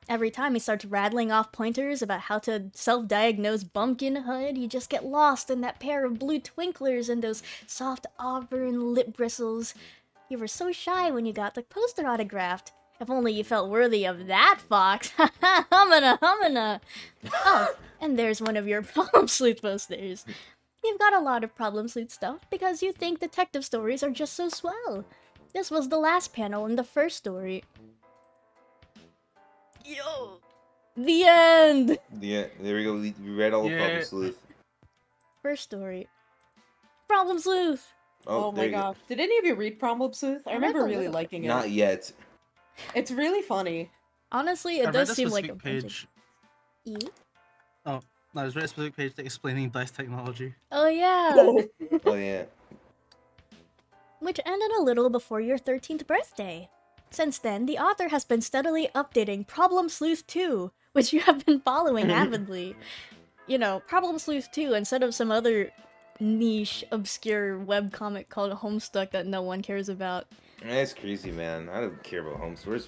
Every time he starts rattling off pointers about how to self-diagnose bumpkinhood, you just get lost in that pair of blue twinklers and those soft auburn lip bristles. You were so shy when you got the poster autographed. If only you felt worthy of that, Fox. Humana. Oh, and there's one of your Problem Sleuth posters. You've got a lot of Problem Sleuth stuff because you think detective stories are just so swell. This was the last panel in the first story. Yo! The end! Yeah, there we go. We read all the Yeah. Problem Sleuth. First story. Problem Sleuth! Oh there my you go. gosh. Did any of you read Problem Sleuth? I I read remember a really little. liking it. Not yet. It's really funny. Honestly, I it read does a seem like a specific bunch of... page. E? No, there's a very specific page explaining dice technology. Oh yeah! Oh yeah. Which ended a little before your 13th birthday. Since then, the author has been steadily updating Problem Sleuth 2, which you have been following avidly. You know, Problem Sleuth 2 instead of some other niche, obscure webcomic called Homestuck that no one cares about. That's crazy, man. I don't care about homes. You are-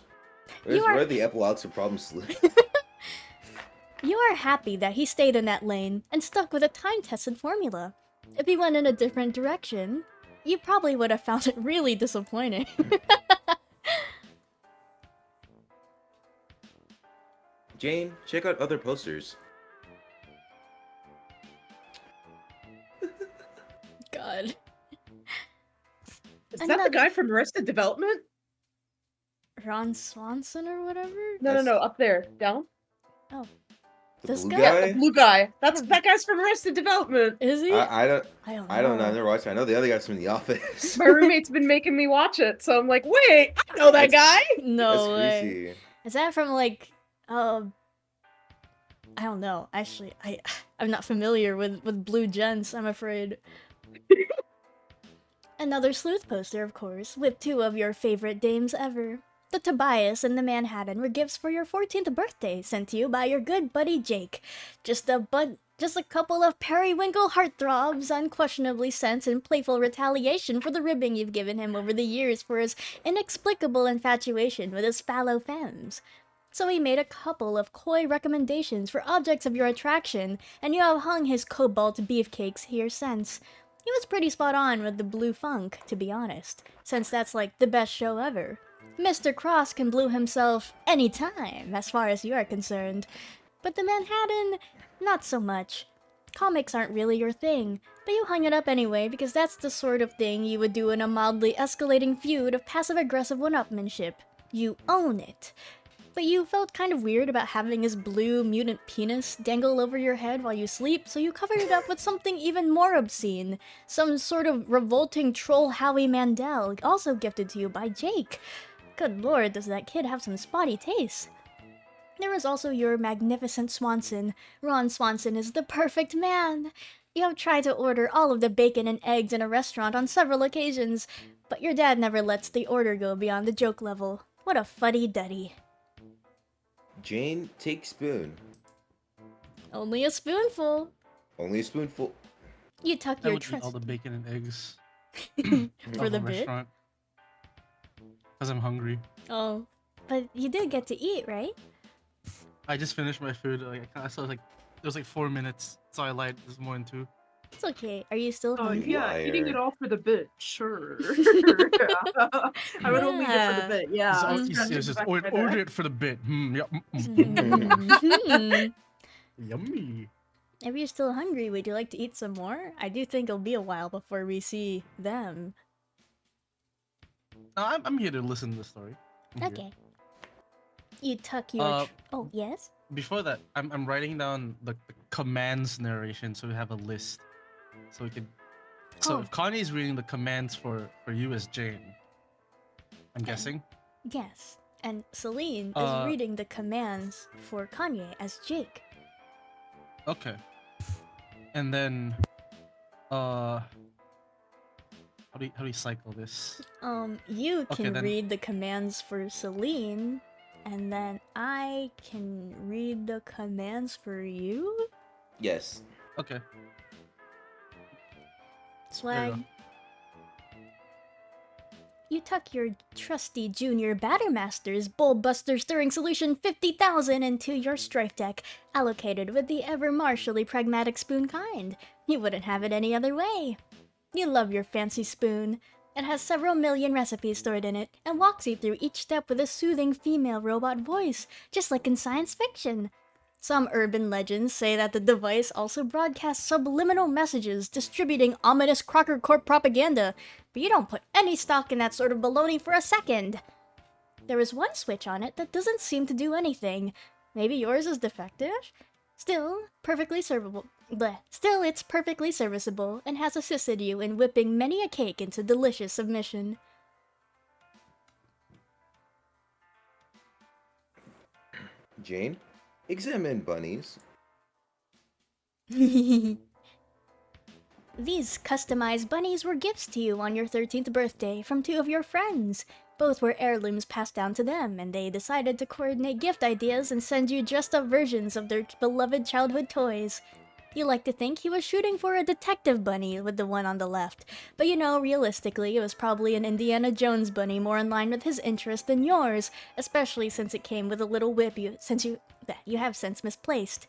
Where are the epilogues for Problem Sleuth? You are happy that he stayed in that lane and stuck with a time-tested formula. If he went in a different direction, you probably would have found it really disappointing. Jane, check out other posters. God. Is that the guy from Arrested Development? Ron Swanson or whatever? No, up there. Down? Oh. The This blue guy? Yeah, the blue guy. That guy's from Arrested Development. Is he? I don't I don't know. I've never watched it. I know the other guy's from The Office. My roommate's been making me watch it, so I'm like, wait, I know that guy. No That's way. crazy. Is that from like, I don't know. Actually, I'm not familiar with blue gents, I'm afraid. Another sleuth poster, of course, with two of your favorite dames ever. The Tobias and the Manhattan were gifts for your 14th birthday, sent to you by your good buddy Jake. Just a couple of periwinkle heartthrobs, unquestionably sent in playful retaliation for the ribbing you've given him over the years for his inexplicable infatuation with his fallow femmes. So he made a couple of coy recommendations for objects of your attraction, and you have hung his cobalt beefcakes here since. He was pretty spot on with the blue funk, to be honest, since that's like the best show ever. Mr. Cross can blue himself anytime, as far as you are concerned. But the Manhattan, not so much. Comics aren't really your thing, but you hung it up anyway because that's the sort of thing you would do in a mildly escalating feud of passive-aggressive one-upmanship. You own it. But you felt kind of weird about having his blue mutant penis dangle over your head while you sleep, so you covered it up with something even more obscene. Some sort of revolting troll Howie Mandel, also gifted to you by Jake. Good lord, does that kid have some spotty taste. There was also your magnificent Swanson. Ron Swanson is the perfect man. You have tried to order all of the bacon and eggs in a restaurant on several occasions, but your dad never lets the order go beyond the joke level. What a fuddy-duddy. Jane, take spoon. Only a spoonful. Only a spoonful. You tuck I your would eat all the bacon and eggs for of the a bit. restaurant. Because I'm hungry. Oh, but you did get to eat, right? I just finished my food. I saw like it was like 4 minutes, so I lied this morning too. It's okay. Are you still Oh hungry? yeah, eating Liar. it all for the bit, sure. I would only eat it for the bit. Yeah. He's I was always- trying to he's get just back order, to that. order it for the bit. Mhm. Yummy. If you're still hungry, would you like to eat some more? I do think it'll be a while before we see them. No, I'm here to listen to the story. I'm here. Okay. You tuck your... oh, yes? Before that, I'm writing down the commands narration so we have a list. So we can. So Oh. if Kanye's reading the commands for you as Jane, I'm guessing. Yes. And Celine is Uh, reading the commands for Kanye as Jake. Okay. And then, how do you cycle this? You Okay, can then- read the commands for Celine, and then I can read the commands for you? Yes. Okay. Swag. go. You tuck your trusty junior Battermaster's Bullbuster Stirring Solution 50,000 into your strife deck, allocated with the ever martially pragmatic spoon kind. You wouldn't have it any other way. You love your fancy spoon. It has several million recipes stored in it, and walks you through each step with a soothing female robot voice, just like in science fiction. Some urban legends say that the device also broadcasts subliminal messages distributing ominous Crocker Corp propaganda, but you don't put any stock in that sort of baloney for a second. There is one switch on it that doesn't seem to do anything. Maybe yours is defective? Still, it's perfectly serviceable and has assisted you in whipping many a cake into delicious submission. Jane, examine bunnies. These customized bunnies were gifts to you on your 13th birthday from two of your friends. Both were heirlooms passed down to them, and they decided to coordinate gift ideas and send you dressed up versions of their beloved childhood toys. You like to think he was shooting for a detective bunny with the one on the left, but realistically, it was probably an Indiana Jones bunny more in line with his interest than yours, especially since it came with a little whip you have since misplaced.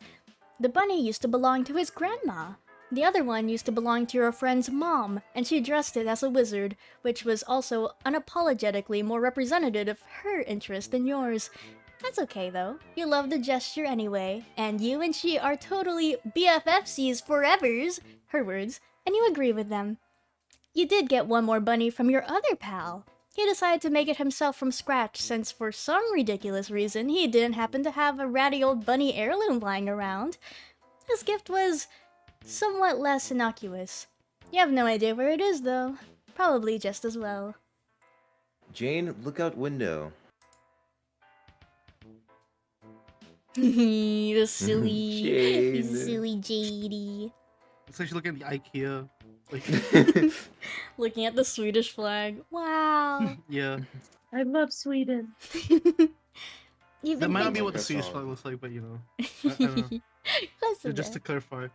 The bunny used to belong to his grandma. The other one used to belong to your friend's mom, and she dressed it as a wizard, which was also unapologetically more representative of her interest than yours. That's okay though. You love the gesture anyway, and you and she are totally BFFCs forevers, her words, and you agree with them. You did get one more bunny from your other pal. He decided to make it himself from scratch since for some ridiculous reason he didn't happen to have a ratty old bunny heirloom lying around. His gift was somewhat less innocuous. You have no idea where it is though. Probably just as well. Jane, look out window. The silly, Jade. silly JD. It's like she's looking at the IKEA. Like, Looking at the Swedish flag. Wow. yeah. I love Sweden. You've That been might not be fidgeting- what the That's Swedish all. flag looks like, but you know. I don't know. Close to Just to that. clarify.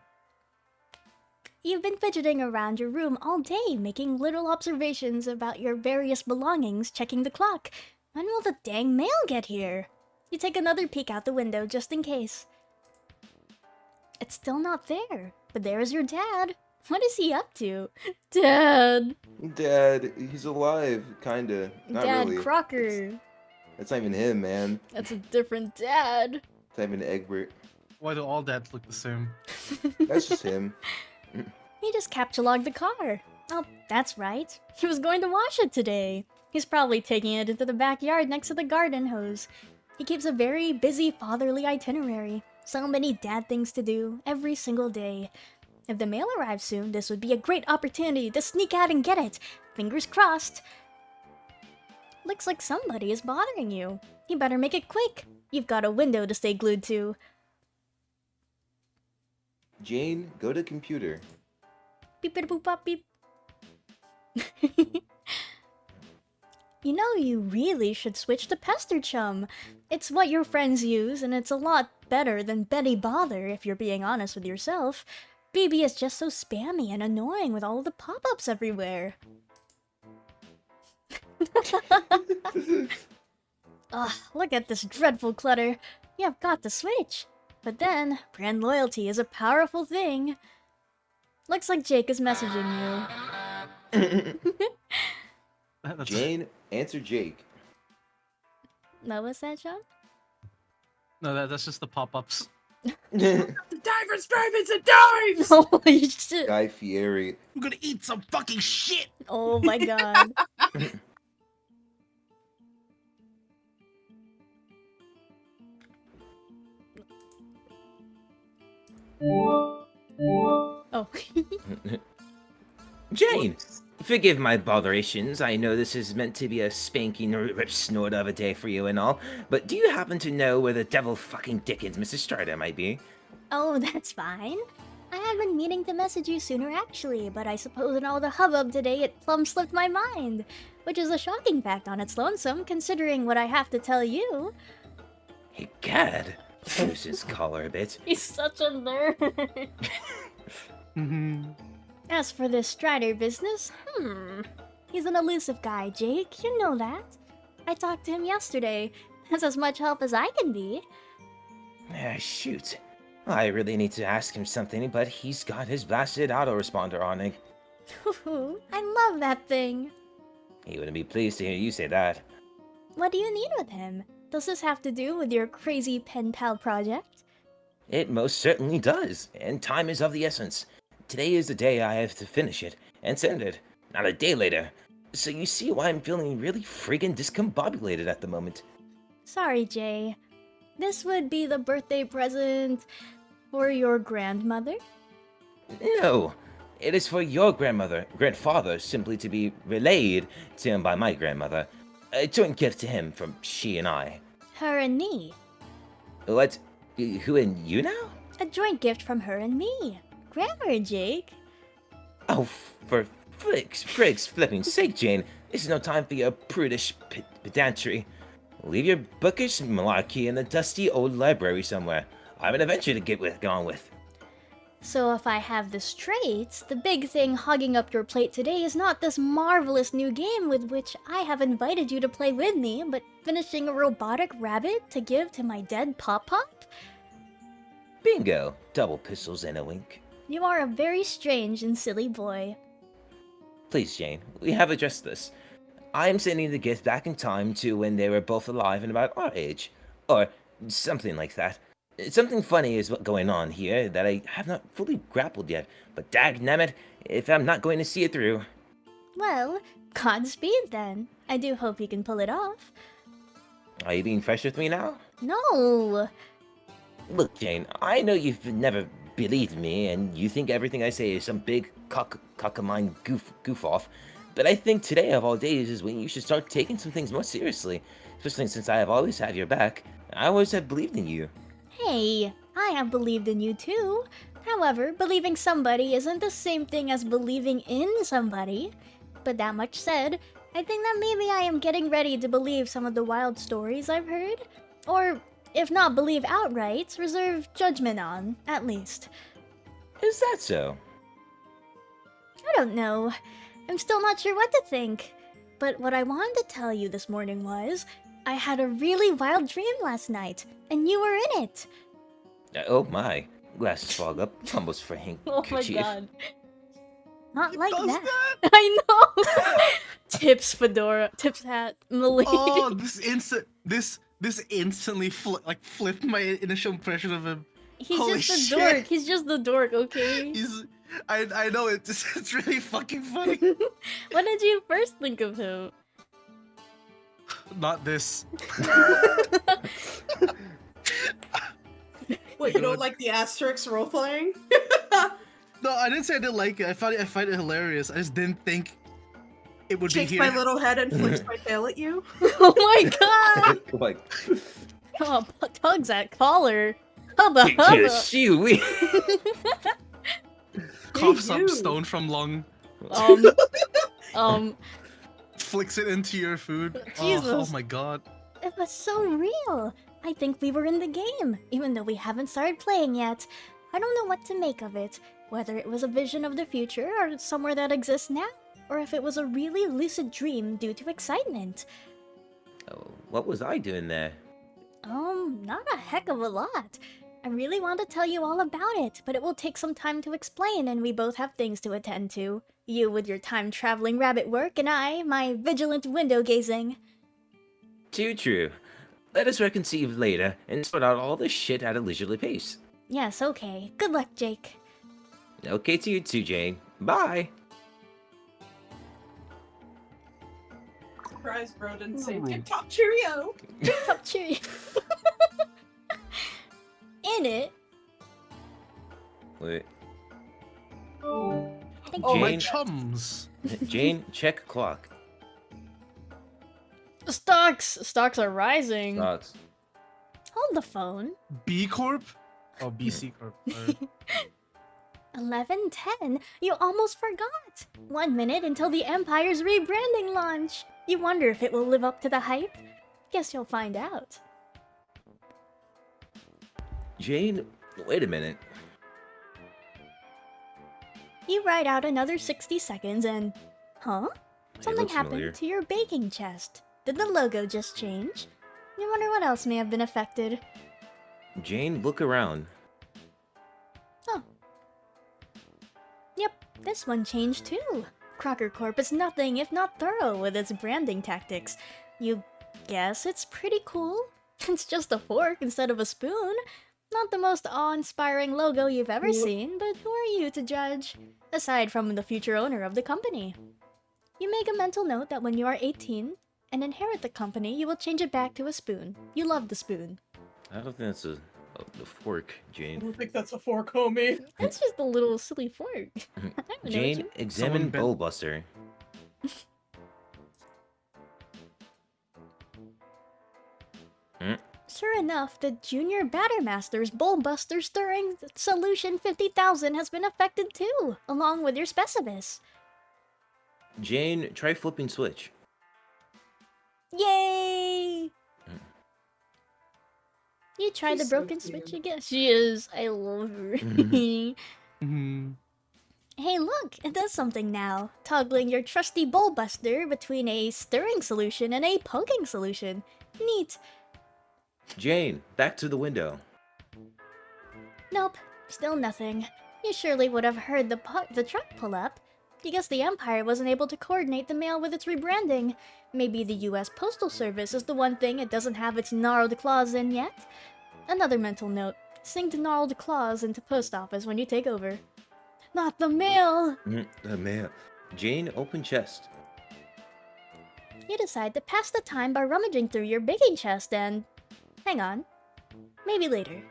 You've been fidgeting around your room all day, making little observations about your various belongings, checking the clock. When will the dang mail get here? You take another peek out the window just in case. It's still not there, but there's your dad. What is he up to? Dad! Dad, he's alive, kinda. Not Dad really. Crocker. That's not even him, man. That's a different dad. It's not even Egbert. Why do all dads look the same? That's just him. He just captured the car. Oh, that's right. He was going to wash it today. He's probably taking it into the backyard next to the garden hose. He keeps a very busy fatherly itinerary. So many dad things to do every single day. If the mail arrives soon, this would be a great opportunity to sneak out and get it. Fingers crossed. Looks like somebody is bothering you. You better make it quick. You've got a window to stay glued to. Jane, go to computer. Beep beep boop bop beep. You really should switch to Pester Chum. It's what your friends use, and it's a lot better than Betty Bother, if you're being honest with yourself. BB is just so spammy and annoying with all the pop-ups everywhere. Ugh, look at this dreadful clutter. You've got to switch. But then, brand loyalty is a powerful thing. Looks like Jake is messaging you. That's- Jane, answer Jake. What was that, John? No, that's just the pop-ups. The divers, drivers, and dives! Holy shit. Guy Fieri. I'm gonna eat some fucking shit! Oh my god. Oh. Jane, forgive my botherations. I know this is meant to be a spanking rip snort of a day for you and all, but do you happen to know where the devil fucking dickens Mrs. Strider might be? Oh, that's fine. I had been meaning to message you sooner actually, but I suppose in all the hubbub today it plumb slipped my mind. Which is a shocking fact on its lonesome, considering what I have to tell you. Hey, Gad. Nuisance caller a bit. He's such a nerd. As for this Strider business, he's an elusive guy, Jake. You know that. I talked to him yesterday. That's as much help as I can be. Shoot. I really need to ask him something, but he's got his blasted autoresponder on it. I love that thing. He wouldn't be pleased to hear you say that. What do you need with him? Does this have to do with your crazy pen pal project? It most certainly does, and time is of the essence. Today is the day I have to finish it and send it, not a day later. So you see why I'm feeling really friggin' discombobulated at the moment. Sorry, Jay. This would be the birthday present for your grandmother? No, it is for your grandfather, simply to be relayed to him by my grandmother. A joint gift to him from she and I. Her and me. What? Who and you now? A joint gift from her and me. Grammar, Jake. Oh, for frig's flipping sake, Jane. This is no time for your prudish pedantry. Leave your bookish malarkey in the dusty old library somewhere. I have an adventure to get on with. So if I have this straight, the big thing hogging up your plate today is not this marvelous new game with which I have invited you to play with me, but finishing a robotic rabbit to give to my dead Pop-Pop? Bingo! Double pistols and a wink. You are a very strange and silly boy. Please, Jane, we have addressed this. I am sending the gift back in time to when they were both alive and about our age. Or something like that. Something funny is what's going on here that I have not fully grappled yet, but dagnammit, if I'm not going to see it through. Well, Godspeed then. I do hope you can pull it off. Are you being fresh with me now? No! Look, Jane, I know you've never believed me, and you think everything I say is some big cockamine goof off, but I think today of all days is when you should start taking some things more seriously, especially since I have always had your back. I always have believed in you. Hey, I have believed in you too. However, believing somebody isn't the same thing as believing in somebody. But that much said, I think that maybe I am getting ready to believe some of the wild stories I've heard. Or, if not believe outright, reserve judgment on, at least. Is that so? I don't know. I'm still not sure what to think. But what I wanted to tell you this morning was, I had a really wild dream last night, and you were in it. Oh my. Glasses fog up, almost for Hank. Oh my Chief. god. Not like Does that. that? I know. Tips fedora, tips hat, milady. Oh, this instantly flipped my initial impression of him. He's holy just the shit. dork. He's just the dork. Okay. I know it's really fucking funny. What did you first think of him? Not this. What, you don't like the asterisk role playing? No, I didn't say I didn't like it. I find it hilarious. I just didn't think it would Shakes be my here. little head and flicks my tail at you. Oh my god! Like, Oh, tugs that collar. Hubba hubba. Shoo-wee. Coughs you. up stone from lung, Um, flicks it into your food. Oh Jesus. my god. it was so real. I think we were in the game, even though we haven't started playing yet. I don't know what to make of it, whether it was a vision of the future or somewhere that exists now, or if it was a really lucid dream due to excitement. Oh, what was I doing there? Not a heck of a lot. I really want to tell you all about it, but it will take some time to explain, and we both have things to attend to. You with your time-traveling rabbit work, and I, my vigilant window-gazing. Too true. Let us reconceive later and sort out all this shit at a leisurely pace. Yes, okay. Good luck, Jake. Okay to you too, Jane. Bye. Surprise, bro didn't say TikTok Cheerio. Top cheery. In it. Wait. Thank Oh you. My Jane. chums. Jane, check clock. Stocks are rising. Stocks. Hold the phone. B Corp? Oh, BC Corp. 11:10. You almost forgot. 1 minute until the Empire's rebranding launch. You wonder if it will live up to the hype? Guess you'll find out. Jane, wait a minute. You write out another 60 seconds and... Huh? It Something looks happened familiar. to your baking chest. Did the logo just change? You wonder what else may have been affected. Jane, look around. Oh. Yep, this one changed too. Crocker Corp is nothing if not thorough with its branding tactics. You guess it's pretty cool? It's just a fork instead of a spoon. Not the most awe-inspiring logo you've ever seen, but who are you to judge? Aside from the future owner of the company. You make a mental note that when you are 18 and inherit the company, you will change it back to a spoon. You love the spoon. I don't think that's a fork, I Jane. don't think that's a fork, homie. That's just a little silly fork. I don't know what Jane, you- examine Someone Bullbuster. Sure enough, the Junior Battermaster's Bullbuster Stirring Solution 50,000 has been affected too, along with your Specibus. Jane, try flipping switch. Yay! You tried She's the so broken cute. switch again? She is. I love her. Mhm. Hey, look, it does something now. Toggling your trusty bowl buster between a stirring solution and a poking solution. Neat. Jane, back to the window. Nope, still nothing. You surely would have heard the truck pull up. I guess the Empire wasn't able to coordinate the mail with its rebranding. Maybe the US Postal Service is the one thing it doesn't have its gnarled claws in yet. Another mental note. Sing to gnarled claws into post office when you take over. Not the mail! The mail. Jane, open chest. You decide to pass the time by rummaging through your baking chest and... Hang on. Maybe later.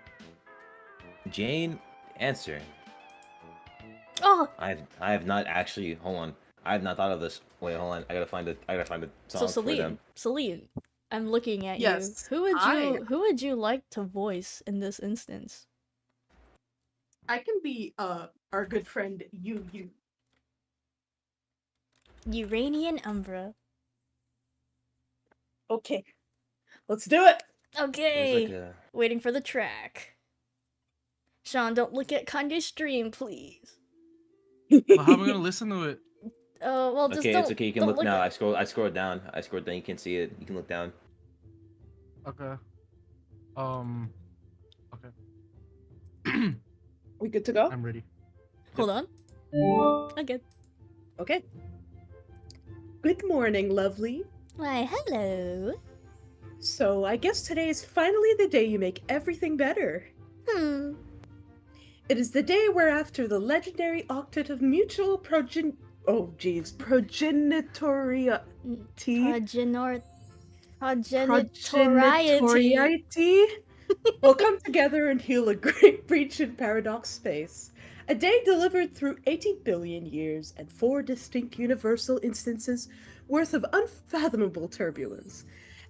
Jane, answer. Oh! I have not actually. Hold on. I have not thought of this. Wait, hold on. I gotta find a So song for them. Celine, I'm looking at Yes, you. Who would you like to voice in this instance? I can be our good friend you. Uranian Umbra. Okay, let's do it. Okay. There's like a. Waiting for the track. Sean, don't look at Kanye's stream, please. Well, how am I gonna listen to it? Well, just Okay, don't. it's okay. You can don't look now. at- I scrolled down. I scrolled down. You can see it. You can look down. Okay. Okay. We good to go? I'm ready. Hold on. Okay. Okay. Good morning, lovely. Why, hello. So I guess today is finally the day you make everything better. It is the day where after the legendary octet of mutual progenitoriety Progenitoriety. will come together and heal a great breach in paradox space. A day delivered through 80 billion years and 4 distinct universal instances worth of unfathomable turbulence.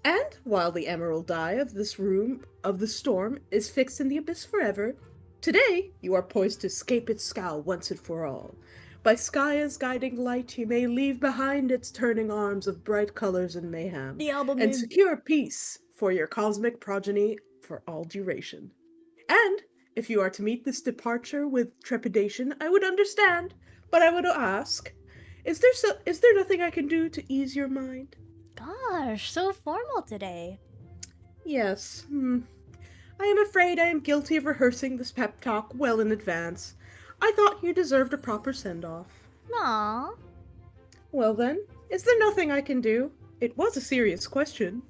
And while the emerald eye of this room of the storm is fixed in the abyss forever, today you are poised to escape its scowl once and for all. By Skya's guiding light, you may leave behind its turning arms of bright colors and mayhem, The album and is... secure peace for your cosmic progeny for all duration. And if you are to meet this departure with trepidation, I would understand, but I would ask, is there nothing I can do to ease your mind? Gosh, so formal today. Yes. I am afraid I am guilty of rehearsing this pep talk well in advance. I thought you deserved a proper send-off. Aw. Well then, is there nothing I can do? It was a serious question.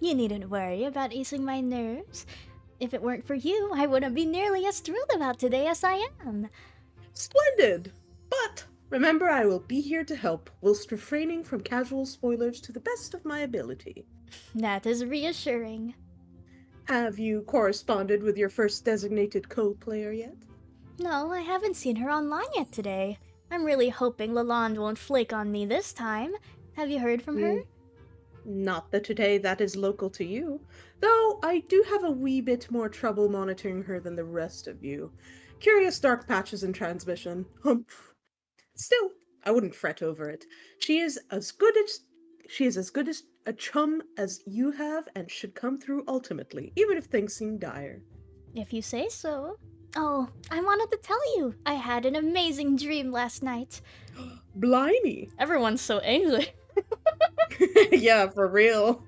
You needn't worry about easing my nerves. If it weren't for you, I wouldn't be nearly as thrilled about today as I am. Splendid! But remember, I will be here to help, whilst refraining from casual spoilers to the best of my ability. That is reassuring. Have you corresponded with your first designated co-player yet? No, I haven't seen her online yet today. I'm really hoping Lalonde won't flake on me this time. Have you heard from her? Not that today that is local to you, though I do have a wee bit more trouble monitoring her than the rest of you. Curious dark patches in transmission. Humph. Still, I wouldn't fret over it. She is as good as a chum as you have and should come through ultimately, even if things seem dire. If you say so. Oh, I wanted to tell you, I had an amazing dream last night. Blimey. Everyone's so angry. Yeah, for real.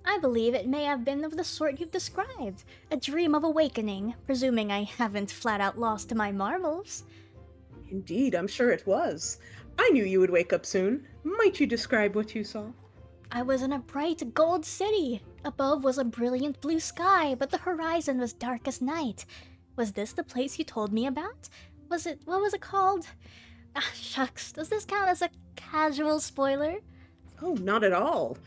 I believe it may have been of the sort you've described. A dream of awakening, presuming I haven't flat out lost my marbles. Indeed, I'm sure it was. I knew you would wake up soon. Might you describe what you saw? I was in a bright gold city. Above was a brilliant blue sky, but the horizon was dark as night. Was this the place you told me about? What was it called? Ah, shucks, does this count as a casual spoiler? Oh, not at all.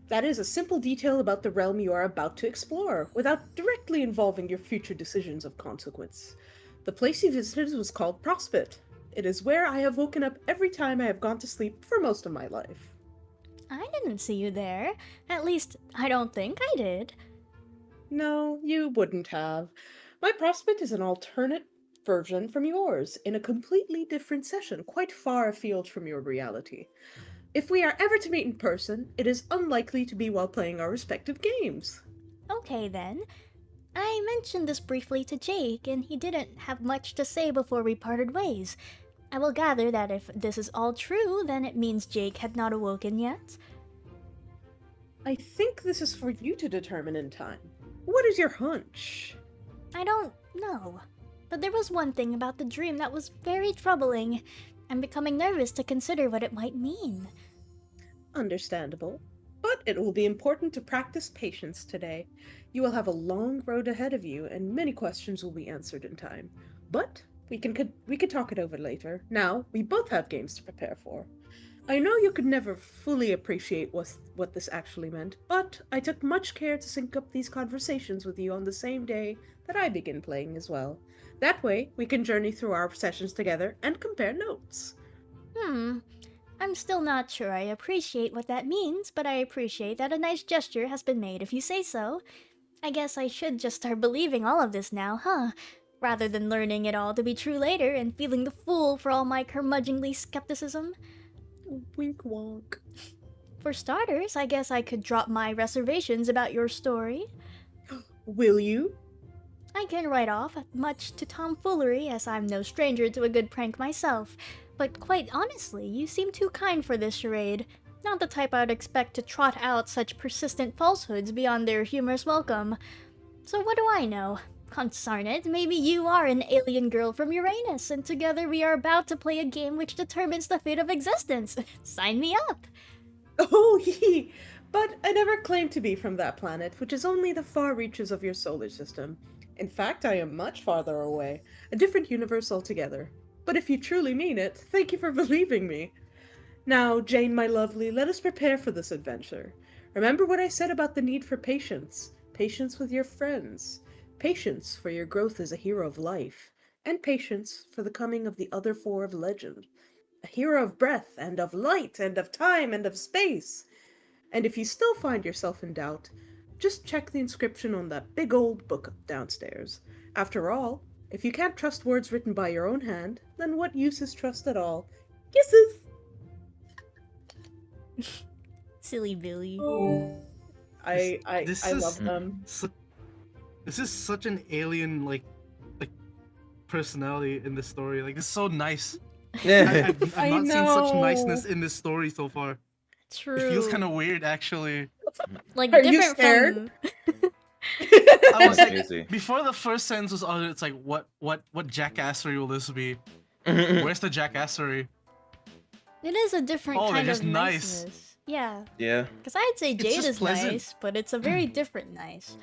That is a simple detail about the realm you are about to explore, without directly involving your future decisions of consequence. The place you visited was called Prospit. It is where I have woken up every time I have gone to sleep for most of my life. I didn't see you there. At least, I don't think I did. No, you wouldn't have. My Prospit is an alternate version from yours, in a completely different session, quite far afield from your reality. If we are ever to meet in person, it is unlikely to be while playing our respective games. Okay then. I mentioned this briefly to Jake, and he didn't have much to say before we parted ways. I will gather that if this is all true, then it means Jake had not awoken yet. I think this is for you to determine in time. What is your hunch? I don't know. But there was one thing about the dream that was very troubling. I'm becoming nervous to consider what it might mean. Understandable. But it will be important to practice patience today. You will have a long road ahead of you, and many questions will be answered in time. But we can talk it over later. Now, we both have games to prepare for. I know you could never fully appreciate what this actually meant, but I took much care to sync up these conversations with you on the same day that I begin playing as well. That way, we can journey through our sessions together and compare notes. I'm still not sure I appreciate what that means, but I appreciate that a nice gesture has been made if you say so. I guess I should just start believing all of this now, huh? Rather than learning it all to be true later and feeling the fool for all my curmudgeonly skepticism. Wink wonk. For starters, I guess I could drop my reservations about your story. Will you? I can write off much to tomfoolery, as I'm no stranger to a good prank myself. But quite honestly, you seem too kind for this charade. Not the type I'd expect to trot out such persistent falsehoods beyond their humorous welcome. So what do I know? Consarn it, maybe you are an alien girl from Uranus, and together we are about to play a game which determines the fate of existence. Sign me up! Oh, yee! But I never claimed to be from that planet, which is only the far reaches of your solar system. In fact, I am much farther away, a different universe altogether. But if you truly mean it, thank you for believing me. Now, Jane, my lovely, let us prepare for this adventure. Remember what I said about the need for patience. Patience with your friends. Patience for your growth as a hero of life. And patience for the coming of the other four of legend. A hero of breath, and of light, and of time, and of space. And if you still find yourself in doubt, just check the inscription on that big old book downstairs. After all, if you can't trust words written by your own hand, then what use is trust at all? Kisses! Silly Billy. I This love them. This is such an alien like personality in this story. Like, it's so nice. I've I not seen such know. niceness in this story so far. True. It feels kind of weird, actually. like Are you different scared? from I was like, Crazy. before the first sentence was uttered, it's like, what jackassery will this be? Where's the jackassery? It is a different Oh, they're kind just of nice. niceness. Yeah. Yeah. Because I'd say It's Jade just is pleasant. nice, but it's a very different nice.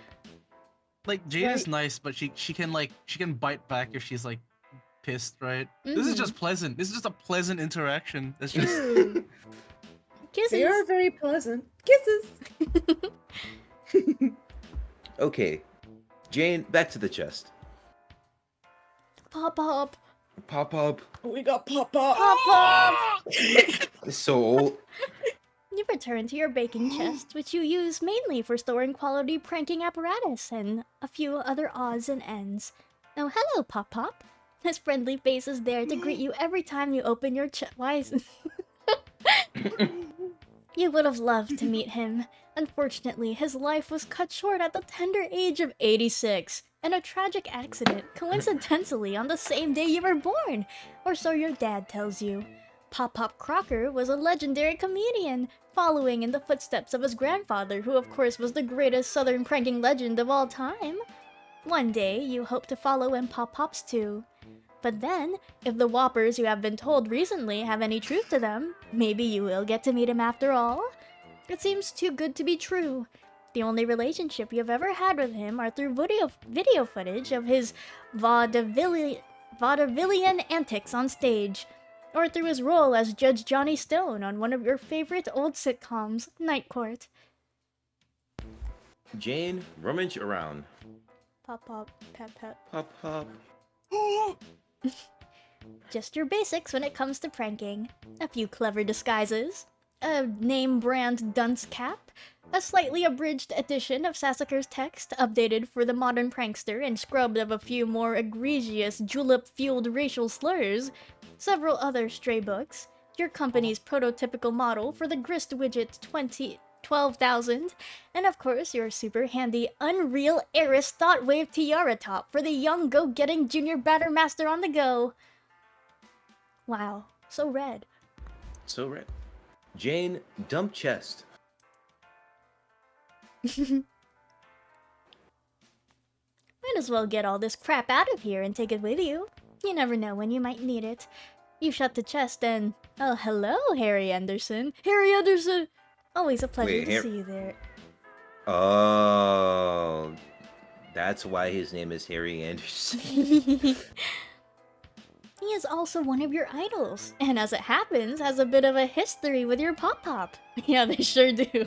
Like, Jade is Right. nice, but she can bite back if she's like pissed, right? This is just pleasant. This is just a pleasant interaction. It's just True. Kisses. They are very pleasant. Kisses! Okay. Jane, back to the chest. Pop up. Pop up. We got Papa! Pop up. It's so old. You return to your baking chest, which you use mainly for storing quality pranking apparatus and a few other odds and ends. Oh, hello, Pop Pop. His friendly face is there to greet you every time you open your chest. Why is... You would have loved to meet him. Unfortunately, his life was cut short at the tender age of 86 in a tragic accident, coincidentally on the same day you were born, or so your dad tells you. Pop Pop Crocker was a legendary comedian, following in the footsteps of his grandfather, who of course was the greatest southern pranking legend of all time. One day, you hope to follow in Pop Pop's too. But then, if the whoppers you have been told recently have any truth to them, maybe you will get to meet him after all. It seems too good to be true. The only relationship you have ever had with him are through video footage of his vaudevillian antics on stage, or through his role as Judge Johnny Stone on one of your favorite old sitcoms, Night Court. Jane, rummage around. Pop pop, pet pet. Pop pop. Just your basics when it comes to pranking. A few clever disguises, a name-brand dunce cap, a slightly abridged edition of Sassacre's text, updated for the modern prankster and scrubbed of a few more egregious julep-fueled racial slurs, several other stray books, your company's prototypical model for the Grist Widget 12,000. And of course, your super handy Unreal Eris Thought Wave Tiara Top for the young go-getting junior batter master on the go. Wow, so red. So red. Jane, dump chest. Might as well get all this crap out of here and take it with you. You never know when you might need it. You shut the chest and... Oh, hello, Harry Anderson. Harry Anderson! Always a pleasure Wait, to see you there. Oh, that's why his name is Harry Anderson. He is also one of your idols, and as it happens, has a bit of a history with your Pop-Pop. Yeah, they sure do.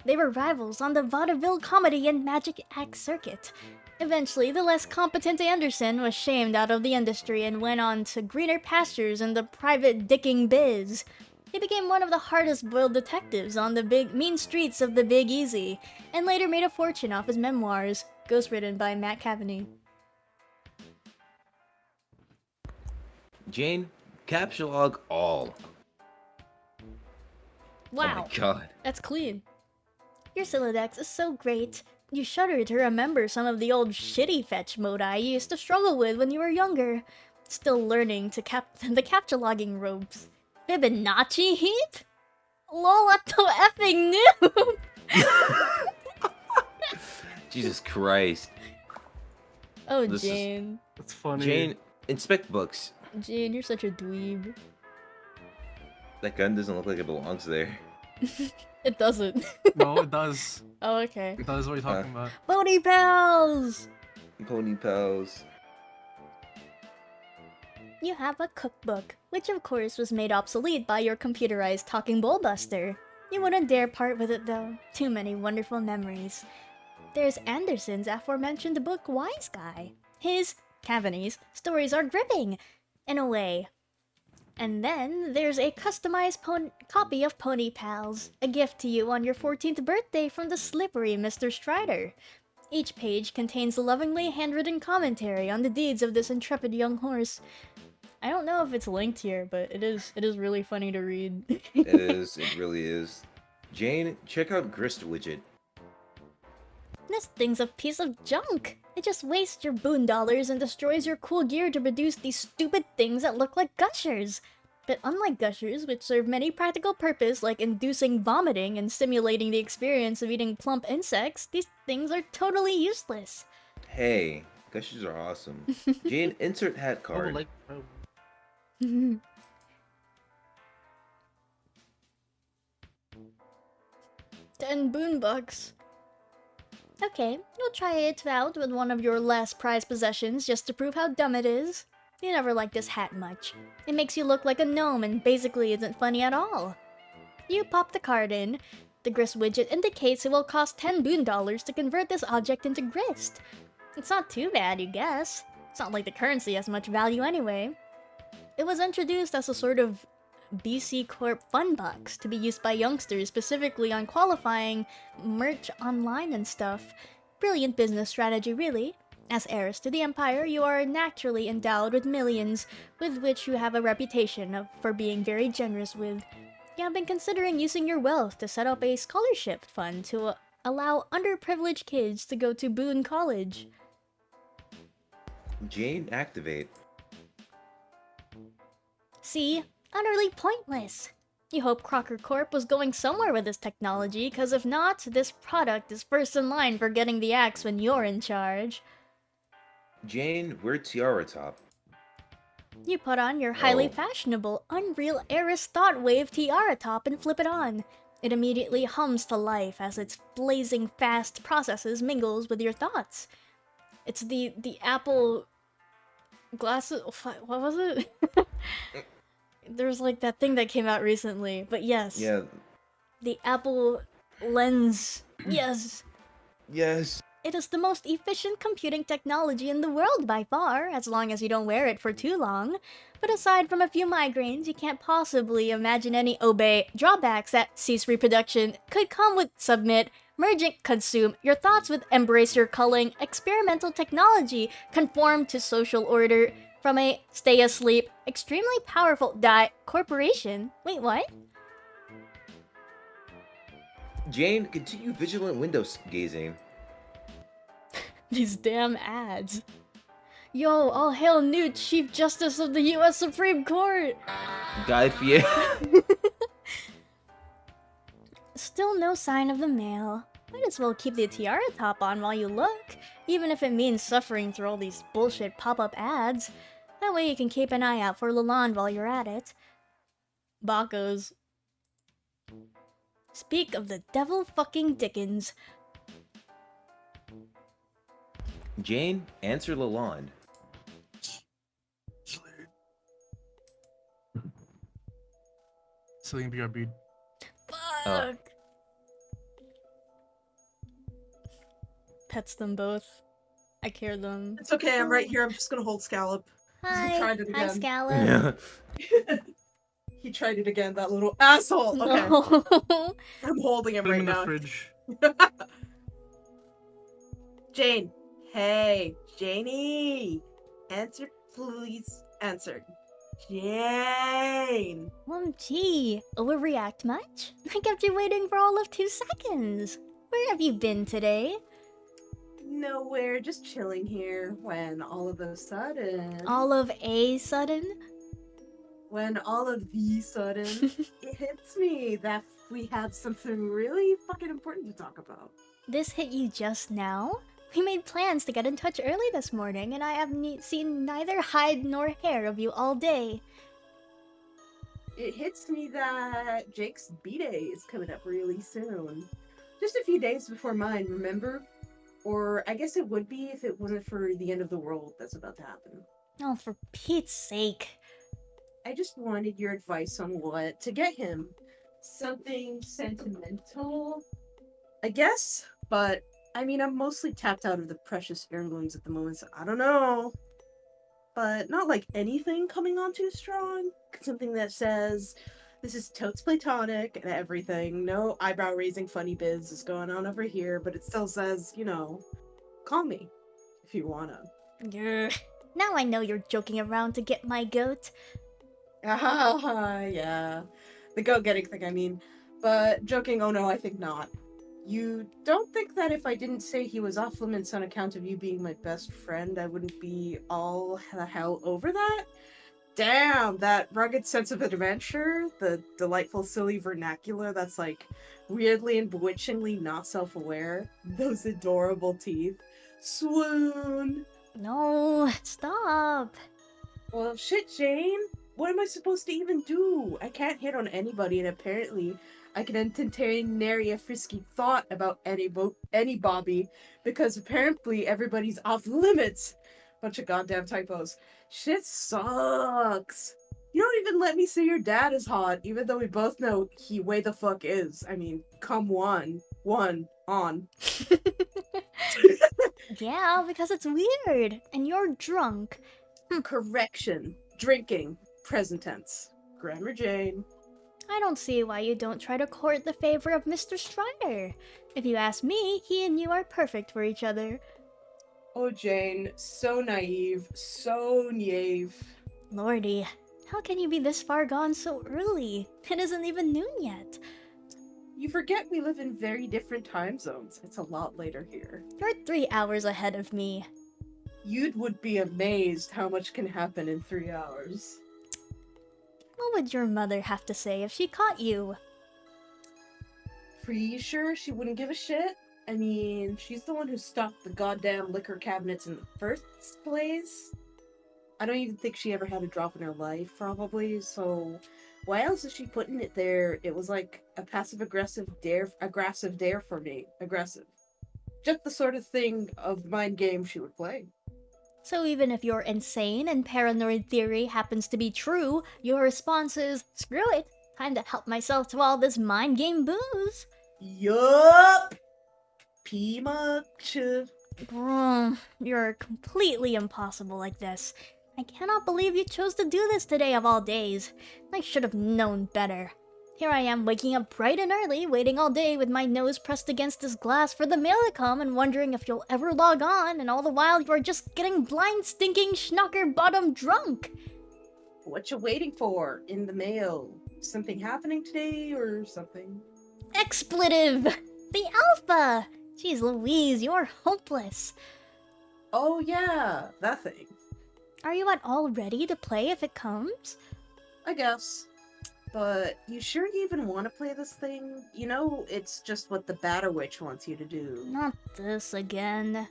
They were rivals on the vaudeville comedy and magic act circuit. Eventually, the less competent Anderson was shamed out of the industry and went on to greener pastures in the private dicking biz. He became one of the hardest-boiled detectives on the mean streets of the Big Easy, and later made a fortune off his memoirs, ghostwritten by Matt Cavaney. Jane, capture log all. Wow, Oh my god. that's clean. Your Silodex is so great. You shudder to remember some of the old shitty fetch modi you used to struggle with when you were younger. Still learning to the capture logging ropes. Fibonacci heap? Lol, what the effing noob! Jesus Christ. Oh, This is- Jane. That's funny. Jane, inspect books. Jane, you're such a dweeb. That gun doesn't look like it belongs there. It doesn't. No, it does. Oh, okay. It does. What are you talking about? Bony pals! Pony pals. You have a cookbook, which of course was made obsolete by your computerized talking bowl buster. You wouldn't dare part with it though. Too many wonderful memories. There's Anderson's aforementioned book Wise Guy. His, Cavaney's, stories are gripping, in a way. And then there's a customized copy of Pony Pals, a gift to you on your 14th birthday from the slippery Mr. Strider. Each page contains a lovingly handwritten commentary on the deeds of this intrepid young horse. I don't know if it's linked here, but it is really funny to read. It is. It really is. Jane, check out Grist widget. This thing's a piece of junk. It just wastes your boon dollars and destroys your cool gear to produce these stupid things that look like gushers. But unlike gushers, which serve many practical purpose like inducing vomiting and simulating the experience of eating plump insects, these things are totally useless. Hey, gushers are awesome. Jane, insert hat Oh, card. like, 10 boon bucks. Okay, you'll try it out with one of your last prized possessions just to prove how dumb it is. You never liked this hat much. It makes you look like a gnome and basically isn't funny at all. You pop the card in. The grist widget indicates it will cost 10 boon dollars to convert this object into grist. It's not too bad, you guess. It's not like the currency has much value anyway. It was introduced as a sort of BC Corp fun box to be used by youngsters specifically on qualifying merch online and stuff. Brilliant business strategy, really. As heiress to the Empire, you are naturally endowed with millions, with which you have a reputation for being very generous with. You have been considering using your wealth to set up a scholarship fund to allow underprivileged kids to go to Boone College. Jane, activate. See? Utterly pointless. You hope Crocker Corp was going somewhere with this technology, because if not, this product is first in line for getting the axe when you're in charge. Jane, wear tiara top. You put on your highly Oh. fashionable Unreal Eris Thought Wave tiara top and flip it on. It immediately hums to life as its blazing fast processes mingles with your thoughts. It's the Apple glasses. What was it? There's like that thing that came out recently, but yes. Yeah. The Apple Lens. Yes. Yes. It is the most efficient computing technology in the world by far, as long as you don't wear it for too long. But aside from a few migraines, you can't possibly imagine any drawbacks that cease reproduction could come with submit, merge and consume your thoughts with embrace your culling, experimental technology, conform to social order, from a stay asleep, extremely powerful corporation. Wait, what? Jane, continue vigilant window gazing. These damn ads. Yo, all hail new Chief Justice of the U.S. Supreme Court! Guy Fieri. Still no sign of the mail. Might as well keep the tiara top on while you look, even if it means suffering through all these bullshit pop-up ads. That way you can keep an eye out for Lalonde while you're at it. Bakos. Speak of the devil fucking Dickens. Jane, answer Lalonde. Celine BRB. Fuck. Pets them both. I care them. It's okay, I'm right here. I'm just gonna hold Scallop. Hi, tried it hi, again. Scallop. He tried it again, that little asshole. Okay, No. I'm holding him Put right him in the now. fridge. Jane. Hey, Janie. Answer, please. Answer. Jane. Gee, overreact much? I kept you waiting for all of 2 seconds. Where have you been today? Nowhere, just chilling here. When all of a sudden. All of a sudden? When all of the sudden, it hits me that we have something really fucking important to talk about. This hit you just now? We made plans to get in touch early this morning, and I have seen neither hide nor hair of you all day. It hits me that Jake's B-Day is coming up really soon. Just a few days before mine, remember? Or I guess it would be if it wasn't for the end of the world that's about to happen. Oh, for Pete's sake. I just wanted your advice on what to get him. Something sentimental, I guess? But, I mean, I'm mostly tapped out of the precious heirlooms at the moment, so I don't know. But not like anything coming on too strong. Something that says, this is totes platonic and everything. No eyebrow-raising funny biz is going on over here, but it still says, you know, call me if you wanna. Grr. Now I know you're joking around to get my goat. Ah, yeah. The go-getting thing, I mean. But joking, oh no, I think not. You don't think that if I didn't say he was off limits on account of you being my best friend, I wouldn't be all the hell over that? Damn, that rugged sense of adventure, the delightful, silly vernacular that's like weirdly and bewitchingly not self-aware, those adorable teeth. Swoon! No, stop. Well, shit, Jane. What am I supposed to even do? I can't hit on anybody, and apparently I can entertain nary a frisky thought about any Bobby, because apparently everybody's off limits. Bunch of goddamn typos. Shit sucks. You don't even let me say your dad is hot, even though we both know he way the fuck is. I mean, come on. Yeah, because it's weird, and you're drunk. Correction. Drinking. Present tense. Grammar Jane. I don't see why you don't try to court the favor of Mr. Strider. If you ask me, he and you are perfect for each other. Oh, Jane. So naive. So naive. Lordy, how can you be this far gone so early? It isn't even noon yet. You forget we live in very different time zones. It's a lot later here. You're 3 hours ahead of me. You would be amazed how much can happen in 3 hours. What would your mother have to say if she caught you? Pretty sure she wouldn't give a shit? I mean, she's the one who stocked the goddamn liquor cabinets in the first place. I don't even think she ever had a drop in her life, probably, so why else is she putting it there? It was like a passive-aggressive dare for me. Aggressive. Just the sort of thing of mind game she would play. So even if your insane and paranoid theory happens to be true, your response is, screw it, time to help myself to all this mind game booze. Yup! P much. You're completely impossible like this. I cannot believe you chose to do this today of all days. I should have known better. Here I am waking up bright and early, waiting all day with my nose pressed against this glass for the mail to come and wondering if you'll ever log on, and all the while you are just getting blind, stinking, schnocker bottom drunk. What you waiting for in the mail? Something happening today or something? expletive! The alpha! Jeez Louise, you're hopeless. Oh yeah, that thing. Are you at all ready to play if it comes? I guess. But you sure you even want to play this thing? You know, it's just what the Batter Witch wants you to do. Not this again.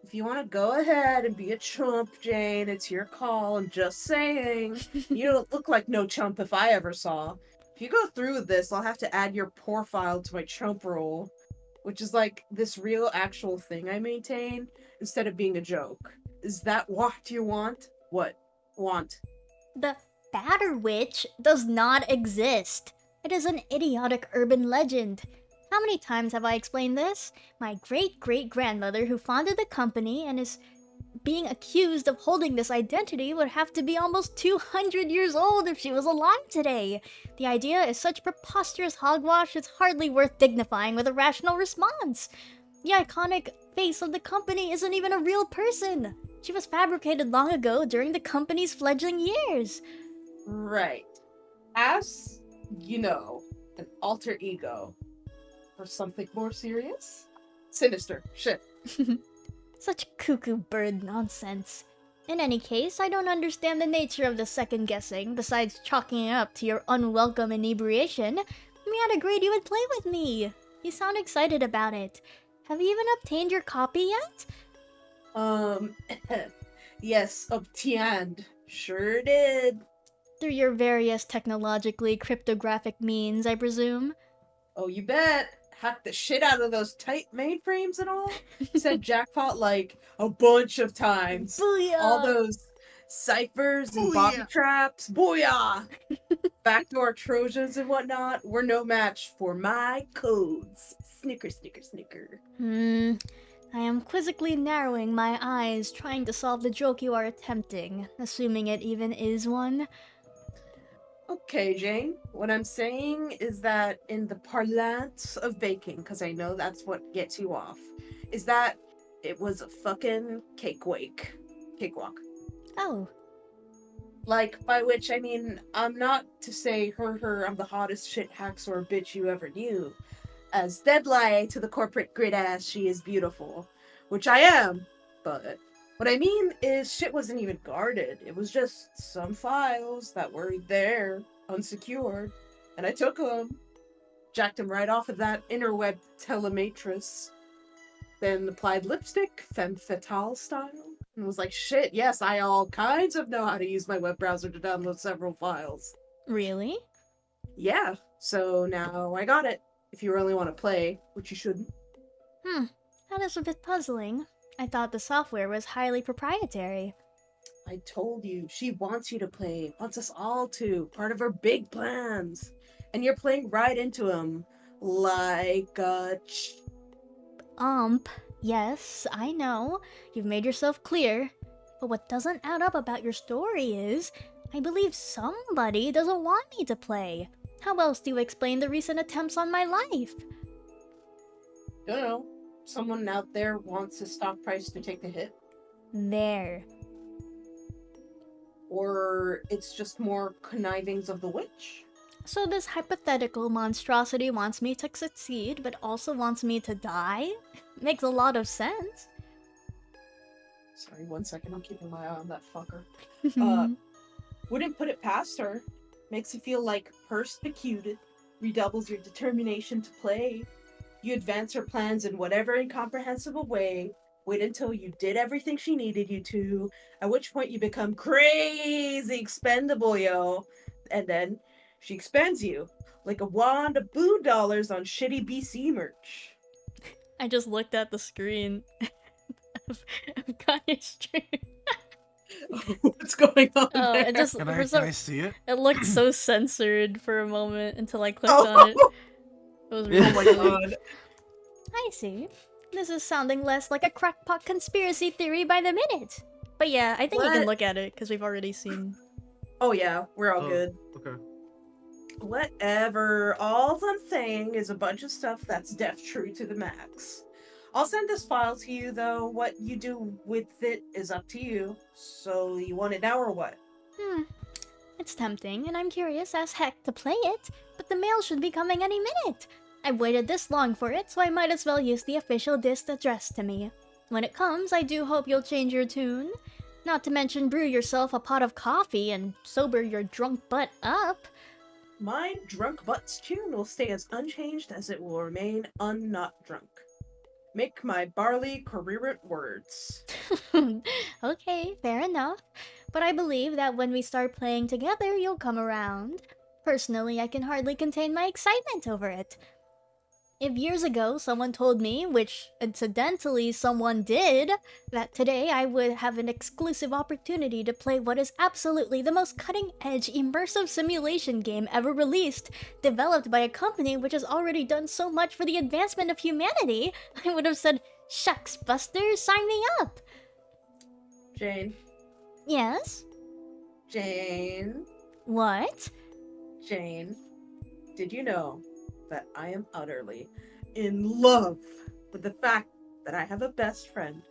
If you want to go ahead and be a chump, Jane, it's your call. I'm just saying. You don't look like no chump if I ever saw. If you go through with this, I'll have to add your poor file to my chump roll, which is like this real actual thing I maintain instead of being a joke. Is that what you want? What? Want? The Batter Witch does not exist. It is an idiotic urban legend. How many times have I explained this? My great-great-grandmother who founded the company and is being accused of holding this identity would have to be almost 200 years old if she was alive today. The idea is such preposterous hogwash it's hardly worth dignifying with a rational response. The iconic face of the company isn't even a real person. She was fabricated long ago during the company's fledgling years. Right. As, you know, an alter ego. Or something more serious? Sinister. Shit. Such cuckoo bird nonsense. In any case, I don't understand the nature of the second guessing, besides chalking it up to your unwelcome inebriation. We had agreed you would play with me. You sound excited about it. Have you even obtained your copy yet? Yes, obtained. Sure did. Through your various technologically cryptographic means, I presume? Oh, you bet. Hacked the shit out of those tight mainframes and all. Said jackpot like a bunch of times. Booyah! All those ciphers and Booyah! bobby traps. Booyah! Backdoor Trojans and whatnot were no match for my codes. Snicker, snicker, snicker. I am quizzically narrowing my eyes, trying to solve the joke you are attempting, assuming it even is one. Okay, Jane. What I'm saying is that in the parlance of baking, because I know that's what gets you off, is that it was a fucking cakewalk. Cakewalk. Oh, Like, by which I mean, I'm not to say her, I'm the hottest shit hacksaw bitch you ever knew. As dead lie to the corporate grid ass, she is beautiful. Which I am, but what I mean is shit wasn't even guarded. It was just some files that were there, unsecured, and I took them. Jacked them right off of that interweb telematrix. Then applied lipstick, femme fatale style, and was like, shit, yes, I all kinds of know how to use my web browser to download several files. really? Yeah, so now I got it. If you really want to play, which you shouldn't. That is a bit puzzling. I thought the software was highly proprietary. I told you, she wants you to play, wants us all to, part of her big plans. And you're playing right into them, like a Yes, I know. You've made yourself clear. But what doesn't add up about your story is, I believe somebody doesn't want me to play. How else do you explain the recent attempts on my life? Don't know, someone out there wants his stock price to take the hit. There. Or it's just more connivings of the witch. So this hypothetical monstrosity wants me to succeed, but also wants me to die? Makes a lot of sense. Sorry, 1 second, I'm keeping my eye on that fucker. Wouldn't put it past her. Makes you feel like persecuted. Redoubles your determination to play. You advance her plans in whatever incomprehensible way. Wait until you did everything she needed you to. At which point you become crazy expendable, yo. And then she expends you. Like a wand of boo dollars on shitty BC merch. I just looked at the screen of Kanye's stream. What's going on Oh, there? it just Can for I some, see it? it looked so censored for a moment until I clicked on it. It was really Oh my silly. god. I see. This is sounding less like a crackpot conspiracy theory by the minute. But yeah, I think you can What? look at it because we've already seen. Oh yeah, we're all Oh. good. Okay. Whatever. All I'm saying is a bunch of stuff that's deaf true to the max. I'll send this file to you, though. What you do with it is up to you. So, you want it now or what? It's tempting, and I'm curious as heck to play it, but the mail should be coming any minute. I've waited this long for it, so I might as well use the official disc addressed to me. When it comes, I do hope you'll change your tune. Not to mention brew yourself a pot of coffee and sober your drunk butt up. My drunk butt's tune will stay as unchanged as it will remain unnot drunk. Make my barley coherent words. Okay, fair enough. But I believe that when we start playing together, you'll come around. Personally, I can hardly contain my excitement over it. If years ago someone told me, which incidentally someone did, that today I would have an exclusive opportunity to play what is absolutely the most cutting-edge immersive simulation game ever released, developed by a company which has already done so much for the advancement of humanity, I would have said, "Shucks, Buster, sign me up!" Jane. Yes? Jane. What? Jane. Did you know that I am utterly in love with the fact that I have a best friend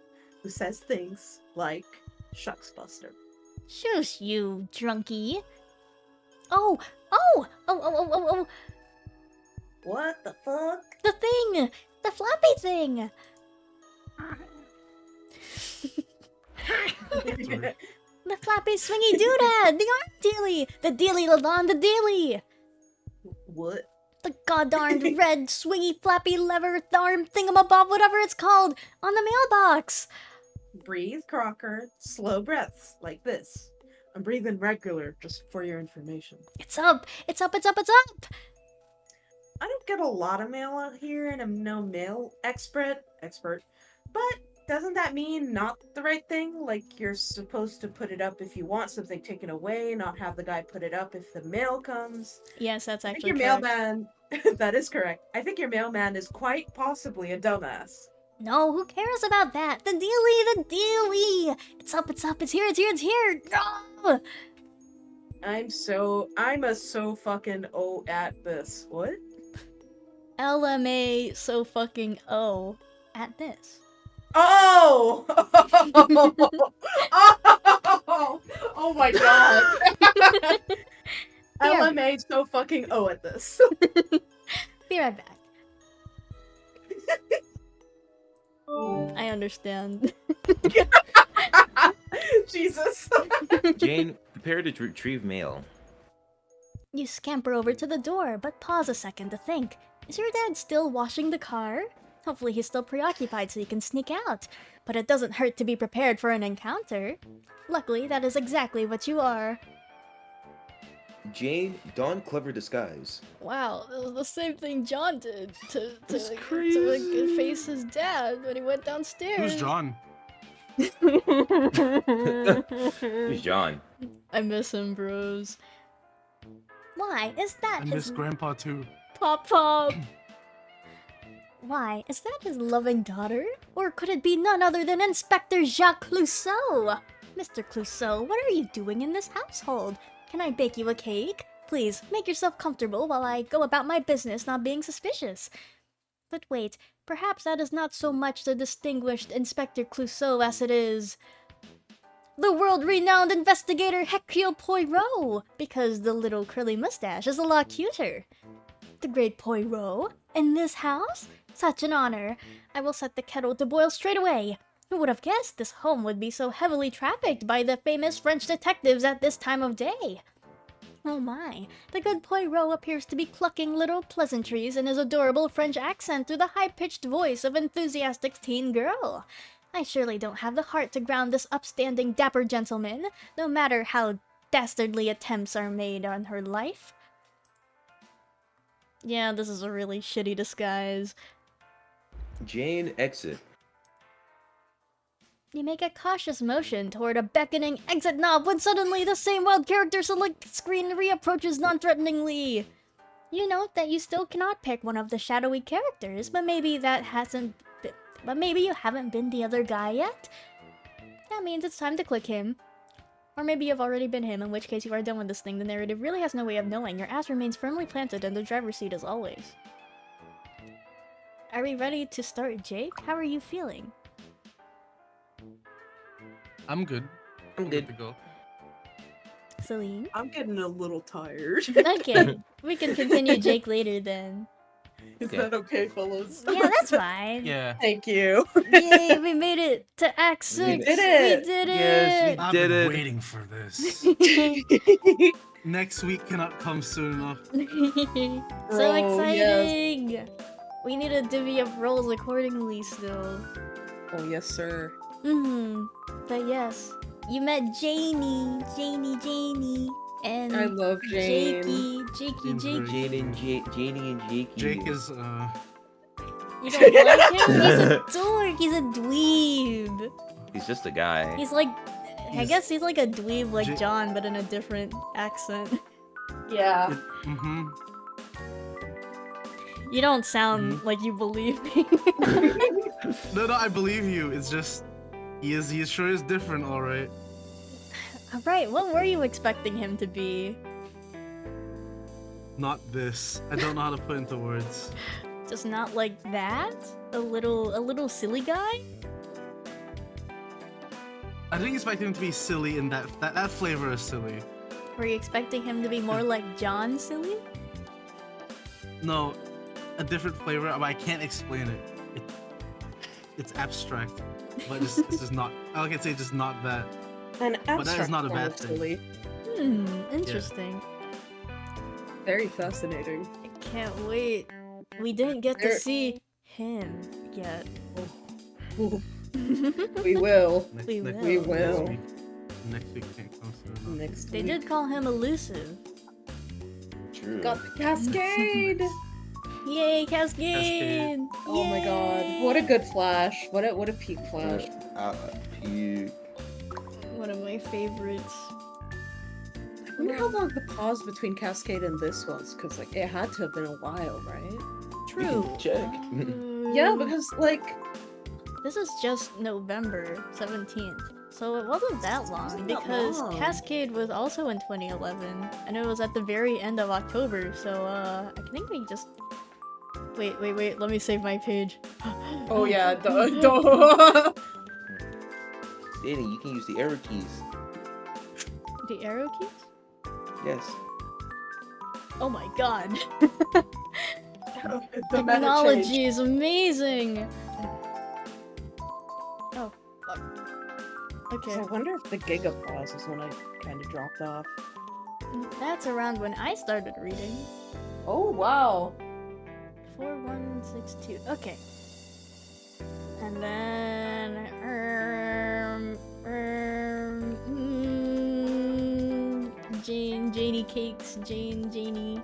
who says things like, "Shucks, Buster"? Shush, you drunkie. Oh! What the fuck? The thing! The floppy thing! The flappy swingy doodad! The arm dealy! The dealy ladon, the dealy! What? The goddarned red swingy flappy lever arm thingamabob, whatever it's called, on the mailbox! Breathe, Crocker. Slow breaths, like this. I'm breathing regular, just for your information. It's up! It's up, it's up, it's up! I don't get a lot of mail out here, and I'm no mail expert, but doesn't that mean not the right thing? Like, you're supposed to put it up if you want something taken away, not have the guy put it up if the mail comes. Yes, that's I think actually your correct. mailman, that is correct. I think your mailman is quite possibly a dumbass. No, who cares about that? The dealy, the dealy! It's up, it's up, it's here, it's here, it's here! No! I'm a so fucking O at this. What? LMA so fucking O at this. Oh! Oh my god. LMA so fucking O at this. Be right back. I understand. Jesus. Jane, prepare to retrieve mail. You scamper over to the door, but pause a second to think. Is your dad still washing the car? Hopefully he's still preoccupied so you can sneak out. But it doesn't hurt to be prepared for an encounter. Luckily, that is exactly what you are. Jane, don clever disguise. Wow, that was the same thing John did to crazy. face his dad when he went downstairs. Who's John? Who's John? I miss him, bros. Why? Is that I his miss Grandpa too. Pop? Why? Is that his loving daughter? Or could it be none other than Inspector Jacques Clouseau? Mr. Clouseau, what are you doing in this household? Can I bake you a cake? Please, make yourself comfortable while I go about my business not being suspicious. But wait, perhaps that is not so much the distinguished Inspector Clouseau as it is the world-renowned investigator Hercule Poirot, because the little curly mustache is a lot cuter. The great Poirot? In this house? Such an honor. I will set the kettle to boil straight away. Who would have guessed this home would be so heavily trafficked by the famous French detectives at this time of day? Oh my, the good Poirot appears to be clucking little pleasantries in his adorable French accent through the high-pitched voice of enthusiastic teen girl. I surely don't have the heart to ground this upstanding dapper gentleman, no matter how dastardly attempts are made on her life. Yeah, this is a really shitty disguise. Jane, exit. You make a cautious motion toward a beckoning exit knob when suddenly the same wild character select screen reapproaches non-threateningly. You note that you still cannot pick one of the shadowy characters, but maybe you haven't been the other guy yet? That means it's time to click him. Or maybe you've already been him, in which case you are done with this thing. The narrative really has no way of knowing. Your ass remains firmly planted in the driver's seat as always. Are we ready to start, Jake? How are you feeling? I'm good. I'm good. to go. Celine? I'm getting a little tired. Okay, we can continue Jake later then. Is Okay. that okay, fellas? Yeah, that's fine. Yeah. Thank you. Yay, we made it to Act 6. did it. We did Yes, we it. I've did been it. waiting for this. Next week cannot come soon enough. So Bro, exciting. We need to divvy up roles accordingly still. Oh, yes, sir. But yes, you met Janie, and I love Jane. Jakey. Janie and Jakey. Jake is You don't like him? He's a dork. He's a dweeb. He's just a guy. He's like, I He's- guess he's like a dweeb like Ja- John, but in a different accent. Yeah. mm-hmm. You don't sound like you believe me. No, I believe you. It's just he sure is different, alright. Alright, what were you expecting him to be? Not this. I don't know how to put into words. Just not like that? A little silly guy? I didn't expect him to be silly in that flavor is silly. Were you expecting him to be more like John silly? No, a different flavor, but I can't explain it. It's abstract, but it's just not. I can say just not that. An But that is abstract not a form bad of thing. silly. Interesting. Very fascinating. I can't wait. We didn't get to There- see him yet. Ooh, we will. We Next will. week. Next week can't come soon enough. Next They week. did call him elusive. True. Got the cascade. Yay, Cascade! Oh my god. What a good flash. What a peak flash. Puke. One of my favorites. I wonder how long the pause between Cascade and this was, because like it had to have been a while, right? True. Check. Yeah, because like This is just November 17th, so it wasn't that long wasn't that because long. Cascade was also in 2011, and it was at the very end of October. So I think we just wait. Let me save my page. oh yeah, duh. Danny, you can use the arrow keys. The arrow keys? Yes. Oh my god! The Technology is amazing. Oh fuck. Okay. So I wonder if the Giga pause is when I kind of dropped off. That's around when I started reading. Oh wow. 4162. Okay. And then Janie Cakes, Janie.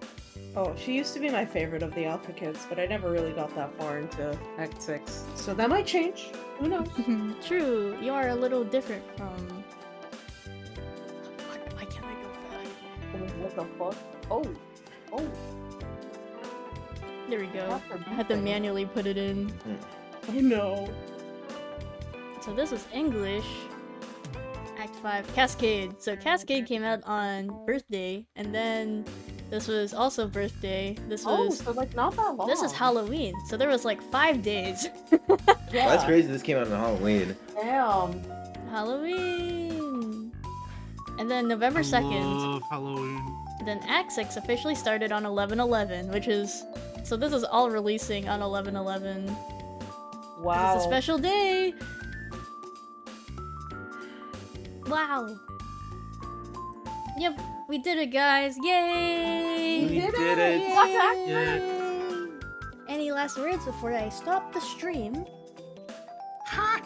Oh, she used to be my favorite of the Alpha Kids, but I never really got that far into Act 6. So that might change. Who knows? True, you are a little different from. Why can't I go back? What the fuck? Oh. Oh. There we go. Not for I had to beeping. manually put it in. Oh no. So this is English. Act 5, Cascade. So Cascade came out on birthday, and then this was also birthday. This Oh, was so like not that long. this is Halloween. So there was like 5 days. Yeah. Well, that's crazy. This came out on Halloween. Damn. Halloween. And then November I 2nd, love Halloween. then Act 6 officially started on 11/11, which is so this is all releasing on 11/11. Wow. It's a special day. Wow. Yep, we did it, guys. Yay! We did it. Yay! Any last words before I stop the stream? Hi.